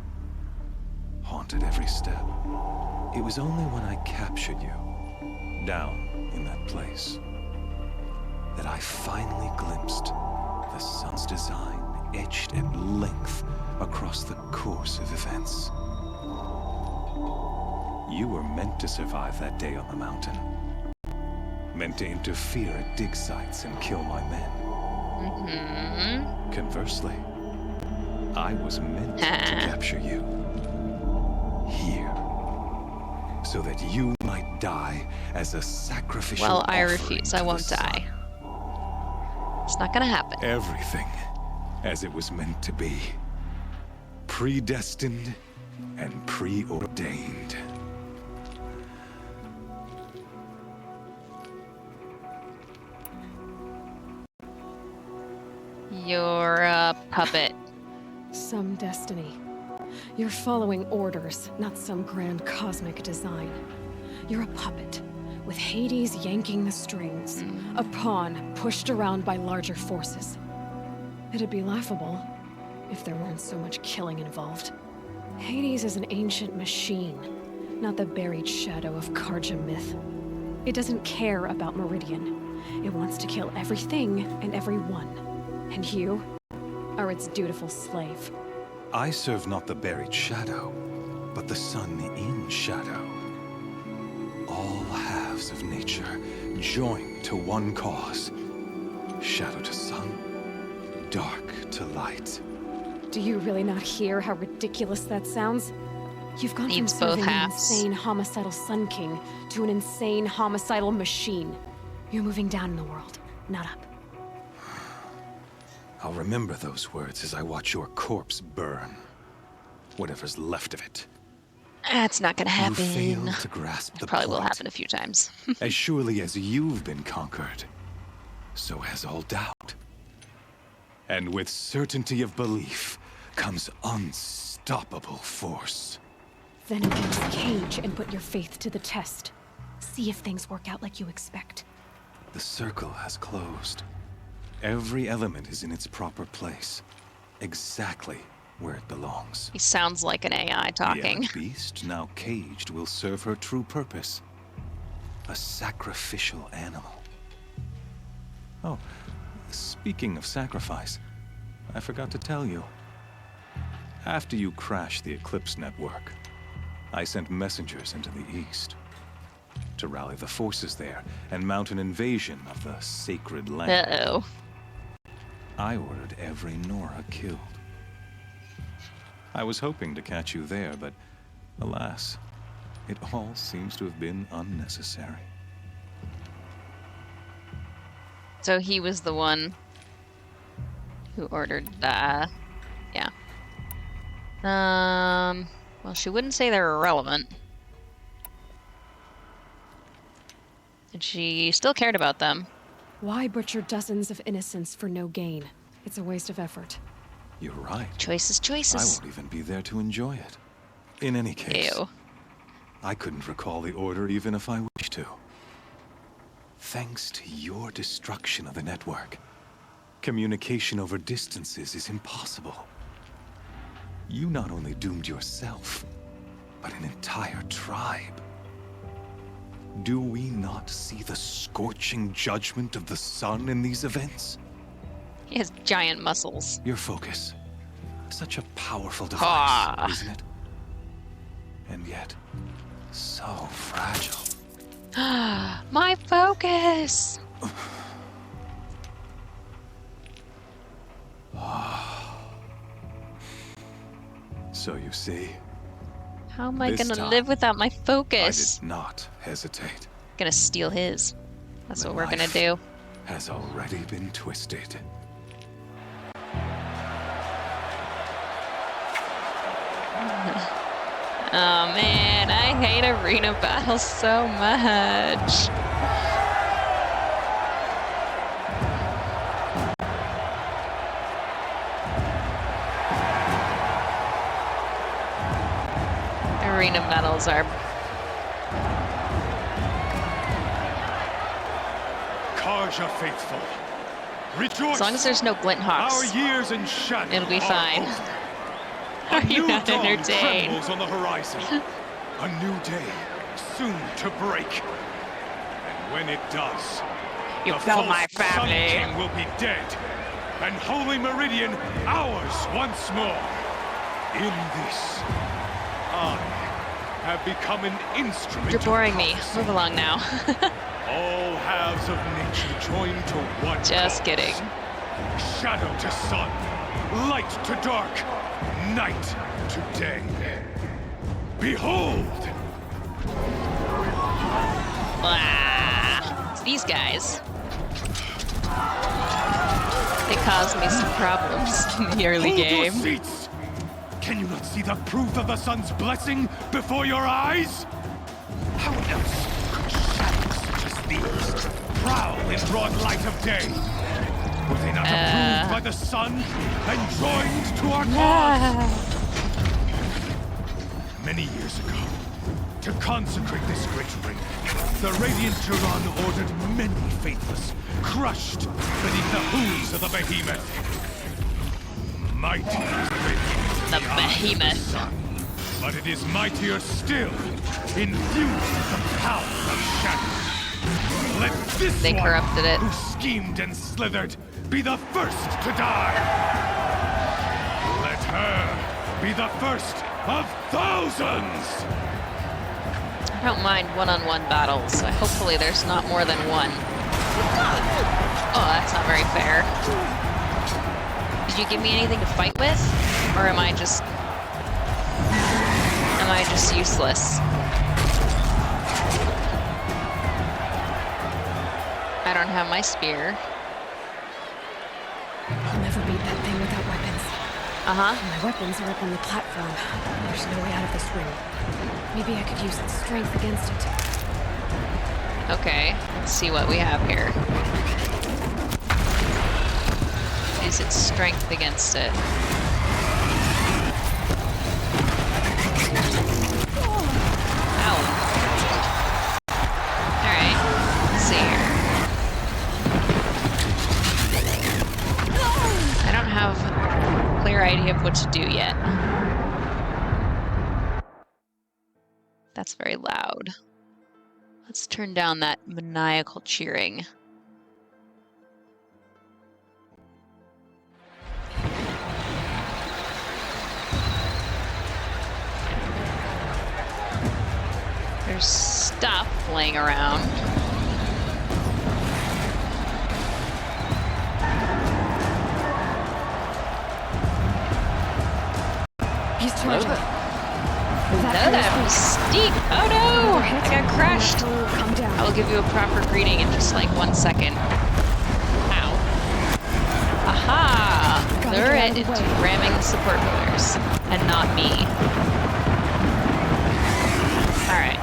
haunted every step. It was only when I captured you, down in that place, that I finally glimpsed the sun's design etched at length across the course of events. You were meant to survive that day on the mountain. Meant to interfere at dig sites and kill my men. Mm-hmm. Conversely, I was meant to capture you. Here. So that you might die as a sacrificial Well, I offering refuse. to I the won't sun. die. It's not gonna happen. Everything as it was meant to be. Predestined and preordained. You're a puppet. Some destiny. You're following orders, not some grand cosmic design. You're a puppet, with Hades yanking the strings. A pawn pushed around by larger forces. It'd be laughable if there weren't so much killing involved. Hades is an ancient machine, not the buried shadow of Karja myth. It doesn't care about Meridian. It wants to kill everything and everyone. And you are its dutiful slave. I serve not the buried shadow, but the sun in shadow. All halves of nature joined to one cause. Shadow to sun, dark to light. Do you really not hear how ridiculous that sounds? You've gone Needs from both serving an halves. insane homicidal Sun King to an insane homicidal machine. You're moving down in the world, not up. I'll remember those words as I watch your corpse burn. Whatever's left of it. That's not gonna happen. You fail to grasp the Probably will point. happen a few times. As surely as you've been conquered, so has all doubt. And with certainty of belief comes unstoppable force. Then enter this cage and put your faith to the test. See if things work out like you expect. The circle has closed. Every element is in its proper place. Exactly where it belongs. He sounds like an AI talking. The beast, now caged, will serve her true purpose. A sacrificial animal. Oh, speaking of sacrifice, I forgot to tell you. After you crashed the Eclipse network, I sent messengers into the east to rally the forces there and mount an invasion of the sacred land. Uh-oh. I ordered every Nora killed. I was hoping to catch you there, but alas, it all seems to have been unnecessary. So he was the one who ordered, yeah. Well, she wouldn't say they're irrelevant. And she still cared about them. Why butcher dozens of innocents for no gain? It's a waste of effort. You're right. Choices, I choices. won't even be there to enjoy it. In any case, Ew. I couldn't recall the order even if I wished to. Thanks to your destruction of the network, communication over distances is impossible. You not only doomed yourself, but an entire tribe. Do we not see the scorching judgment of the sun in these events? He has giant muscles. Your focus. Such a powerful device, isn't it? And yet, so fragile. My focus! So you see, How am I this gonna time, live without my I focus? did not hesitate. Gonna steal his. That's The what we're gonna knife do. Has already been twisted. Oh man, I hate arena battles so much. Arena battles are... Karja faithful, rejoice! As long as there's no glint hawks, Our years in shadow it'll be are fine. over. Are A you new not dawn entertained? trembles on the horizon. A new day, soon to break. And when it does, You the killed false my family. Sun King will be dead, and Holy Meridian ours once more. In this, I have become an instrument. You're boring of me. prophecy. Move along now. All halves of nature join to one Just cause. kidding. Shadow to sun, light to dark, night to day. Behold! Ah, it's these guys. They caused me some problems in the early Hold game. your seats! Can you not see the proof of the sun's blessing before your eyes? How else could shadows such as these prowl in broad light of day? Were they not approved by the sun and joined to our cause? Many years ago, to consecrate this great ring, the Radiant Turan ordered many faithless, crushed beneath the hooves of the behemoth. Mighty is the behemoth. Sun, but it is mightier still, infused with the power of shadow. Let this They one, corrupted it. who schemed and slithered, be the first to die. Let her be the first of thousands. I don't mind one-on-one battles, so hopefully there's not more than one. Oh, that's not very fair. Did you give me anything to fight with? Or am I just useless? I don't have my spear. I'll never beat that thing without weapons. Uh-huh. My weapons are up on the platform. There's no way out of this ring. Maybe I could use its strength against it. Okay, let's see what we have here. Use its strength against it. Ow. Alright, let's see here. I don't have a clear idea of what to do yet. That's very loud. Let's turn down that maniacal cheering. There's stuff laying around. He's charging. Hello there, Mystique! Oh no! I got crushed! Come down. I will give you a proper greeting in just like 1 second. Ow. Aha! Lure it into ramming the support pillars. And not me. Alright.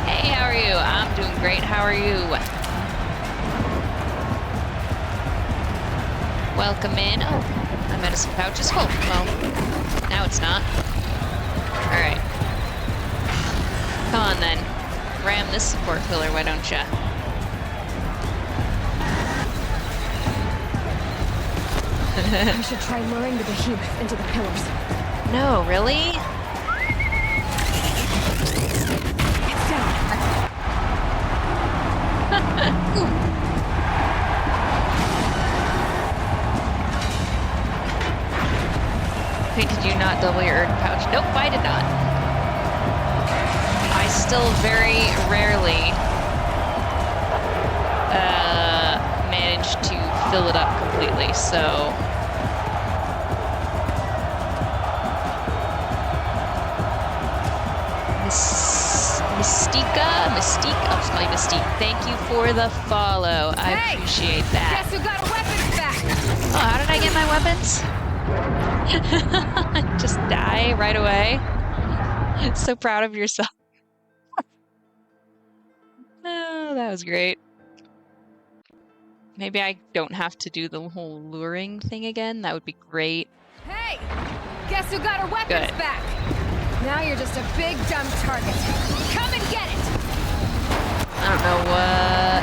Hey, how are you? I'm doing great. How are you? Welcome in. Oh, my medicine pouch is full. Well, now it's not. Alright. Come on then. ram this support pillar, why don't ya? I should try luring the behemoth into the pillars. No, really? It's down. Wait, did you not double your Earth pouch? Nope, I did not. I still very rarely manage to fill it up completely, so... Mystique, I'll just call you Mystique. Thank you for the follow. I appreciate that. Guess who got our weapons back? Oh, how did I get my weapons? Just die right away. So proud of yourself. Oh, that was great. Maybe I don't have to do the whole luring thing again. That would be great. Hey! Guess who got our weapons Good. back? Now you're just a big dumb target. Come and get it! I don't know what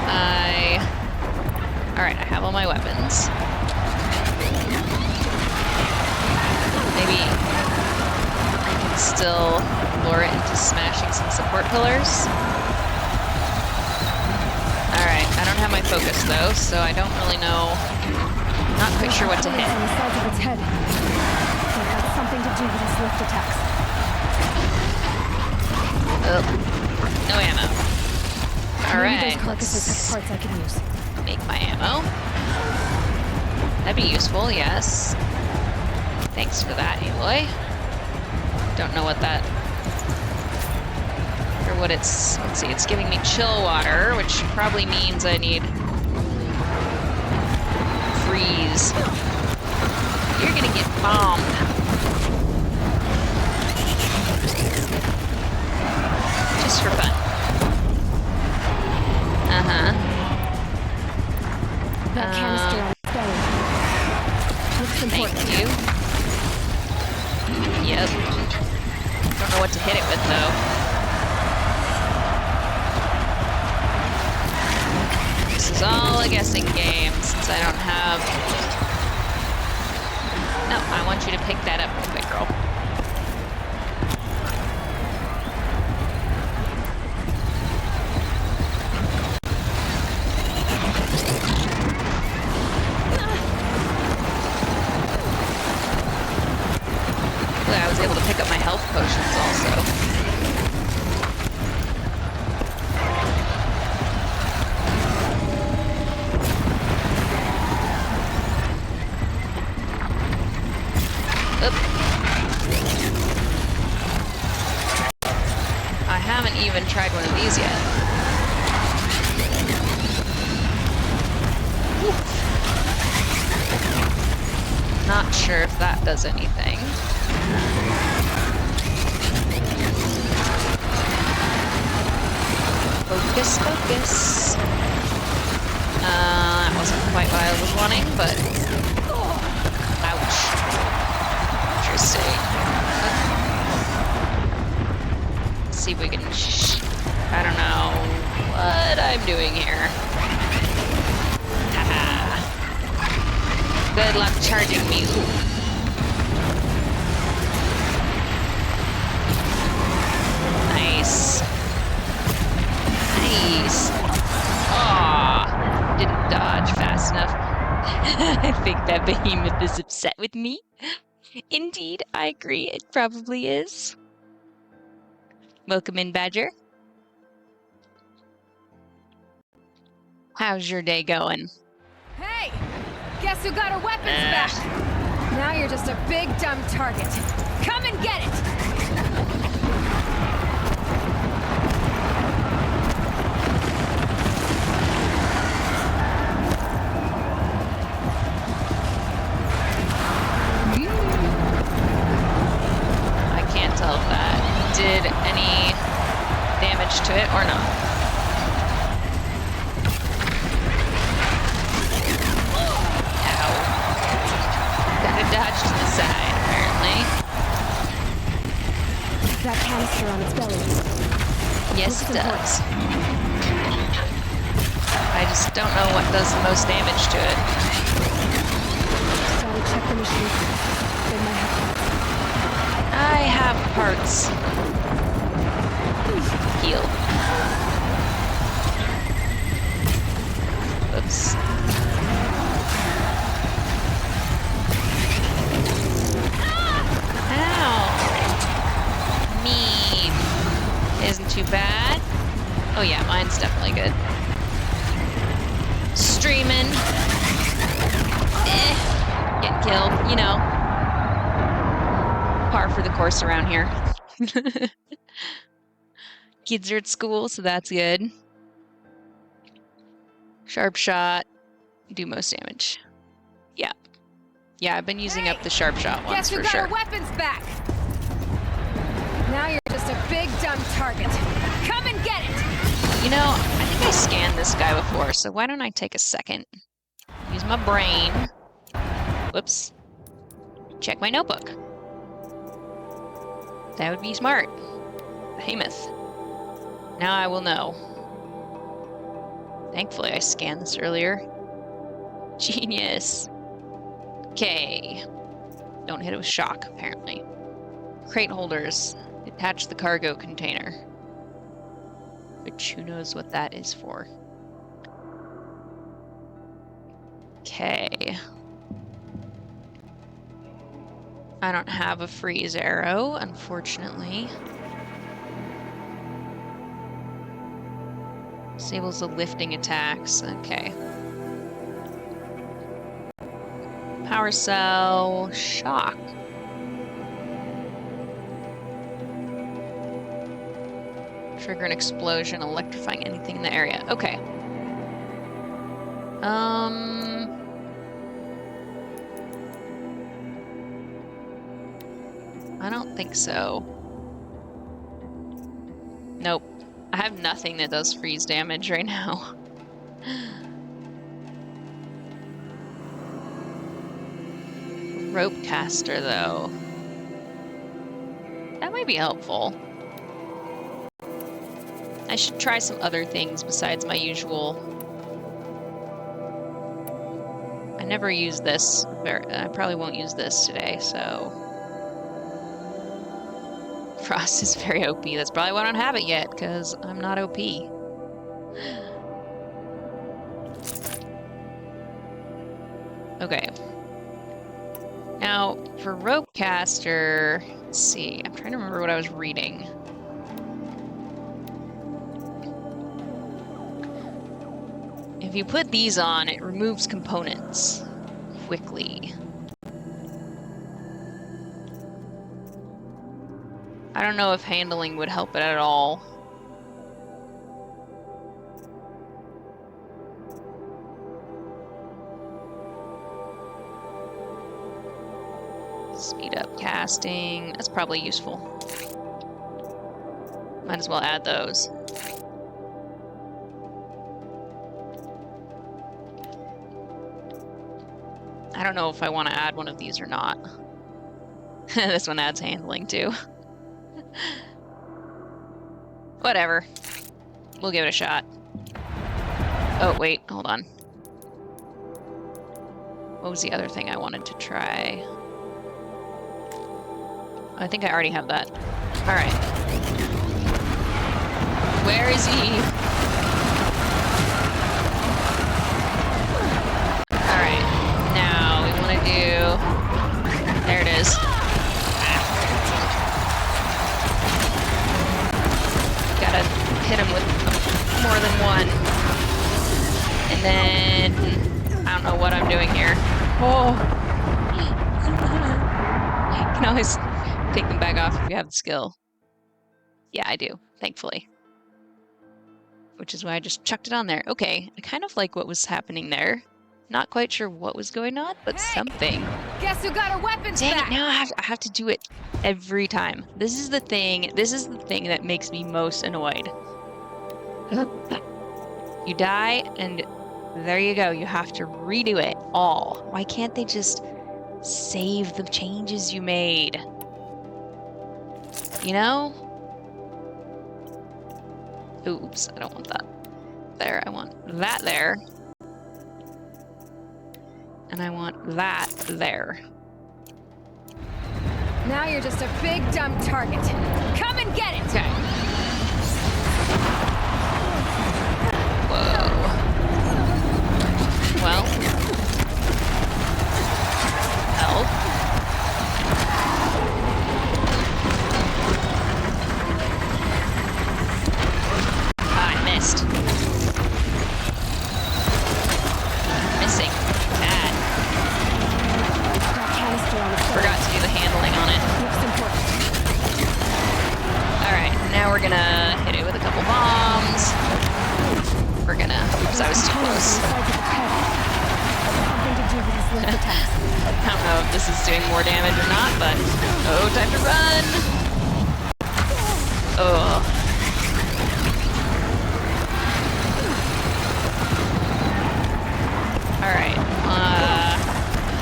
Alright, I have all my weapons. Maybe I can still lure it into smashing some support pillars. Alright, I don't have my focus though, so I don't really know. Not quite sure what to hit. On the sides of its head. It had something to do with its lift attacks. Oh, no ammo. Alright, Maybe those carcasses have parts I can use. Make my ammo. That'd be useful, yes. Thanks for that, Aloy. Don't know what that... or what it's... let's see, it's giving me chill water, which probably means I need... freeze. You're gonna get bombed. Just for fun. Uh-huh. That canister on its belly. Looks important. Thank you. Yep. Don't know what to hit it with, though. This is all a guessing game, since I don't have... No, I want you to pick that up real quick, girl. I was able to pick up my health potions also. Oop. I haven't even tried one of these yet. Whew. Not sure if that does anything. Focus, focus. That wasn't quite what I was wanting, but... ouch. Interesting. Let's see if we can... I don't know what I'm doing here. Haha. Good luck charging me. Ooh. Nice. Nice. Aw, didn't dodge fast enough. I think that behemoth is upset with me. Indeed, I agree. It probably is. Welcome in, Badger. How's your day going? Hey! Guess who got our weapons back? Now you're just a big dumb target. Come and get it! I can't tell if that did any damage to it or not. Ow. Gotta dodge to the side, apparently. That canister on its belly. Yes, it does. I just don't know what does the most damage to it. Gotta check the machine. They might have I have parts. Heal. Oops. Ow! Mean. Isn't too bad. Oh yeah, mine's definitely good. Streaming. Getting killed, you know. Par for the course around here. Kids are at school, so that's good. Sharp shot. Do most damage. Yeah. Yeah, I've been using up the sharp shot ones for sure. Guess you got our weapons back! Now you're just a big dumb target. Come and get it! You know, I think I scanned this guy before, so why don't I take a second? Use my brain. Whoops. Check my notebook. That would be smart. Behemoth. Now I will know. Thankfully I scanned this earlier. Genius. Okay. Don't hit it with shock, apparently. Crate holders. Attach the cargo container. Which who knows what that is for. Okay. I don't have a freeze arrow, unfortunately. Disables the lifting attacks. Okay. Power cell. Shock. Trigger an explosion, electrifying anything in the area. Okay. I don't think so. Nope. I have nothing that does freeze damage right now. Rope caster, though. That might be helpful. I should try some other things besides my usual. I never use this. I probably won't use this today, so. Frost is very OP. That's probably why I don't have it yet, because I'm not OP. Okay. Now, for rope caster, let's see. I'm trying to remember what I was reading. If you put these on, it removes components quickly. I don't know if handling would help it at all. Speed up casting. That's probably useful. Might as well add those. I don't know if I want to add one of these or not. This one adds handling too. Whatever. We'll give it a shot. Oh, wait, hold on. What was the other thing I wanted to try? I think I already have that. Alright. Where is he? Alright. Now we want to do... There it is. Gotta hit him with more than one. And then... I don't know what I'm doing here. Oh! You can always take them back off if you have the skill. Yeah, I do, thankfully. Which is why I just chucked it on there. Okay, I kind of like what was happening there. Not quite sure what was going on, but something. Guess who got our weapons Dang back? it, now I have to do it every time. This is the thing that makes me most annoyed. You die, and there you go. You have to redo it all. Why can't they just save the changes you made? You know? Oops, I don't want that there. I want that there. And I want that there. Now you're just a big dumb target. Come and get it! Okay. Whoa. Well. Help. Ah, I missed. Missing. Bad. Forgot to do the handling on it. Alright, now we're gonna hit it with a couple bombs. We're gonna... Oops, I was too close. I don't know if this is doing more damage or not, but... Oh, time to run! Oh. Alright,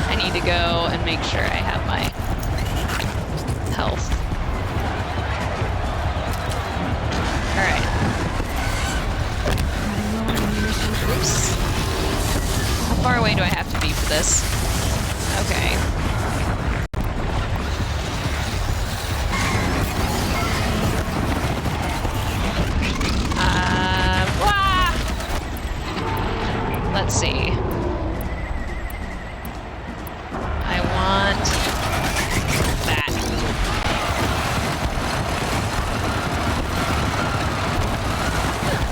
I need to go and make sure I have my health. Alright. Oops. How far away do I have to be for this? Okay. Let's see. I want that.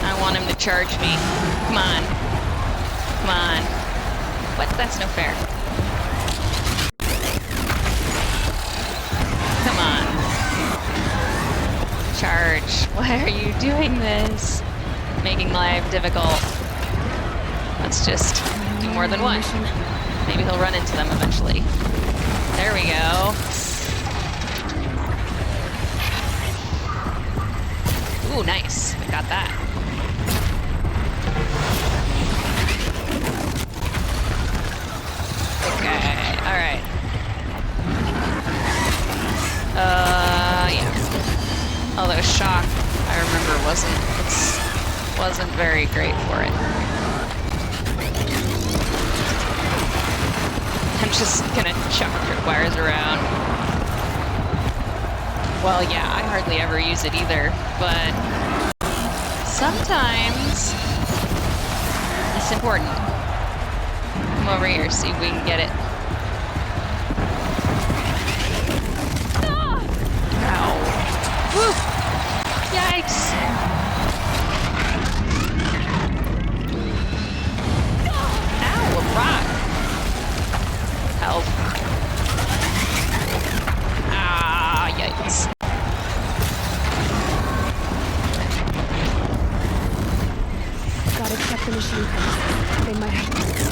I want him to charge me. Come on. Come on. What? That's no fair. Come on. Charge. Why are you doing this? Making life difficult. Let's just do more than one. Maybe he'll run into them eventually. There we go. Ooh, nice. We got that. Okay, alright. Yeah. Although shock, I remember, wasn't very great for it. I'm just gonna chuck tripwires around. Well, yeah, I hardly ever use it either, but sometimes it's important. Come over here, see if we can get it. Ow. Woo! Yikes! Ow, a rock! Help. Ah, yikes. Gotta check the machine parts. They might have parts.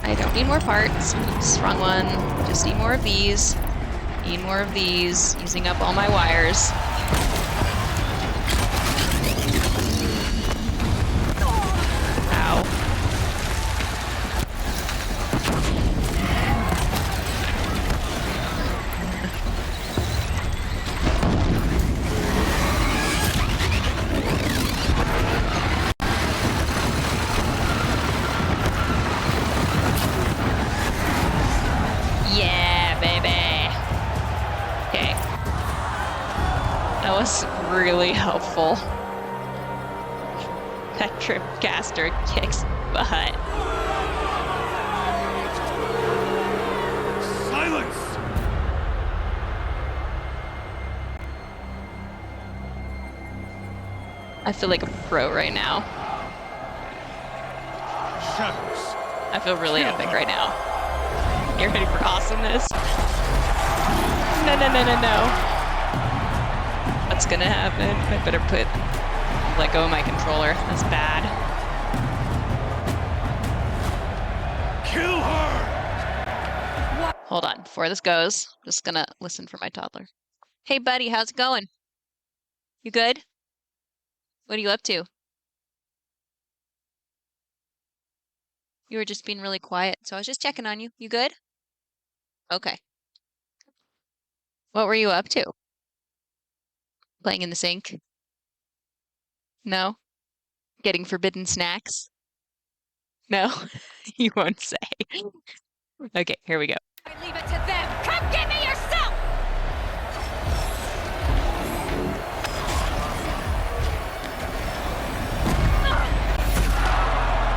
I don't need more parts. Oops, wrong one. Just need more of these. Need more of these. Using up all my wires. Ow. Yeah, baby. Okay. That was really helpful. That tripcaster kicks butt. Silence! I feel like a pro right now. Shadows. I feel really epic right now. Get ready for awesomeness. No, no, no, no, no. What's gonna happen? I better let go of my controller. That's bad. Kill her! Hold on. Before this goes, I'm just gonna listen for my toddler. Hey, buddy, how's it going? You good? What are you up to? You were just being really quiet, so I was just checking on you. You good? Okay. What were you up to? Playing in the sink? No? Getting forbidden snacks? No? You won't say. Okay, here we go. I leave it to them. Come get me yourself!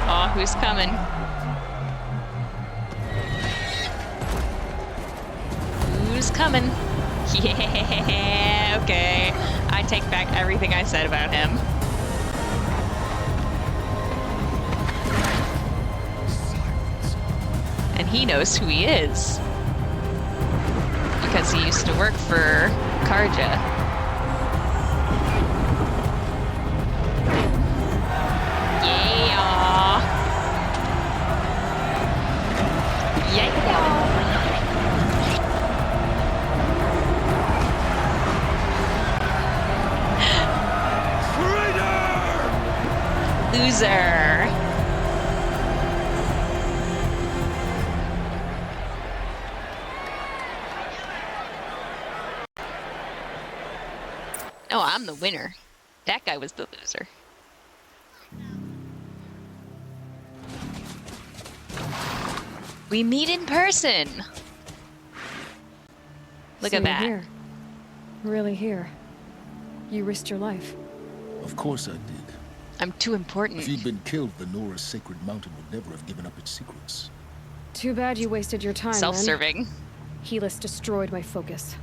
Aw, who's coming? Who's coming? Yeah, okay. I take back everything I said about him. And he knows who he is. Because he used to work for Karja. Loser. Oh, I'm the winner. That guy was the loser. We meet in person. Look at that. Here. Really here. You risked your life. Of course I did. I'm too important. If you'd been killed, the Nora's sacred mountain would never have given up its secrets. Too bad you wasted your time. Self-serving. Helis destroyed my focus.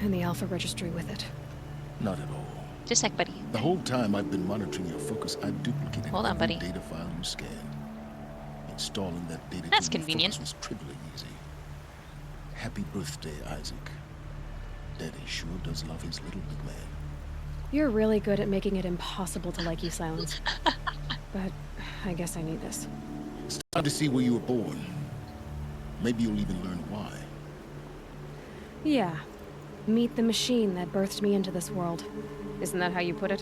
And the Alpha Registry with it. Not at all. Just a sec, buddy. The whole time I've been monitoring your focus, I've duplicated Hold on, buddy. data file you scanned. Installing that data That's to your convenient. focus was trivially easy. Happy birthday, Isaac. Daddy sure does love his little big man. You're really good at making it impossible to like you, Silence. But I guess I need this. It's time to see where you were born. Maybe you'll even learn why. Yeah. Meet the machine that birthed me into this world. Isn't that how you put it?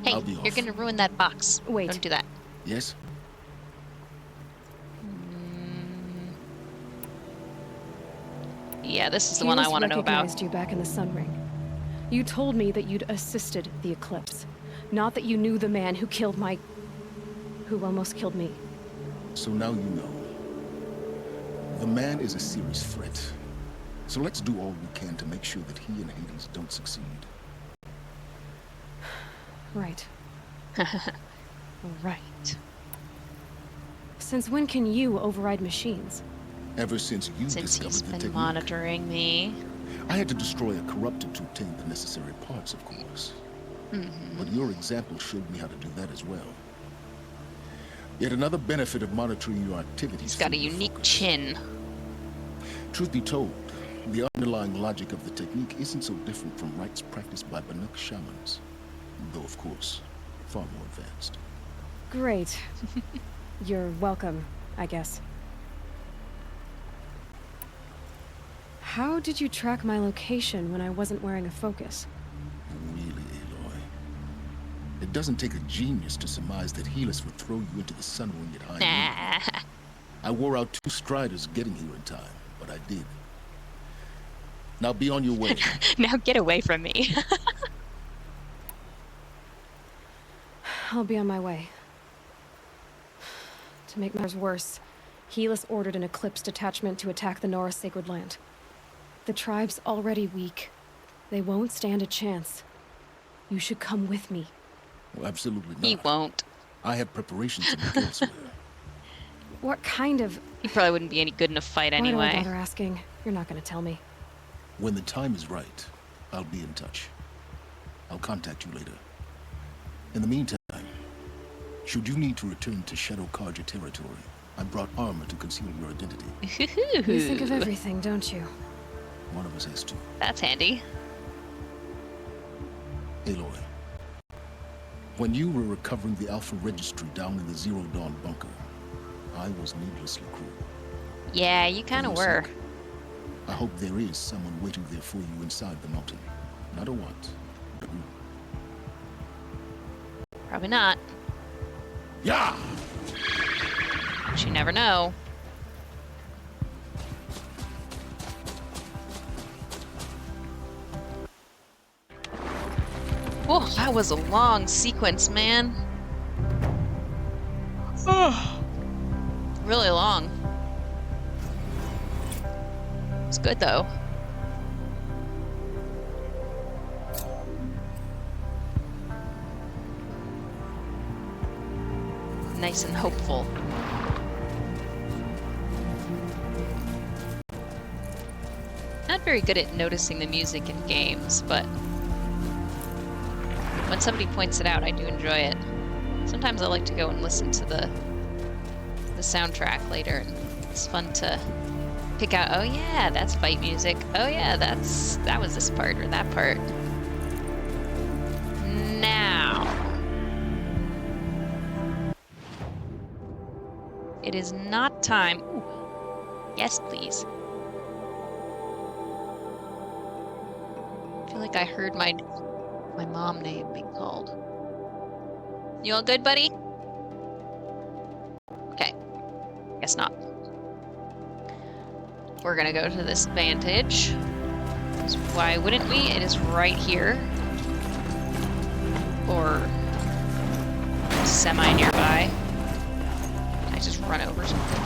Hey, I'll be you're off. gonna ruin that box. Wait. Don't do that. Yes? Yeah, this is the one I want to know about. Recognized you back in the Sun Ring. You told me that you'd assisted the Eclipse. Not that you knew the man who killed my... who almost killed me. So now you know. The man is a serious threat. So let's do all we can to make sure that he and Hades don't succeed. Right. Right. Since when can you override machines? Ever since you Since discovered he's the been technique. monitoring me. I had to destroy a corruptor to obtain the necessary parts, of course. But your example showed me how to do that as well. Yet another benefit of monitoring your activities. He's got a through your unique focus. chin. Truth be told, the underlying logic of the technique isn't so different from rites practiced by Banuk shamans. Though, of course, far more advanced. Great. You're welcome, I guess. How did you track my location when I wasn't wearing a focus? Really, Aloy? It doesn't take a genius to surmise that Helis would throw you into the sun ring at high noon. I wore out 2 striders getting here in time, but I did. Now be on your way. Now get away from me. I'll be on my way. To make matters worse, Helis ordered an Eclipse detachment to attack the Nora Sacred Land. The tribe's already weak. They won't stand a chance. You should come with me. Well, absolutely not. He won't. I have preparations to make elsewhere. What kind of... He probably wouldn't be any good in a fight Why do I anyway. bother asking? You're not gonna tell me. When the time is right, I'll be in touch. I'll contact you later. In the meantime, should you need to return to Shadow Karja territory, I brought armor to conceal your identity. You think of everything, don't you? One of us has to. That's handy. Aloy, when you were recovering the Alpha Registry down in the Zero Dawn bunker, I was needlessly cruel. Yeah, you kind of were. I hope there is someone waiting there for you inside the mountain. Not a what, but who. Probably not. Yeah! But you never know. Whoa, that was a long sequence, man. Really long. It's good though. Nice and hopeful. Not very good at noticing the music in games, but when somebody points it out, I do enjoy it. Sometimes I like to go and listen to the soundtrack later, and it's fun to pick out, oh yeah, that's fight music. Oh yeah, that was this part or that part. Now. It is not time. Ooh. Yes, please. I feel like I heard my mom name being called. You all good, buddy? Okay. Guess not. We're gonna go to this vantage. Why wouldn't we? It is right here. Or semi-nearby. I just run over something.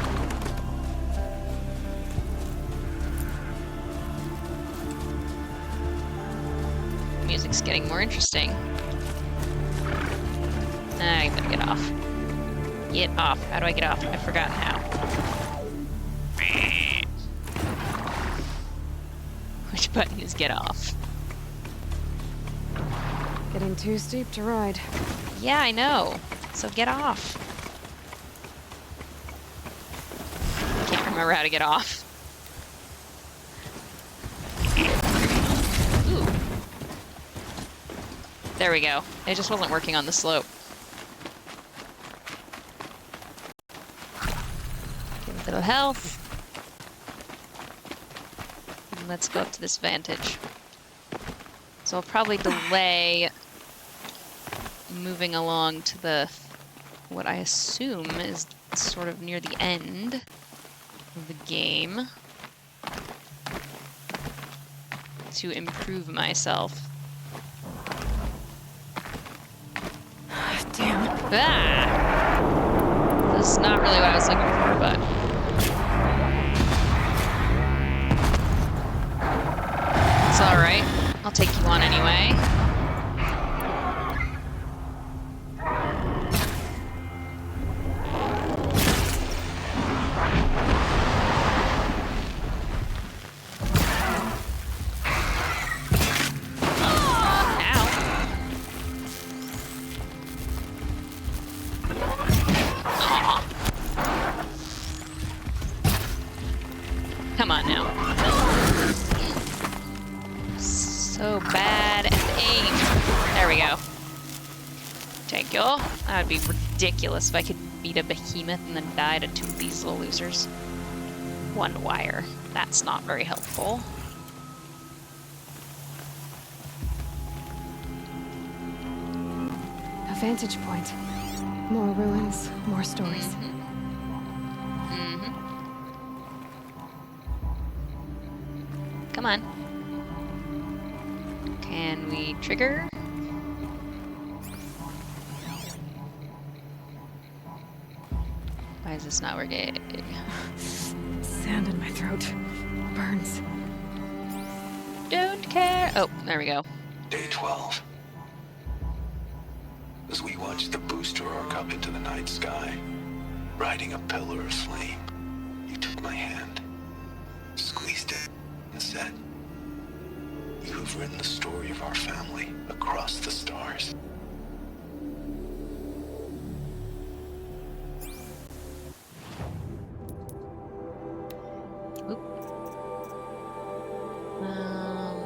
Music's getting more interesting. I'm gonna get off. Get off. How do I get off? I forgot how. Which button is get off? Getting too steep to ride. Yeah, I know. So get off. I can't remember how to get off. Ooh. There we go. It just wasn't working on the slope. Give a little health. And let's go up to this vantage. So I'll probably delay moving along to the, what I assume is sort of near the end of the game to improve myself. Damn. Ah! This is not really what I was looking for, but... It's alright. I'll take you on anyway. Come on now. So bad at aim. There we go. Thank you. That would be ridiculous if I could beat a behemoth and then die to two of these little losers. One wire. That's not very helpful. A vantage point. More ruins, more stories. Come on. Can we trigger? Why is this not working? Sand in my throat. Burns. Don't care. Oh, there we go. Day 12. As we watched the booster arc up into the night sky, riding a pillar of flame, you took my hand, squeezed it, and said, "You have written the story of our family across the stars."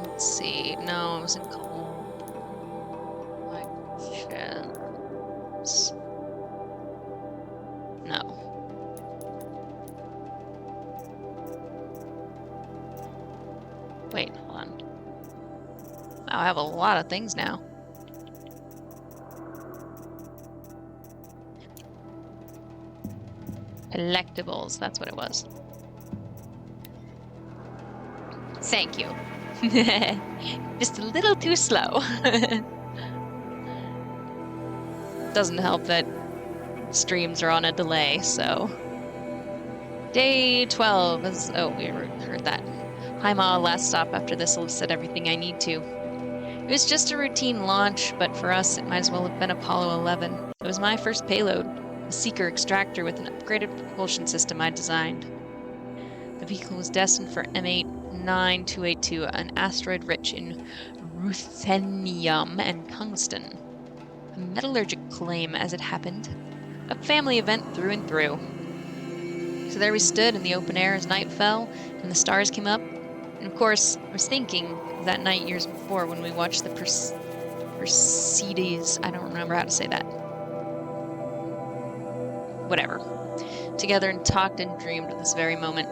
Let's see. No, it wasn't cold. No. Wait, hold on. Wow, I have a lot of things now. Collectibles, that's what it was. Thank you. Just a little too slow. Doesn't help that streams are on a delay, so. Day 12 is, oh, we heard that. Hi, Ma, last stop after this will have said everything I need to. It was just a routine launch, but for us, it might as well have been Apollo 11. It was my first payload, a seeker extractor with an upgraded propulsion system I designed. The vehicle was destined for M89282, an asteroid rich in ruthenium and tungsten. A metallurgic claim, as it happened. A family event through and through. So there we stood in the open air as night fell and the stars came up. And of course, I was thinking of that night years before when we watched the Perseids. I don't remember how to say that. Whatever. Together and talked and dreamed of this very moment.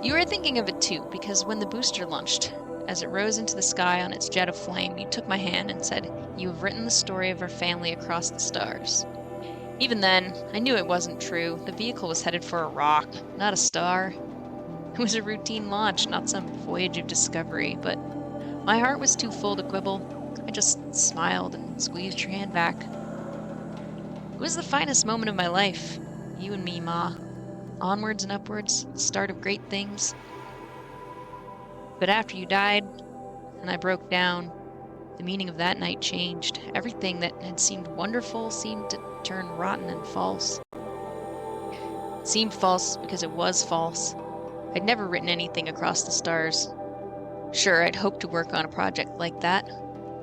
You were thinking of it too, because when the booster launched, as it rose into the sky on its jet of flame, you took my hand and said, "You have written the story of our family across the stars." Even then, I knew it wasn't true. The vehicle was headed for a rock, not a star. It was a routine launch, not some voyage of discovery, but my heart was too full to quibble. I just smiled and squeezed your hand back. It was the finest moment of my life. You and me, Ma. Onwards and upwards, the start of great things. But after you died, and I broke down, the meaning of that night changed. Everything that had seemed wonderful seemed to turn rotten and false. It seemed false because it was false. I'd never written anything across the stars. Sure, I'd hoped to work on a project like that,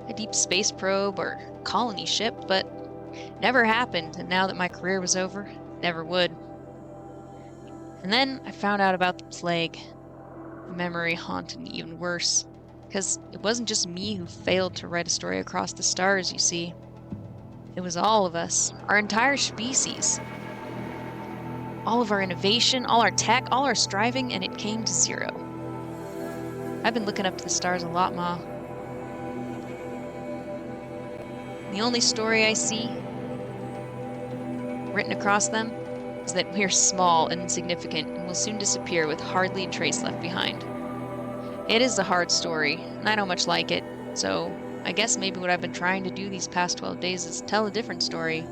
a deep space probe or colony ship, but it never happened, and now that my career was over, it never would. And then I found out about the plague. The memory haunted me even worse, because it wasn't just me who failed to write a story across the stars, you see. It was all of us, our entire species. All of our innovation, all our tech, all our striving, and it came to zero. I've been looking up to the stars a lot, Ma. The only story I see written across them is that we're small and insignificant and will soon disappear with hardly a trace left behind. It is a hard story, and I don't much like it, so I guess maybe what I've been trying to do these past 12 days is tell a different story.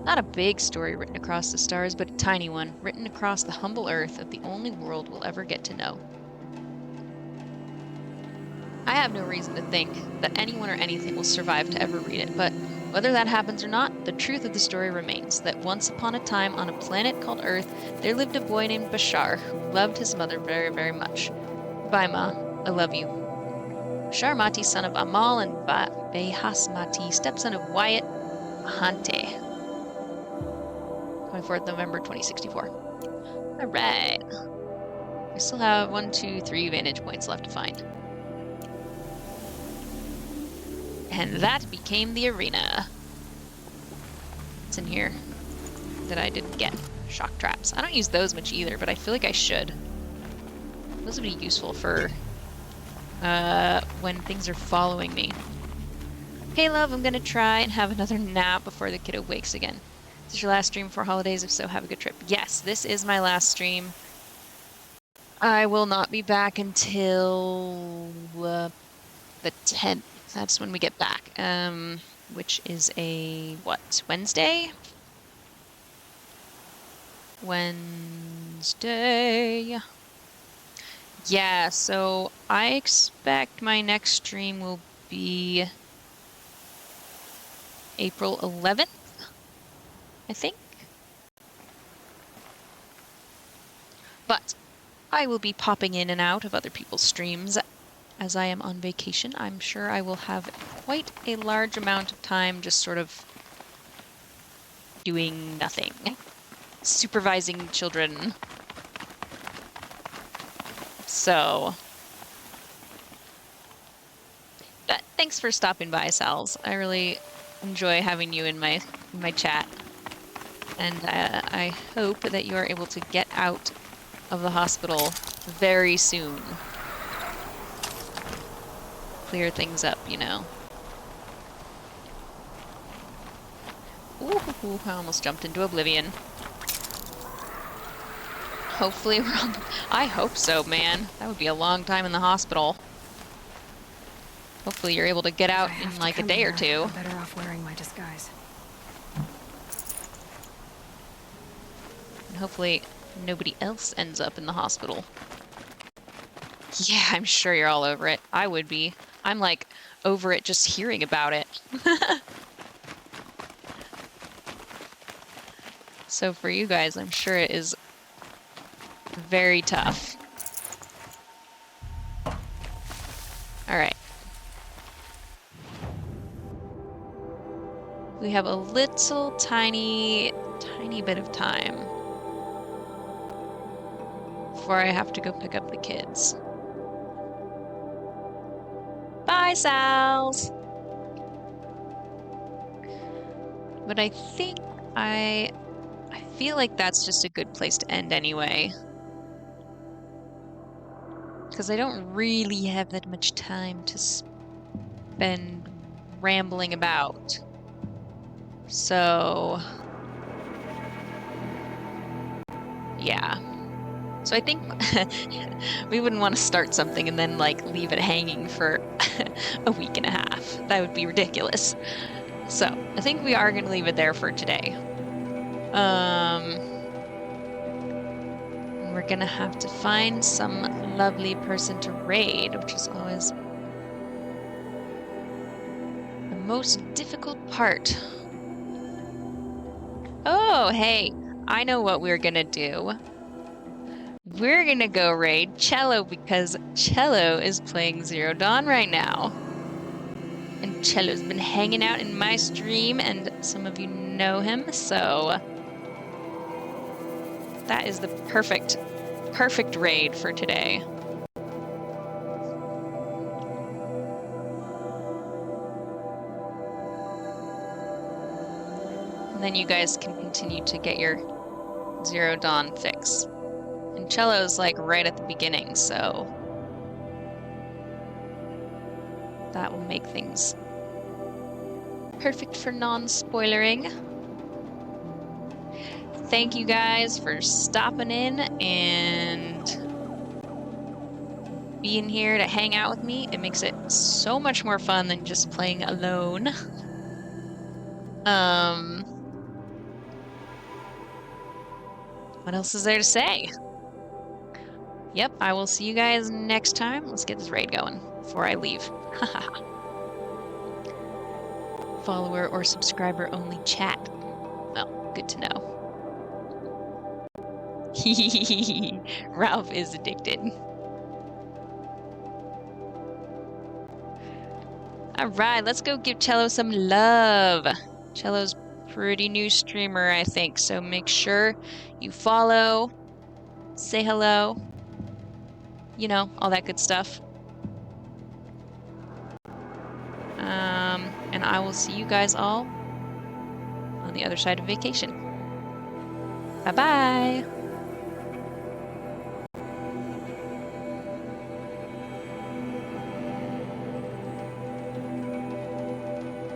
Not a big story written across the stars, but a tiny one, written across the humble earth of the only world we'll ever get to know. I have no reason to think that anyone or anything will survive to ever read it, but whether that happens or not, the truth of the story remains that once upon a time on a planet called Earth, there lived a boy named Bashar who loved his mother very, very much. Bye, Ma. I love you. Bashar Mati, son of Amal, and Behas Mati, stepson of Wyatt Mahante. 24th November 2064. Alright. I still have 1, 2, 3 vantage points left to find. And that became the arena. What's in here that I didn't get? Shock traps. I don't use those much either, but I feel like I should. Those would be useful for when things are following me. Hey, love, I'm gonna try and have another nap before the kiddo wakes again. Is this your last stream before holidays? If so, have a good trip. Yes, this is my last stream. I will not be back until the 10th. That's when we get back. Which is a, what, Wednesday? Wednesday. Yeah, so I expect my next stream will be April 11th, I think. But I will be popping in and out of other people's streams as I am on vacation. I'm sure I will have quite a large amount of time just sort of doing nothing. Supervising children. So, but thanks for stopping by, Sal's. I really enjoy having you in my chat, and I hope that you are able to get out of the hospital very soon. Clear things up, you know. Ooh, I almost jumped into oblivion. Hopefully we're on... I hope so, man. That would be a long time in the hospital. Hopefully you're able to get out in like a day or two. I'm better off wearing my disguise. And hopefully nobody else ends up in the hospital. Yeah, I'm sure you're all over it. I would be. I'm like over it just hearing about it. So for you guys, I'm sure it is very tough. All right. We have a little tiny bit of time before I have to go pick up the kids. Bye, Sal's. But I think I feel like that's just a good place to end anyway. Because I don't really have that much time to spend rambling about. So, yeah. So I think we wouldn't want to start something and then like leave it hanging for a week and a half. That would be ridiculous. So I think we are going to leave it there for today. We're going to have to find some lovely person to raid, which is always the most difficult part. Oh, hey, I know what we're going to do. We're gonna go raid Cello because Cello is playing Zero Dawn right now. And Cello's been hanging out in my stream, and some of you know him, so that is the perfect raid for today. And then you guys can continue to get your Zero Dawn fix. And Cello's like right at the beginning, so that will make things perfect for non-spoilering. Thank you guys for stopping in and being here to hang out with me. It makes it so much more fun than just playing alone. What else is there to say? Yep, I will see you guys next time. Let's get this raid going before I leave. Follower or subscriber only chat. Well, good to know. Ralph is addicted. All right, let's go give Cello some love. Cello's pretty new streamer, I think, so make sure you follow, say hello, you know, all that good stuff. And I will see you guys all on the other side of vacation. Bye-bye.